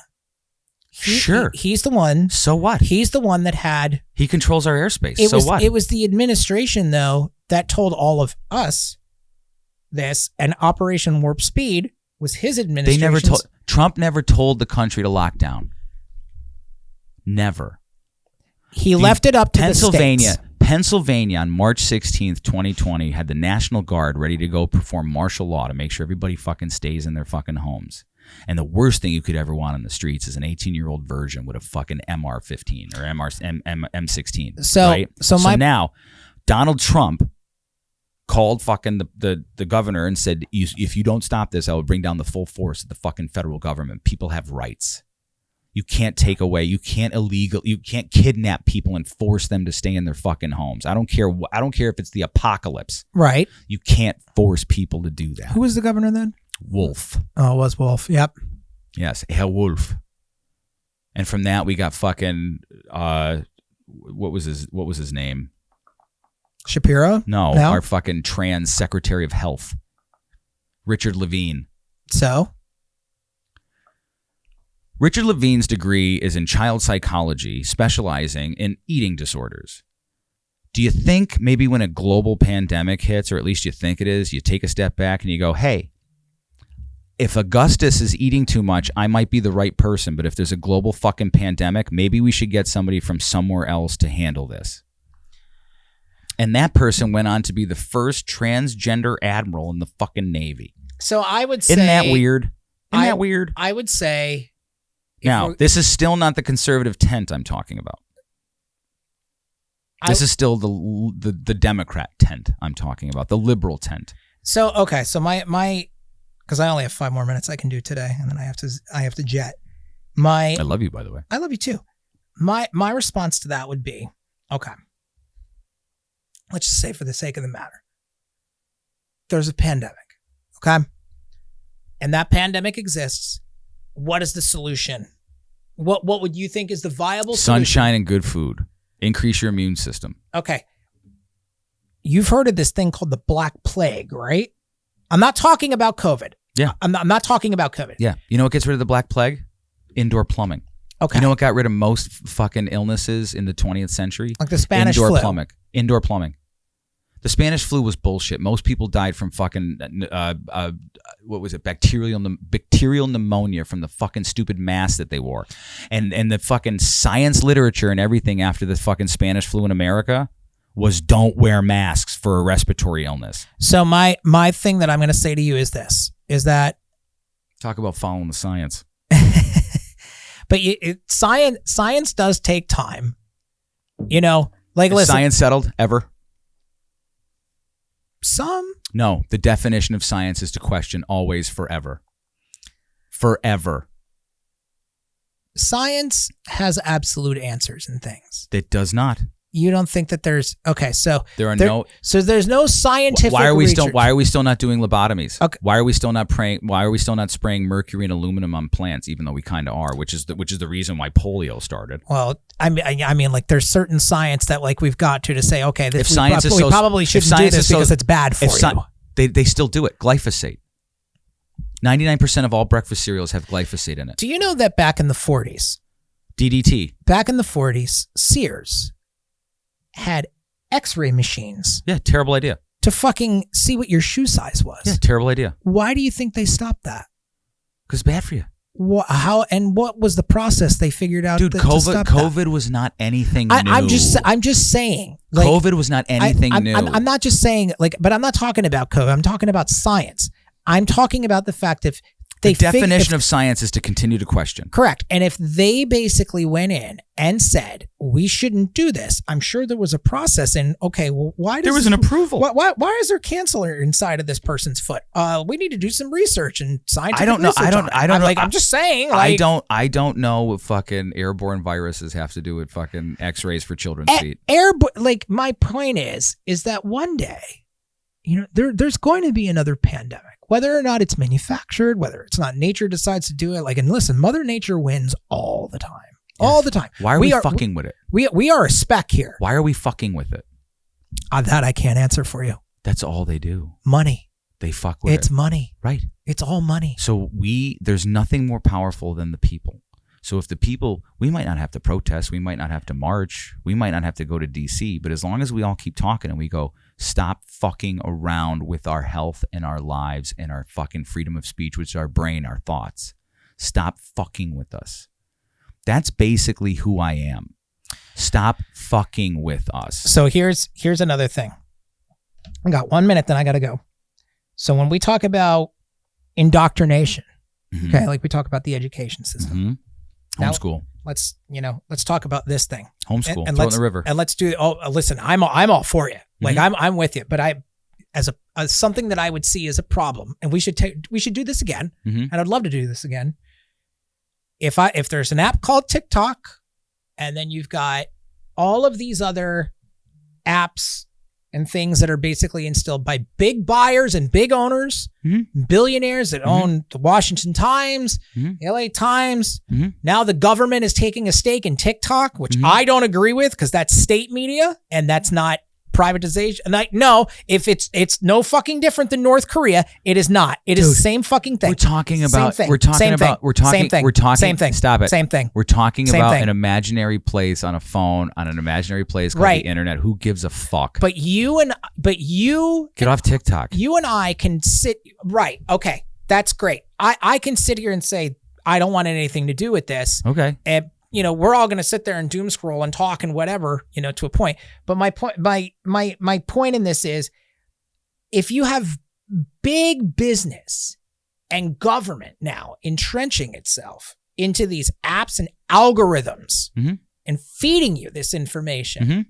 Sure. He's the one. So what? He's the one that had... He controls our airspace. What? It was the administration, though, that told all of us this, and Operation Warp Speed was his administration. Trump never told the country to lock down. Never. He left it up to the states. Pennsylvania on March 16th, 2020 had the National Guard ready to go perform martial law to make sure everybody fucking stays in their fucking homes. And the worst thing you could ever want in the streets is an 18-year-old virgin with a fucking MR-15 or M16. So now Donald Trump called fucking the governor and said, if you don't stop this, I will bring down the full force of the fucking federal government. People have rights. You can't take away, you can't kidnap people and force them to stay in their fucking homes. I don't care if it's the apocalypse. Right. You can't force people to do that. Who was the governor then? Wolf. Oh, it was Wolf. Yep. Yes, Herr Wolf. And from that we got fucking what was his name? Shapiro? No, our fucking trans secretary of health. Richard Levine. So? Richard Levine's degree is in child psychology, specializing in eating disorders. Do you think maybe when a global pandemic hits, or at least you think it is, you take a step back and you go, hey, if Augustus is eating too much, I might be the right person, but if there's a global fucking pandemic, maybe we should get somebody from somewhere else to handle this. And that person went on to be the first transgender admiral in the fucking Navy. So I would say... Isn't that weird? I would say... Now, this is still not the conservative tent I'm talking about. This is still the Democrat tent I'm talking about, the liberal tent. So, okay, so my because I only have 5 more minutes I can do today, and then I have to jet. I love you, by the way. I love you too. My response to that would be, okay, let's just say for the sake of the matter, there's a pandemic, okay? And that pandemic exists. What is the solution? What would you think is the viable solution? Sunshine and good food. Increase your immune system. Okay. You've heard of this thing called the Black Plague, right? I'm not talking about COVID. Yeah. I'm not talking about COVID. Yeah. You know what gets rid of the Black Plague? Indoor plumbing. Okay. You know what got rid of most fucking illnesses in the 20th century? Like the Spanish flu. Indoor plumbing. The Spanish flu was bullshit. Most people died from fucking, what was it, bacterial pneumonia from the fucking stupid mask that they wore. And the fucking science literature and everything after the fucking Spanish flu in America was don't wear masks for a respiratory illness. So my thing that I'm going to say to you is this, is that... Talk about following the science. But science does take time. You know, like, Is science settled ever? Some. No, the definition of science is to question always, forever. Forever. Science has absolute answers and things. It does not. You don't think that there's so there's no scientific research. Why are we still not doing lobotomies? Okay. Why are we still not spraying mercury and aluminum on plants, even though we kind of are, which is the reason why polio started. Well, I mean, like, there's certain science that, like, we've got to say, okay, this we probably shouldn't do this because it's bad for you. They still do it. Glyphosate. 99% of all breakfast cereals have glyphosate in it. Do you know that back in the 40s, DDT. Back in the 40s, Sears had X-ray machines. Yeah, terrible idea. To fucking see what your shoe size was. Yeah, terrible idea. Why do you think they stopped that? Because it's bad for you. how and what was the process they figured out? Dude, to stop that? COVID was not anything new. I'm just saying. Like, COVID was not anything new. I'm not just saying like, but I'm not talking about COVID. I'm talking about science. I'm talking about the fact if the definition of science is to continue to question. Correct. And if they basically went in and said, we shouldn't do this, I'm sure there was a process in, okay, well, why there was an approval? Why is there cancer inside of this person's foot? We need to do some research and scientific I don't know. research on it. I'm just saying. Like, I don't know what fucking airborne viruses have to do with fucking x-rays for children's feet. Like my point is that one day, there's going to be another pandemic. Whether or not it's manufactured, whether it's not nature decides to do it. Like, and listen, Mother Nature wins all the time. Yes. All the time. Why are we fucking with it? We are a speck here. Why are we fucking with it? That I can't answer for you. That's all they do. Money. They fuck with it. It's money. Right. It's all money. So there's nothing more powerful than the people. So if the people, we might not have to protest, we might not have to march, we might not have to go to DC, but as long as we all keep talking and we go, stop fucking around with our health and our lives and our fucking freedom of speech, which is our brain, our thoughts. Stop fucking with us. That's basically who I am. Stop fucking with us. So here's another thing. I got 1 minute, then I got to go. So when we talk about indoctrination, okay, like we talk about the education system. Mm-hmm. Homeschool. Now, let's talk about this thing. Homeschool. And throw it in the river. And let's do. Oh, listen, I'm all for you. Like I'm with you. But as something that I would see as a problem, and we should do this again. Mm-hmm. And I'd love to do this again. If there's an app called TikTok, and then you've got all of these other apps and things that are basically instilled by big buyers and big owners, billionaires that own the Washington Times, the LA Times. Now the government is taking a stake in TikTok, which I don't agree with because that's state media and that's not privatization. No, if it's no fucking different than North Korea, it is not. It is the same fucking thing. We're talking about. Same thing. We're talking Same about. thing. We're talking. Same thing. We're talking. Same thing. Stop it. Same thing. We're talking Same about thing. an imaginary place on a phone on an imaginary place called the internet. Who gives a fuck? But you get off TikTok. You and I can sit. Right. Okay. That's great. I can sit here and say I don't want anything to do with this. Okay. And we're all going to sit there and doom scroll and talk and whatever, to a point. But my point in this is, if you have big business and government now entrenching itself into these apps and algorithms and feeding you this information,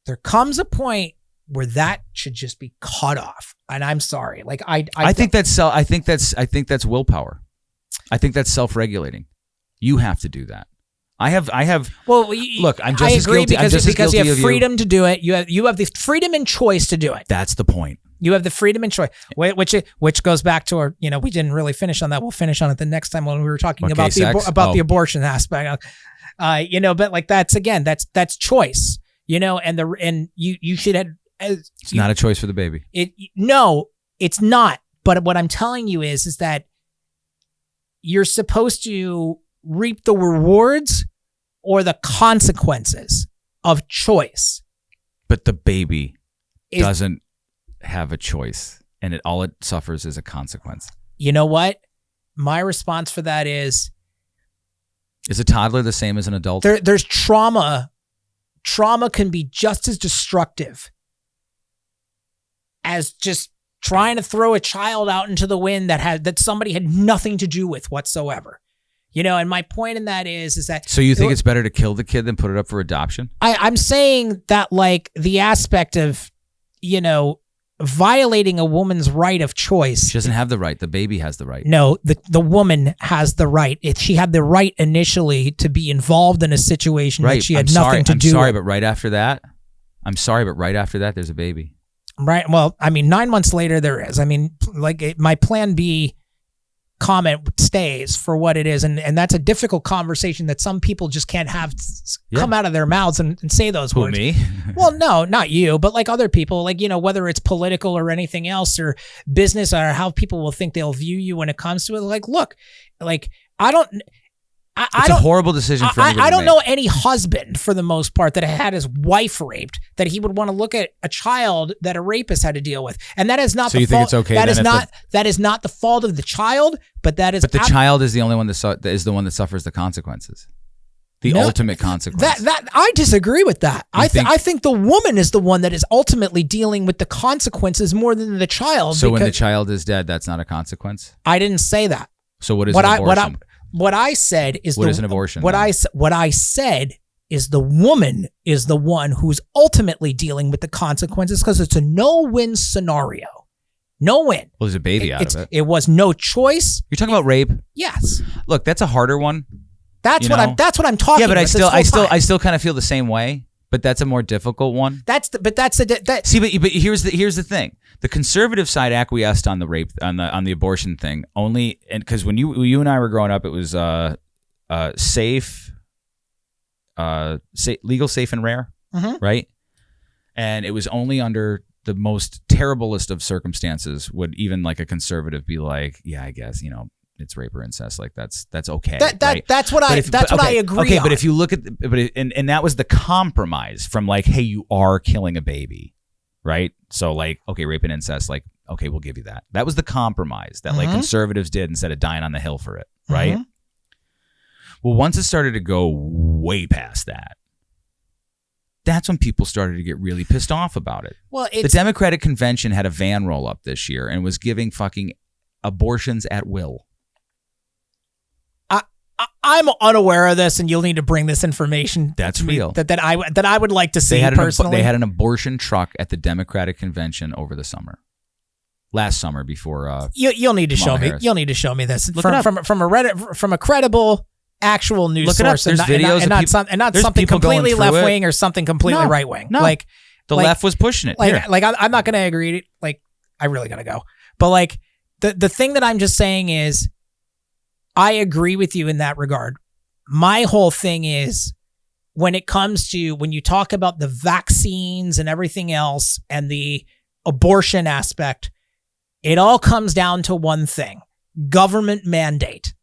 there comes a point where that should just be cut off. And I'm sorry. Like I think that's willpower. I think that's self-regulating. You have to do that. I have. Well, look, I'm just as guilty. Because you have freedom to do it. You have the freedom and choice to do it. That's the point. You have the freedom and choice, which goes back to our. We didn't really finish on that. We'll finish on it the next time when we were talking about the abortion aspect. But like that's choice. And you should have. It's not a choice for the baby. No, it's not. But what I'm telling you is that you're supposed to reap the rewards or the consequences of choice. But the baby doesn't have a choice, and all it suffers is a consequence. You know what? My response for that is a toddler the same as an adult? There's trauma. Trauma can be just as destructive as just trying to throw a child out into the wind that somebody had nothing to do with whatsoever. And my point in that is that. So you think it's better to kill the kid than put it up for adoption? I'm saying that, like, the aspect of, violating a woman's right of choice. She doesn't have the right. The baby has the right. No, the woman has the right. She had the right initially to be involved in a situation that she had nothing to do with. I'm sorry, but right after that, there's a baby. Right. Well, 9 months later, there is. My plan B comment stays for what it is. And that's a difficult conversation that some people just can't have come out of their mouths and say those words. Who, me? Well, no, not you, but like other people, like, whether it's political or anything else or business or how people will think they'll view you when it comes to it. Like, look, like, I It's a horrible decision for anybody I don't to know make. any husband, for the most part, that had his wife raped that he would want to look at a child that a rapist had to deal with, and that is not. So the you think fault. it's okay That then is if not. That is not the fault of the child, but that is. But the child is the only one that is the one that suffers the consequences, the ultimate consequence. That I disagree with that. I think the woman is the one that is ultimately dealing with the consequences more than the child. So when the child is dead, that's not a consequence. I didn't say that. So what is an abortion? What I said is what is an abortion? What I said is the woman is the one who's ultimately dealing with the consequences because it's a no-win scenario. No win. Well, there's a baby out of it. It was no choice. You're talking about rape? Yes. Look, that's a harder one. That's what I'm talking. Yeah, but about I still kind of feel the same way. But that's a more difficult one. See, but here's the thing. The conservative side acquiesced on the rape on the abortion thing only, and because when you and I were growing up, it was legal, safe, and rare, right? And it was only under the most terriblest of circumstances would even like a conservative be like, yeah, I guess it's rape or incest, like that's okay. That's what I agree. Okay, on. but if you look at and that was the compromise from like, hey, you are killing a baby, right? So like, okay, rape and incest, like, okay, we'll give you that. That was the compromise that like conservatives did instead of dying on the hill for it, right? Well, once it started to go way past that, that's when people started to get really pissed off about it. Well, the Democratic Convention had a van roll up this year and was giving fucking abortions at will. I'm unaware of this, and you'll need to bring this information. That's real. That I would like to see personally. They had an abortion truck at the Democratic Convention over the summer, last summer before. You'll need to show me. Harris. You'll need to show me this from a credible actual news source, There's videos and not something completely left wing or something completely right wing. No, the left was pushing it. I'm not going to agree. I really got to go. But like the thing that I'm just saying is, I agree with you in that regard. My whole thing is when it comes to when you talk about the vaccines and everything else and the abortion aspect, it all comes down to one thing: government mandate.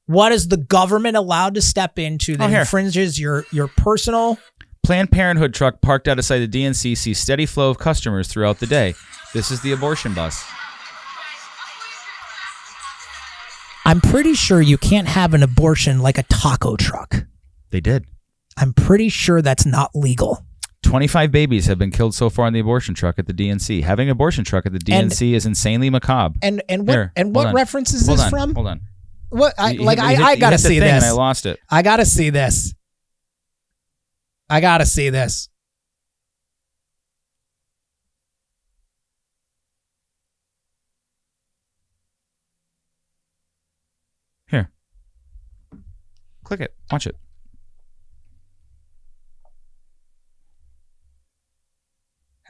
What is the government allowed to step into that infringes your personal? Planned Parenthood truck parked outside the DNC sees steady flow of customers throughout the day. This is the abortion bus. I'm pretty sure you can't have an abortion like a taco truck. They did. I'm pretty sure that's not legal. 25 babies have been killed so far in the abortion truck at the DNC. Having an abortion truck at the DNC is insanely macabre. What reference is this from? Hold on. What I gotta see this. And I lost it. I gotta see this. Here. Click it. Watch it.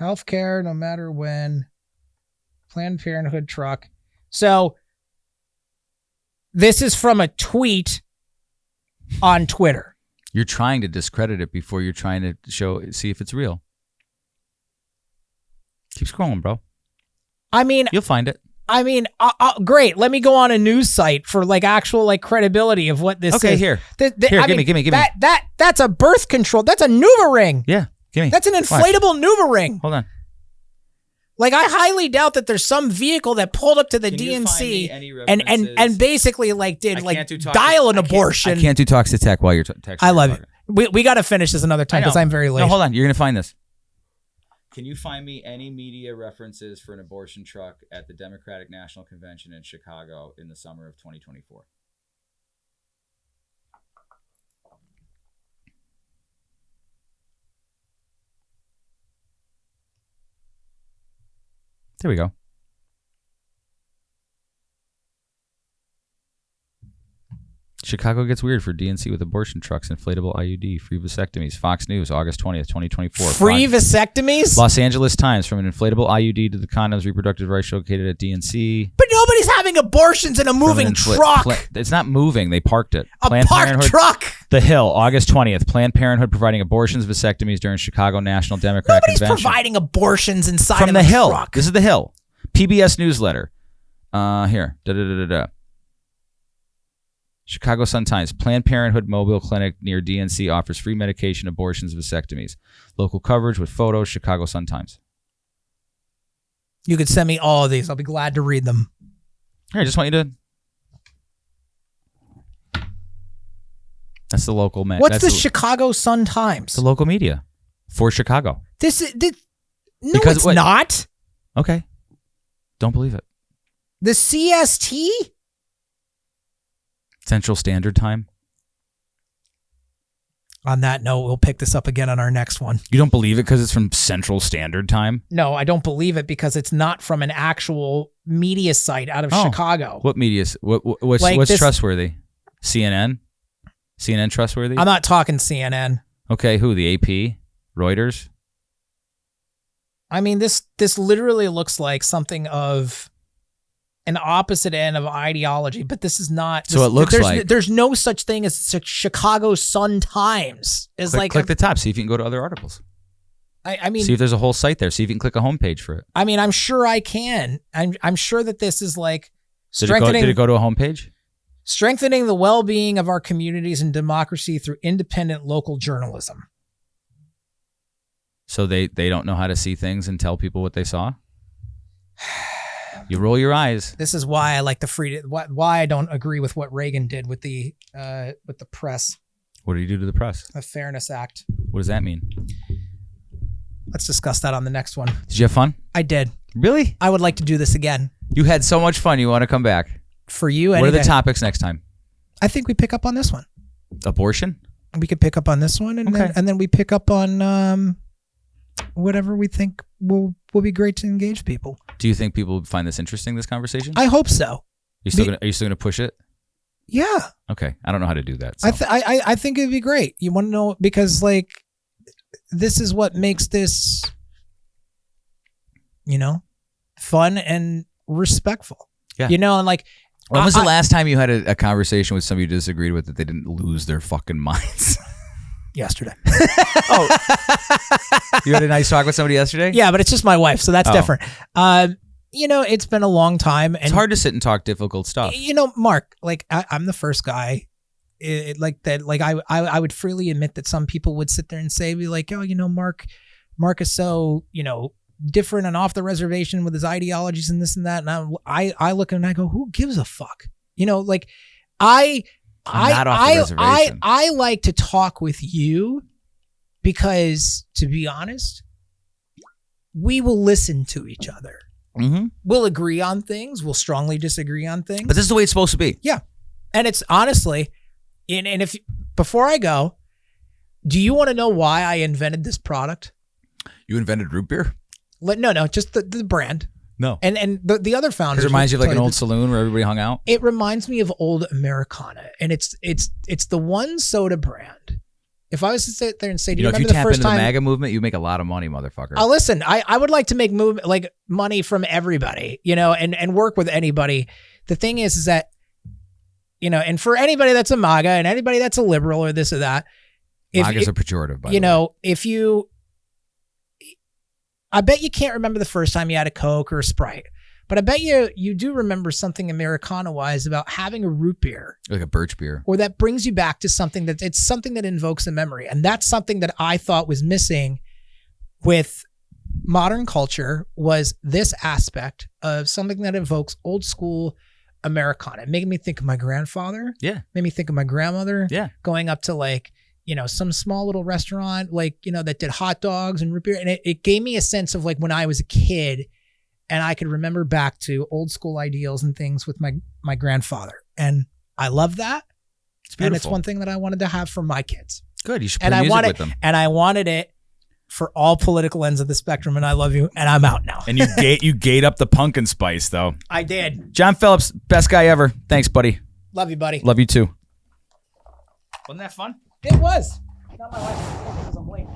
Healthcare, no matter when. Planned Parenthood truck. So this is from a tweet on Twitter. You're trying to discredit it before you're trying to see if it's real. Keep scrolling, bro. I mean, you'll find it. I mean, great. Let me go on a news site for like actual like credibility of what this is. Okay, here. Give me. That's a birth control. That's a Nuva ring. Yeah, give me. That's an inflatable Nuva ring. Hold on. Like, I highly doubt that there's some vehicle that pulled up to the DNC and basically like did like dial an abortion. I can't do talks to tech while you're texting. I love it. We got to finish this another time because I'm very late. No, hold on. You're gonna find this. Can you find me any media references for an abortion truck at the Democratic National Convention in Chicago in the summer of 2024? There we go. Chicago gets weird for DNC with abortion trucks, inflatable IUD, free vasectomies. Fox News, August 20th, 2024. Free vasectomies? Los Angeles Times, from an inflatable IUD to the condoms, reproductive rights located at DNC. But nobody's having abortions in a moving truck. It's not moving. They parked it. A parked truck. The Hill, August 20th. Planned Parenthood providing abortions, vasectomies during Chicago National Democratic Convention. Nobody's providing abortions inside from of the a Hill. truck. This is the Hill. PBS newsletter. Here. Chicago Sun-Times. Planned Parenthood Mobile Clinic near DNC offers free medication, abortions, vasectomies. Local coverage with photos. Chicago Sun-Times. You could send me all of these. I'll be glad to read them. Here, I just want you to... That's the local... What's the Chicago Sun-Times? The local media for Chicago. No, it's not. Okay. Don't believe it. The CST? Central Standard Time. On that note, we'll pick this up again on our next one. You don't believe it because it's from Central Standard Time? No, I don't believe it because it's not from an actual media site out of Chicago. What media? What's trustworthy? CNN? CNN trustworthy? I'm not talking CNN. Okay, who? The AP? Reuters? I mean, this literally looks like something of an opposite end of ideology, but this is not. So it looks like there's no such thing as Chicago Sun-Times. Click the top. See if you can go to other articles. I mean, see if there's a whole site there. See if you can click a homepage for it. I mean, I'm sure I can. I'm sure that this is like strengthening. Did it go to a homepage? Strengthening the well-being of our communities and democracy through independent local journalism. So they don't know how to see things and tell people what they saw? You roll your eyes. This is why I like the why I don't agree with what Reagan did with the press. What did he do to the press? The Fairness Act. What does that mean? Let's discuss that on the next one. Did you have fun? I did. Really? I would like to do this again. You had so much fun. You want to come back? For you, what are the topics next time? I think we pick up on this one. Abortion? We could pick up on this one, and then we pick up on whatever we think will be great to engage people. Do you think people find this interesting, this conversation? I hope so. Are you still gonna push it? Yeah. Okay. I don't know how to do that. So. I think it'd be great. You want to know, because like this is what makes this, fun and respectful. Yeah. And like, when was the last time you had a conversation with somebody you disagreed with that they didn't lose their fucking minds? Yesterday. Oh, you had a nice talk with somebody yesterday? Yeah, but it's just my wife, so that's different. It's been a long time, and it's hard to sit and talk difficult stuff. Mark, like I'm the first guy, like that. Like I would freely admit that some people would sit there and say, "Be like, oh, Mark is so different and off the reservation with his ideologies and this and that." And I look and I go, "Who gives a fuck?" Like I'm not off the reservation. I like to talk with you because, to be honest, we will listen to each other. Mm-hmm. We'll agree on things. We'll strongly disagree on things. But this is the way it's supposed to be. Yeah. And it's honestly, and if before I go, do you want to know why I invented this product? You invented root beer? No, just the brand. No. And the other founders. It reminds you of like an old saloon where everybody hung out? It reminds me of old Americana. And it's the one soda brand. If I was to sit there and say, do you remember the first time? If you tap into the MAGA movement, you make a lot of money, motherfucker. Listen, I would like to make money from everybody, and work with anybody. The thing is that, and for anybody that's a MAGA and anybody that's a liberal or this or that. MAGA's a pejorative, by the way. I bet you can't remember the first time you had a Coke or a Sprite, but I bet you do remember something Americana-wise about having a root beer. Like a birch beer. Or that brings you back to something it's something that invokes a memory. And that's something that I thought was missing with modern culture, was this aspect of something that evokes old school Americana. It made me think of my grandfather. Yeah. Made me think of my grandmother. Yeah. Going up to like, some small little restaurant, like, that did hot dogs and root beer. And it gave me a sense of like when I was a kid and I could remember back to old school ideals and things with my grandfather. And I love that. It's beautiful. And it's one thing that I wanted to have for my kids. Good. You should play music with them. And I wanted it for all political ends of the spectrum. And I love you. And I'm out now. And you gate up the pumpkin spice though. I did. John Phillips, best guy ever. Thanks, buddy. Love you, buddy. Love you too. Wasn't that fun? It was. Not my wife because I'm late.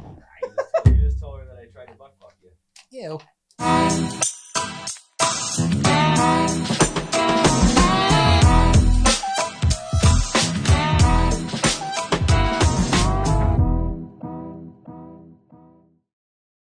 You just told her that I tried to butt fuck you. Ew.